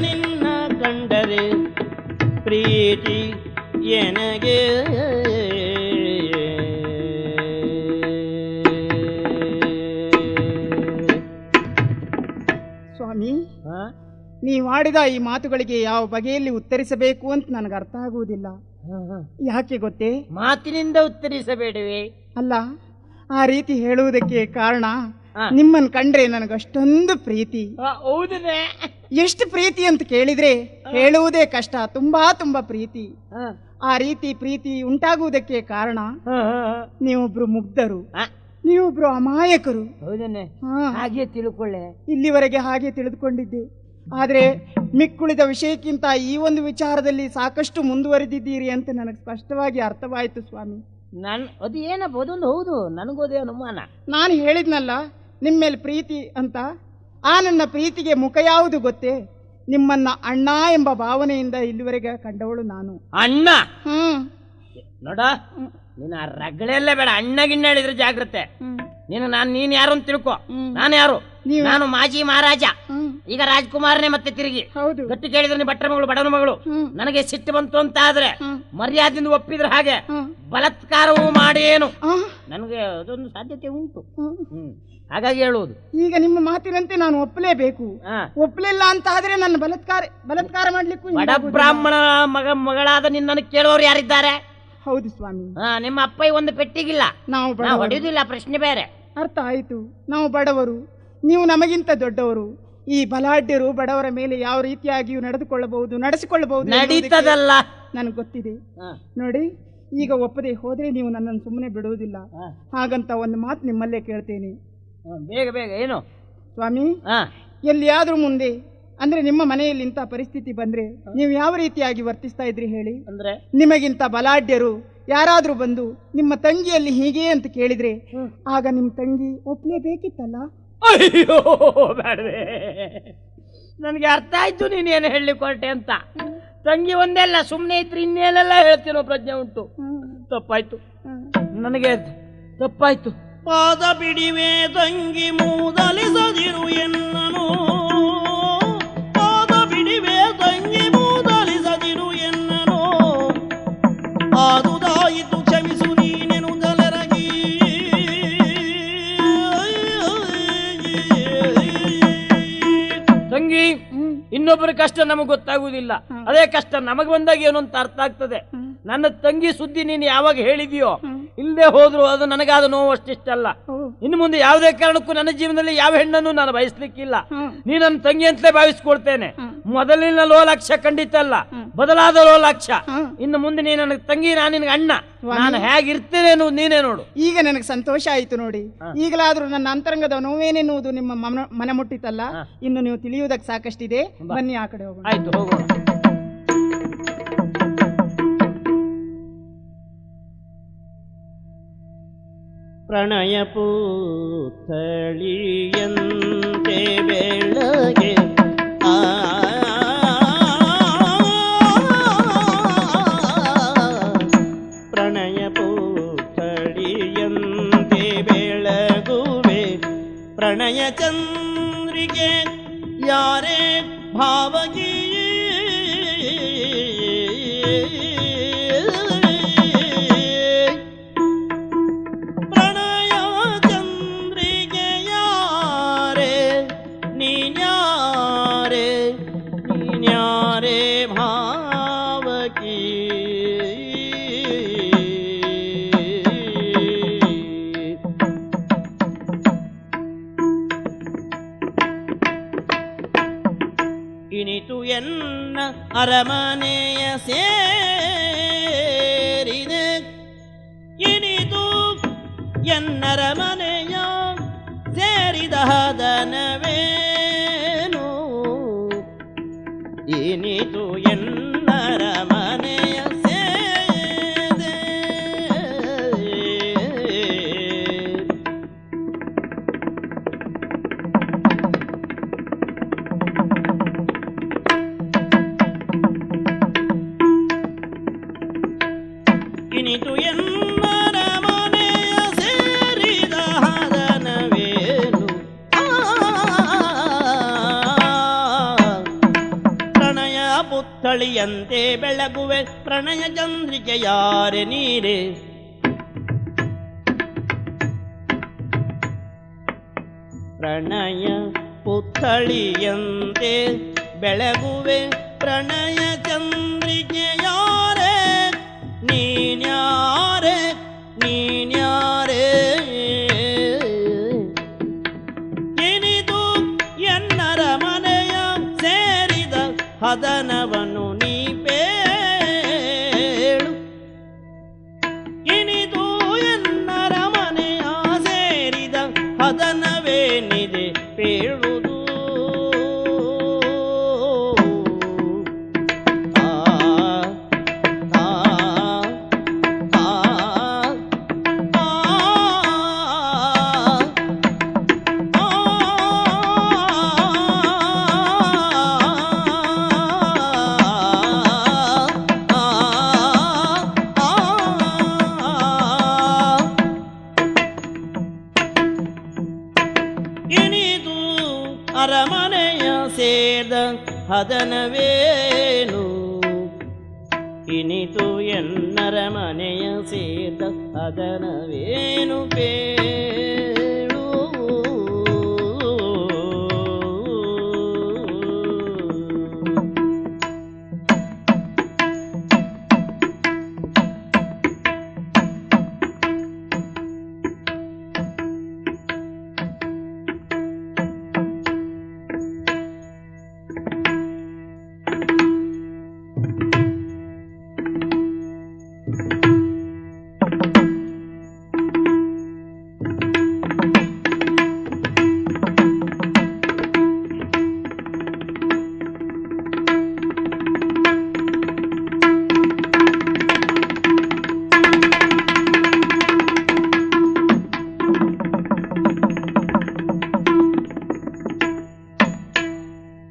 ನಿನ್ನ ಕಂಡರೆ ಪ್ರೀತಿ ಎನಗೆ. ಸ್ವಾಮಿ, ನೀವಾಡಿದ ಈ ಮಾತುಗಳಿಗೆ ಯಾವ ಬಗೆಯಲ್ಲಿ ಉತ್ತರಿಸಬೇಕು ಅಂತ ನನಗೆ ಅರ್ಥ ಆಗುವುದಿಲ್ಲ. ಯಾಕೆ ಗೊತ್ತೇ? ಮಾತಿನಿಂದ ಉತ್ತರಿಸಬೇಡವೇ? ಅಲ್ಲ, ಆ ರೀತಿ ಹೇಳುವುದಕ್ಕೆ ಕಾರಣ ನಿಮ್ಮನ್ನು ಕಂಡ್ರೆ ನನಗಷ್ಟೊಂದು ಪ್ರೀತಿ. ಹೌದೇ? ಎಷ್ಟು ಪ್ರೀತಿ ಅಂತ ಕೇಳಿದ್ರೆ ಹೇಳುವುದೇ ಕಷ್ಟ. ತುಂಬಾ ತುಂಬಾ ಪ್ರೀತಿ. ಆ ರೀತಿ ಪ್ರೀತಿ ಉಂಟಾಗುವುದಕ್ಕೆ ಕಾರಣ ನೀವೊಬ್ರು ಮುಗ್ಧರು, ನೀವೊಬ್ರು ಅಮಾಯಕರು. ಹೌದನ್ನೇ? ಹಾಗೆ ತಿಳ್ಕೊಳ್ಳೆ. ಇಲ್ಲಿವರೆಗೆ ಹಾಗೆ ತಿಳಿದುಕೊಂಡಿದ್ದೆ. ಆದರೆ ಮಿಕ್ಕುಳಿದ ವಿಷಯಕ್ಕಿಂತ ಈ ಒಂದು ವಿಚಾರದಲ್ಲಿ ಸಾಕಷ್ಟು ಮುಂದುವರೆದಿದ್ದೀರಿ ಅಂತ ನನಗೆ ಸ್ಪಷ್ಟವಾಗಿ ಅರ್ಥವಾಯಿತು ಸ್ವಾಮಿ. ಅದು ಏನಪ್ಪ ಅದೊಂದು ಹೌದು, ನನಗೋದೇ ಅನುಮಾನ. ನಾನು ಹೇಳಿದ್ನಲ್ಲ ನಿಮ್ಮ ಮೇಲೆ ಪ್ರೀತಿ ಅಂತ. ಆ ನನ್ನ ಪ್ರೀತಿಗೆ ಮುಖ ಯಾವುದು ಗೊತ್ತೇ? ನಿಮ್ಮನ್ನ ಅಣ್ಣ ಎಂಬ ಭಾವನೆಯಿಂದ ಇಲ್ಲಿವರೆಗೆ ಕಂಡವಳು ನಾನು. ಅಣ್ಣ? ನೋಡ, ನೀನು ಆ ರಗಳೆಲ್ಲ ಬೇಡ, ಅಣ್ಣ ಗಿಣ್ಣ ಹೇಳಿದ್ರೆ ಜಾಗ್ರತೆ. ನೀನ್ ಯಾರು ಅಂತ ತಿಳ್ಕೊ. ನಾನು ಯಾರು? ನಾನು ಮಾಜಿ ಮಹಾರಾಜ, ಈಗ ರಾಜ್ಕುಮಾರನೇ ಮತ್ತೆ ತಿರುಗಿ. ಗಟ್ಟಿ ಕೇಳಿದ್ರೆ ನೀ ಭಟ್ರ ಮಗಳು, ಬಡವನ ಮಗಳು. ನನಗೆ ಸಿಟ್ಟು ಬಂತು ಅಂತ ಆದ್ರೆ ಮರ್ಯಾದೆಯಿಂದ ಒಪ್ಪಿದ್ರೆ ಹಾಗೆ, ಬಲಾತ್ಕಾರವೂ ಮಾಡೇನು ನನಗೆ ಅದೊಂದು ಸಾಧ್ಯತೆ ಉಂಟು. ಹಾಗಾಗಿ ಹೇಳುವುದು, ಈಗ ನಿಮ್ಮ ಮಾತಿನಂತೆ ನಾನು ಒಪ್ಪಲೇಬೇಕು. ಒಪ್ಪಲಿಲ್ಲ ಅಂತ ಆದ್ರೆ ನನ್ನ ಬಲಾತ್ಕಾರ ಮಾಡ್ಲಿಕ್ಕೂ. ಬಡ ಬ್ರಾಹ್ಮಣ ಮಗಳಾದ ನಿನ್ನನ್ನು ಕೇಳುವವರು ಯಾರಿದ್ದಾರೆ? ಹೌದು ಸ್ವಾಮಿ. ನಿಮ್ಮ ಅಪ್ಪ ಒಂದು ಪೆಟ್ಟಿಗಿಲ್ಲ, ನಾವು ಹೊಡೆಯುವುದಿಲ್ಲ, ಪ್ರಶ್ನೆ ಬೇರೆ. ಅರ್ಥ ಆಯ್ತು. ನಾವು ಬಡವರು, ನೀವು ನಮಗಿಂತ ದೊಡ್ಡವರು. ಈ ಬಲಾಢ್ಯರು ಬಡವರ ಮೇಲೆ ಯಾವ ರೀತಿಯಾಗಿಯೂ ನಡೆಸಿಕೊಳ್ಳಬಹುದು ನಡೀತದಲ್ಲ, ನನಗೆ ಗೊತ್ತಿದೆ. ನೋಡಿ, ಈಗ ಒಪ್ಪದೆ ಹೋದ್ರೆ ನೀವು ನನ್ನನ್ನು ಸುಮ್ಮನೆ ಬಿಡುವುದಿಲ್ಲ. ಹಾಗಂತ ಒಂದು ಮಾತು ನಿಮ್ಮಲ್ಲೇ ಕೇಳ್ತೇನೆ. ಬೇಗ ಬೇಗ. ಏನು ಸ್ವಾಮಿ? ಎಲ್ಲಿಯಾದ್ರೂ ಮುಂದೆ ಅಂದ್ರೆ ನಿಮ್ಮ ಮನೆಯಲ್ಲಿ ಇಂಥ ಪರಿಸ್ಥಿತಿ ಬಂದ್ರೆ ನೀವು ಯಾವ ರೀತಿಯಾಗಿ ವರ್ತಿಸ್ತಾ ಇದ್ರಿ ಹೇಳಿ? ಅಂದ್ರೆ ನಿಮಗಿಂತ ಬಲಾಢ್ಯರು ಯಾರಾದ್ರೂ ಬಂದು ನಿಮ್ಮ ತಂಗಿಯಲ್ಲಿ ಹೀಗೆ ಅಂತ ಕೇಳಿದ್ರೆ ಆಗ ನಿಮ್ಮ ತಂಗಿ ಒಪ್ಲೇಬೇಕಿತ್ತಲ್ಲ? ಅಯ್ಯೋ ಬೇಡವೇ, ನನಗೆ ಅರ್ಥ ಆಯ್ತು ನೀನೇನು ಹೇಳಲಿಕ್ಕೆ ಹೊರಟೆ ಅಂತ. ತಂಗಿ ಒಂದೆಲ್ಲ, ಸುಮ್ಮನೆ ಇದ್ರೆ ಇನ್ನೇನೆಲ್ಲ ಹೇಳ್ತೀನೋ ಪ್ರಜ್ಞೆ ಉಂಟು. ತಪ್ಪಾಯ್ತು, ನನಗೆ ತಪ್ಪಾಯ್ತು. ಪಾದ ಬಿಡಿವೆ ತಂಗಿ ಮೂದಲಿಸದಿರು ಎನ್ನನು, ಪಾದ ಬಿಡಿವೆ ತಂಗಿ ಮೂದಲಿಸದಿರು ಎನ್ನನು, ಆದುದಾಯಿತು ಕ್ಷಮಿಸು ನೀನೆನುದಲೆರಗಿ. ತಂಗಿ, ಇನ್ನೊಬ್ಬರ ಕಷ್ಟ ನಮಗೆ ಗೊತ್ತಾಗುವುದಿಲ್ಲ, ಅದೇ ಕಷ್ಟ ನಮಗೆ ಬಂದಾಗ ಏನು ಅಂತ ಅರ್ಥ ಆಗ್ತದೆ. ನನ್ನ ತಂಗಿ ಸುದ್ದಿ ನೀನು ಯಾವಾಗ ಹೇಳಿದೆಯೋ, ಇಲ್ಲದೆ ಹೋದ್ರು ಅದು ನನಗಾದ ನೋವು ಅಷ್ಟಿಷ್ಟಲ್ಲ. ಇನ್ನು ಮುಂದೆ ಯಾವುದೇ ಕಾರಣಕ್ಕೂ ನನ್ನ ಜೀವನದಲ್ಲಿ ಯಾವ ಹೆಣ್ಣನ್ನು ನಾನು ಬಯಸ್ಲಿಕ್ಕಿಲ್ಲ. ನೀ ನನ್ನ ತಂಗಿ ಅಂತಲೇ ಭಾವಿಸ್ಕೊಳ್ತೇನೆ. ಮೊದಲಿನ ಲೋಲಾಕ್ಷ ಖಂಡಿತ ಅಲ್ಲ, ಬದಲಾದ ಲೋಲಾಕ್ಷ. ಇನ್ನು ಮುಂದೆ ನೀ ನನಗೆ ತಂಗಿ, ನಾನು ನಿನಗೆ ಅಣ್ಣ. ನಾನು ಹೇಗಿರ್ತೇನೆ ಅನ್ನೋದು ನೀನೇ ನೋಡು. ಈಗ ನನಗೆ ಸಂತೋಷ ಆಯ್ತು ನೋಡಿ. ಈಗಲಾದ್ರೂ ನನ್ನ ಅಂತರಂಗದ ನೋವೇನೆನ್ನುವುದು ನಿಮ್ಮ ಮನ ಮುಟ್ಟಿತಲ್ಲ. ಇನ್ನು ನೀವು ತಿಳಿಯುವುದಕ್ಕೆ ಸಾಕಷ್ಟಿದೆ. ಬನ್ನಿ ಆ ಕಡೆ ಹೋಗೋಣ. ಆಯ್ತು, ಹೋಗೋಣ. ಪ್ರಣಯ ಪೂತಳಿಯಂತೆ ಬೆಳಗ್ಗೆ ಪ್ರಣಯ ಪೂತಳಿಯಂತೆ ಬೆಳಗುವೆ ಪ್ರಣಯ ಚಂದ್ರಿಕೆ ಯಾರೇ ಭಾವಗಿ ಇನಿತು ಎನ್ನ ಅರಮನೆಯ ಸೇರಿದೆ, ಇನಿತು ಎನ್ನರಮನೆಯ ಸೇರಿದ ಹದನವೇನು, ಇನಿತು ಎನ್ನರಮನೆಯ ಸೇದೆ ಇನಿತು ಎನ್ನರಮನೆಯ ಸೇರಿದ ಹದನವೇನು, ಪ್ರಣಯ ಪುತ್ಥಳಿಯಂತೆ ಬೆಳಗುವೆ ಪ್ರಣಯ ಚಂದ್ರಿಕೆ ಯಾರೆ ನೀರೆ, ಪ್ರಣಯ ಪುತ್ಥಳಿಯಂತೆ ಬೆಳಗುವೆ ಪ್ರಣಯ ಚಂದ್ರಿಕೆ ಯಾರೆ ನೀನ್ಯಾರೆ ನೀನ್ಯಾರೆ, ಏನಿದು ಎನ್ನರ ಮನೆಯ ಸೇರಿದ ಹದನವನ್ನು ನೀ ಪೇಳು, ಇನಿದು ಎನ್ನರ ಮನೆಯ ಸೇರಿದ ಹದನವೇನಿದೆ ಪೇಳುವುದು. ಅರಮನೆಯ ಸೇದ ಹದನವೇನು ಇನಿತು ಎನ್ನರಮನೆಯ ಸೇದ ಹದನವೇನು ಬೇಳು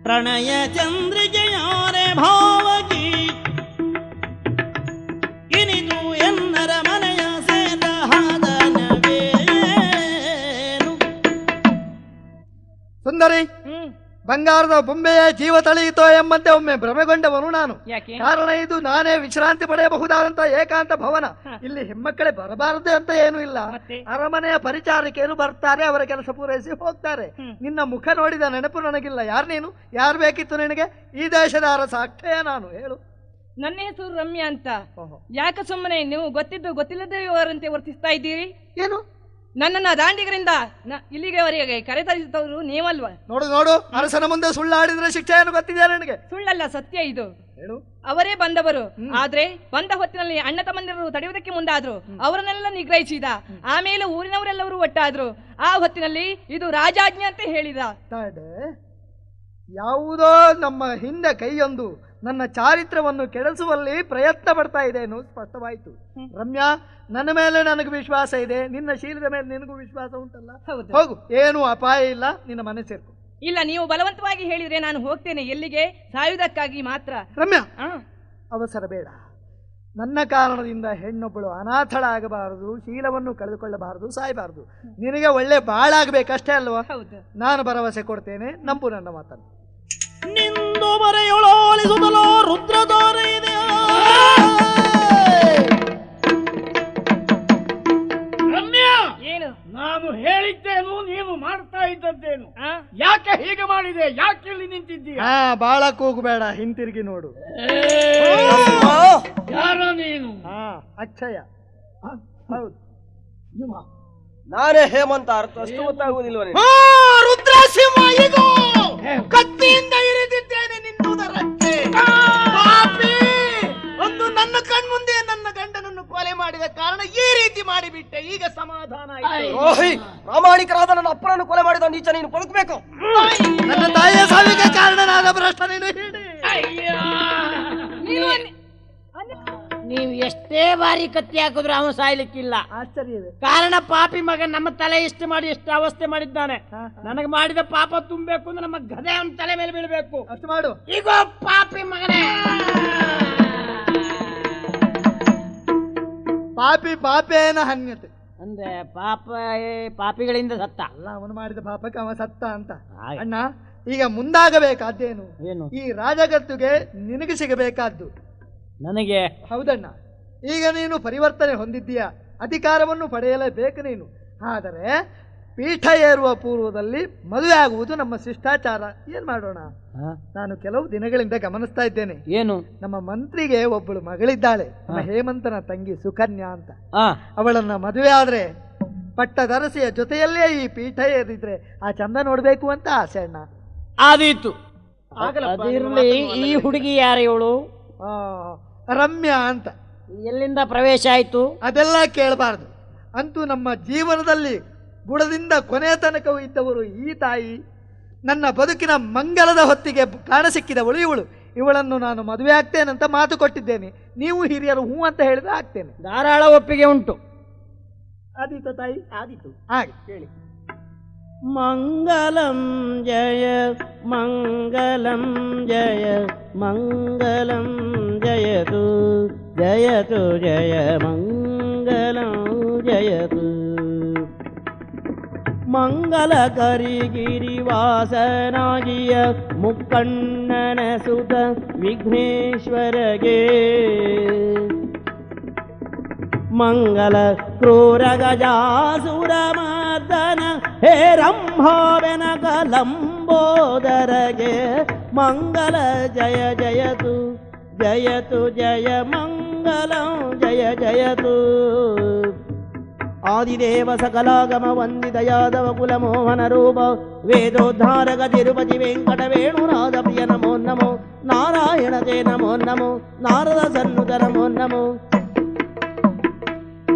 ಪ್ರಣಯ ಚಂದ್ರಿಕೆಯಾರೆ ಭಾವಕಿ ಇನಿದು ಎನ್ನರ ಮನೆಯ ಸೇದ ಹದನವೇನು. ಸುಂದರಿ, ಬಂಗಾರದ ಬೊಂಬೆಯ ಜೀವ ತಳೆಯಿತೋ ಎಂಬಂತೆ ಒಮ್ಮೆ ಭ್ರಮೆಗೊಂಡವನು ನಾನು. ಕಾರಣ ಇದು ನಾನೇ ವಿಶ್ರಾಂತಿ ಪಡೆಯಬಹುದಾದಂತ ಏಕಾಂತ ಭವನ. ಇಲ್ಲಿ ಹೆಣ್ಮಕ್ಕಳೇ ಬರಬಾರದು ಅಂತ ಏನೂ ಇಲ್ಲ. ಅರಮನೆಯ ಪರಿಚಾರಿಕೆಯರು ಬರ್ತಾರೆ, ಅವರ ಕೆಲಸ ಪೂರೈಸಿ ಹೋಗ್ತಾರೆ. ನಿನ್ನ ಮುಖ ನೋಡಿದ ನೆನಪು ನನಗಿಲ್ಲ. ಯಾರು ನೀನು? ಯಾರು ಬೇಕಿತ್ತು ನಿನಗೆ? ಈ ದೇಶದ ಅರಸ ಅಕ್ಷಯ ನಾನು. ಹೇಳು. ನನ್ನ ಹೆಸರು ರಮ್ಯಾ ಅಂತ. ಯಾಕೆ ಸುಮ್ಮನೆ ನೀವು ಗೊತ್ತಿದ್ದು ಗೊತ್ತಿಲ್ಲದವರಂತೆ ವರ್ತಿಸ್ತಾ ಇದ್ದೀರಿ? ಏನು? ನನ್ನನ್ನ ದಾಂಡಿಗರಿಂದ ಇಲ್ಲಿಗೆವರೆಗೆ ಕರೆತರಿಸಿದವರು ನೀವಲ್ವಾ? ನೋಡು ನೋಡು, ಅರಸನ ಮುಂದೆ ಸುಳ್ಳಾಡಿದ್ರೆ ಶಿಕ್ಷೆ ಏನು ಗೊತ್ತಿದೆ ನನಗೆ? ಸುಳ್ಳಲ್ಲ, ಸತ್ಯ ಇದು. ಹೇಳು. ಅವರೇ ಬಂದವರು. ಆದ್ರೆ ಬಂದ ಹೊತ್ತಿನಲ್ಲಿ ಅಣ್ಣ ತಮ್ಮಂದಿರು ತಡೆಯುವುದಕ್ಕೆ ಮುಂದಾದ್ರು. ಅವರನ್ನೆಲ್ಲ ನಿಗ್ರಹಿಸಿದ. ಆಮೇಲೆ ಊರಿನವರೆಲ್ಲರೂ ಒಟ್ಟಾದ್ರು. ಆ ಹೊತ್ತಿನಲ್ಲಿ ಇದು ರಾಜಾಜ್ಞೆ ಅಂತ ಹೇಳಿದ. ಯಾವುದೋ ನಮ್ಮ ಹಿಂದೆ ಕೈಯೊಂದು ನನ್ನ ಚಾರಿತ್ರವನ್ನು ಕೆಡಿಸುವಲ್ಲಿ ಪ್ರಯತ್ನ ಪಡ್ತಾ ಇದೆ ಏನು ಸ್ಪಷ್ಟವಾಯಿತು. ರಮ್ಯಾ, ನನ್ನ ಮೇಲೆ ನನಗೆ ವಿಶ್ವಾಸ ಇದೆ, ನಿನ್ನ ಶೀಲದ ಮೇಲೆ ನಿನಗೂ ವಿಶ್ವಾಸ ಉಂಟಲ್ಲ. ಹೋಗು, ಏನು ಅಪಾಯ ಇಲ್ಲ, ನಿನ್ನ ಮನೆ ಸೇರ್ಕು. ಇಲ್ಲ, ನೀವು ಬಲವಂತವಾಗಿ ಹೇಳಿದ್ರೆ ನಾನು ಹೋಗ್ತೇನೆ. ಎಲ್ಲಿಗೆ? ಸಾಯುವುದಕ್ಕಾಗಿ ಮಾತ್ರ. ರಮ್ಯಾ, ಅವಸರ ಬೇಡ. ನನ್ನ ಕಾರಣದಿಂದ ಹೆಣ್ಣೊಬ್ಬಳು ಅನಾಥಳಾಗಬಾರದು, ಶೀಲವನ್ನು ಕಳೆದುಕೊಳ್ಳಬಾರದು, ಸಾಯಬಾರದು. ನಿನಗೆ ಒಳ್ಳೆ ಬಾಳಾಗಬೇಕಷ್ಟೇ ಅಲ್ವಾ? ನಾನು ಭರವಸೆ ಕೊಡ್ತೇನೆ, ನಂಬು ನನ್ನ ಮಾತನ್ನು. ನಿಂದು ಬರೆಯೊಳೋಲಿಸುತ್ತಲೋ ರುದ್ರದೋರೆ ಇದೆ. ರಮ್ಯಾ, ಏನು? ನಾನು ಹೇಳಿದ್ದೇನು, ನೀನು ಮಾಡ್ತಾ ಇದ್ದದ್ದೇನು? ಯಾಕೆ ಹೀಗೆ ಮಾಡಿದೆ? ಯಾಕೆ ಇಲ್ಲಿ ನಿಂತಿದ್ದೀಯ? ಬಾಳ ಕೂಗಬೇಡ, ಹಿಂತಿರುಗಿ ನೋಡು. ಯಾರ ನೀನು? ಅಕ್ಷಯ. ಹೌದು, ನಾನೇ ಹೇಮಂತ. ಅಷ್ಟು ಗೊತ್ತಾಗುವುದಿಲ್ವ? ರುದ್ರಸಿಂಹ, ಇದು ಕತ್ತಿಯಿಂದ ಇರಿದಿದ್ದೇನೆ ನಿನ್ನುವುದರಂತೆ. ಒಂದು ನನ್ನ ಕಣ್ಮುಂದೆ ನನ್ನ ಗಂಡನನ್ನು ಕೊಲೆ ಮಾಡಿದ ಕಾರಣ ಈ ರೀತಿ ಮಾಡಿಬಿಟ್ಟೆ. ಈಗ ಸಮಾಧಾನ ಆಯ್ತು. ಪ್ರಾಮಾಣಿಕರಾದ ನನ್ನ ಅಪ್ಪನನ್ನು ಕೊಲೆ ಮಾಡಿದ ನೀಚ ನೀನು ಬದುಕಬೇಕು. ನನ್ನ ತಾಯಿಯ ಸಾವಿಗೆ ಕಾರಣನಾದ ಭ್ರಷ್ಟ ನೀನು. ನೀವು ಎಷ್ಟೇ ಬಾರಿ ಕತ್ತಿ ಹಾಕಿದ್ರು ಅವನು ಸಾಯ್ಲಿಕ್ಕಿಲ್ಲ. ಆಶ್ಚರ್ಯವೇ. ಕಾರಣ ಪಾಪಿ ಮಗ ನಮ್ಮ ತಲೆ ಇಷ್ಟು ಮಾಡಿ ಎಷ್ಟು ಅವಸ್ಥೆ ಮಾಡಿದ್ದಾನೆ. ನನಗೆ ಮಾಡಿದ ಪಾಪ ತುಂಬಬೇಕು ಅಂದ್ರೆ ನಮ್ಮ ಗದೆ ಅವನ ತಲೆ ಮೇಲೆ ಬೀಳ್ಬೇಕು. ಅಷ್ಟು ಮಾಡು. ಈಗ ಪಾಪಿ ಮಗನೇ. ಪಾಪಿ ಪಾಪೇನ ಹನ್ಯತೆ ಅಂದ್ರೆ ಪಾಪಿಗಳಿಂದ ಸತ್ತ ಅಲ್ಲ, ಅವನು ಮಾಡಿದ ಪಾಪಕ್ಕೆ ಅವ ಸತ್ತ ಅಂತ. ಅಣ್ಣ, ಈಗ ಮುಂದಾಗಬೇಕಾದ್ದೇನು? ಏನು? ಈ ರಾಜಗದ್ದುಗೆ ನಿನಗೆ ಸಿಗಬೇಕಾದ್ದು ನನಗೆ. ಹೌದಣ್ಣ, ಈಗ ನೀನು ಪರಿವರ್ತನೆ ಹೊಂದಿದ್ದೀಯ, ಅಧಿಕಾರವನ್ನು ಪಡೆಯಲೇಬೇಕು ನೀನು. ಆದರೆ ಪೀಠ ಏರುವ ಪೂರ್ವದಲ್ಲಿ ಮದುವೆ ಆಗುವುದು ನಮ್ಮ ಶಿಷ್ಟಾಚಾರ. ಏನ್ ಮಾಡೋಣ? ನಾನು ಕೆಲವು ದಿನಗಳಿಂದ ಗಮನಿಸ್ತಾ ಇದ್ದೇನೆ. ಏನು? ನಮ್ಮ ಮಂತ್ರಿಗೆ ಒಬ್ಬಳು ಮಗಳಿದ್ದಾಳೆ, ನಮ್ಮ ಹೇಮಂತನ ತಂಗಿ ಸುಕನ್ಯಾ ಅಂತ. ಅವಳನ್ನ ಮದುವೆ ಆದ್ರೆ ಪಟ್ಟದರಸಿಯ ಜೊತೆಯಲ್ಲೇ ಈ ಪೀಠ ಏರಿದ್ರೆ ಆ ಚಂದ ನೋಡ್ಬೇಕು ಅಂತ ಆಸೆ ಅಣ್ಣ. ಆದೀತು. ಅದಿರ್ಲಿ, ಈ ಹುಡುಗಿ ಯಾರು ಇವಳು? ರಮ್ಯಾ ಅಂತ. ಎಲ್ಲಿಂದ ಪ್ರವೇಶ ಆಯ್ತು? ಅದೆಲ್ಲ ಕೇಳಬಾರ್ದು. ಅಂತೂ ನಮ್ಮ ಜೀವನದಲ್ಲಿ ಬುಡದಿಂದ ಕೊನೆಯ ತನಕವೂ ಇದ್ದವರು ಈ ತಾಯಿ. ನನ್ನ ಬದುಕಿನ ಮಂಗಲದ ಹೊತ್ತಿಗೆ ಕಾಣಸಿಕ್ಕಿದವಳು ಇವಳು. ಇವಳನ್ನು ನಾನು ಮದುವೆ ಆಗ್ತೇನಂತ ಮಾತು ಕೊಟ್ಟಿದ್ದೇನೆ. ನೀವು ಹಿರಿಯರು ಹೂ ಅಂತ ಹೇಳಿದ್ರೆ ಆಗ್ತೇನೆ. ಧಾರಾಳ ಒಪ್ಪಿಗೆ ಉಂಟು. ಆದೀತು ತಾಯಿ? ಆದೀತು. ಹಾಗೆ ಹೇಳಿ. ಮಂಗಲಂ ಜಯ ಮಂಗಲಂ ಜಯ ಮಂಗಲಂ ಜಯತು ಜಯತು ಜಯ ಮಂಗಲಂ ಜಯತು ಮಂಗಲಕರಿಗಿರಿವಾಸನಾಗಿಯ ಮುಕ್ಕಣ್ಣನ ಸುತ ವಿಘ್ನೇಶ್ವರಗೆ ಮಂಗಲ ಕ್ರೂರ ಗಜಾಸುರ ಮರ್ದನ ಹೇ ರಂಭಾವೆನಕ ಲಂಬೋದರಗೆ ಮಂಗಲ ಜಯ ಜಯತು ಜಯತು ಜಯ ಮಂಗಲಂ ಜಯ ಜಯತು ಆದಿದೇವ ಸಕಲಾಗಮ ವಂದಿತ ಯಾದವ ಕುಲ ಮೋಹನ ರೂಪ ವೇದೋದ್ಧಾರಕ ತಿರುಪತಿ ವೆಂಕಟ ವೇಣುನಾಥ ಪ್ರಿಯ ನಮೋ ನಮೋ ನಾರಾಯಣ ತೇ ನಮೋ ನಮೋ ನಾರದ ಸನ್ನುತ ನಮೋ ನಮೋ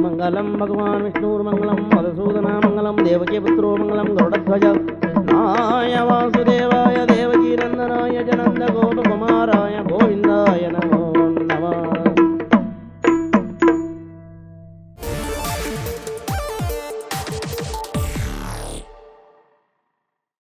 ಮಂಗಲಂ ಭಗವಾನ್ ವಿಷ್ಣುರ್ಮಂಗಲಂ ಮಧುಸೂದನ ಮಂಗಲಂ ದೇವಕೀ ಪುತ್ರೋ ಮಂಗಲಂ ಗರುಡಧ್ವಜ ನಾಯ ವಾಸುದೇವ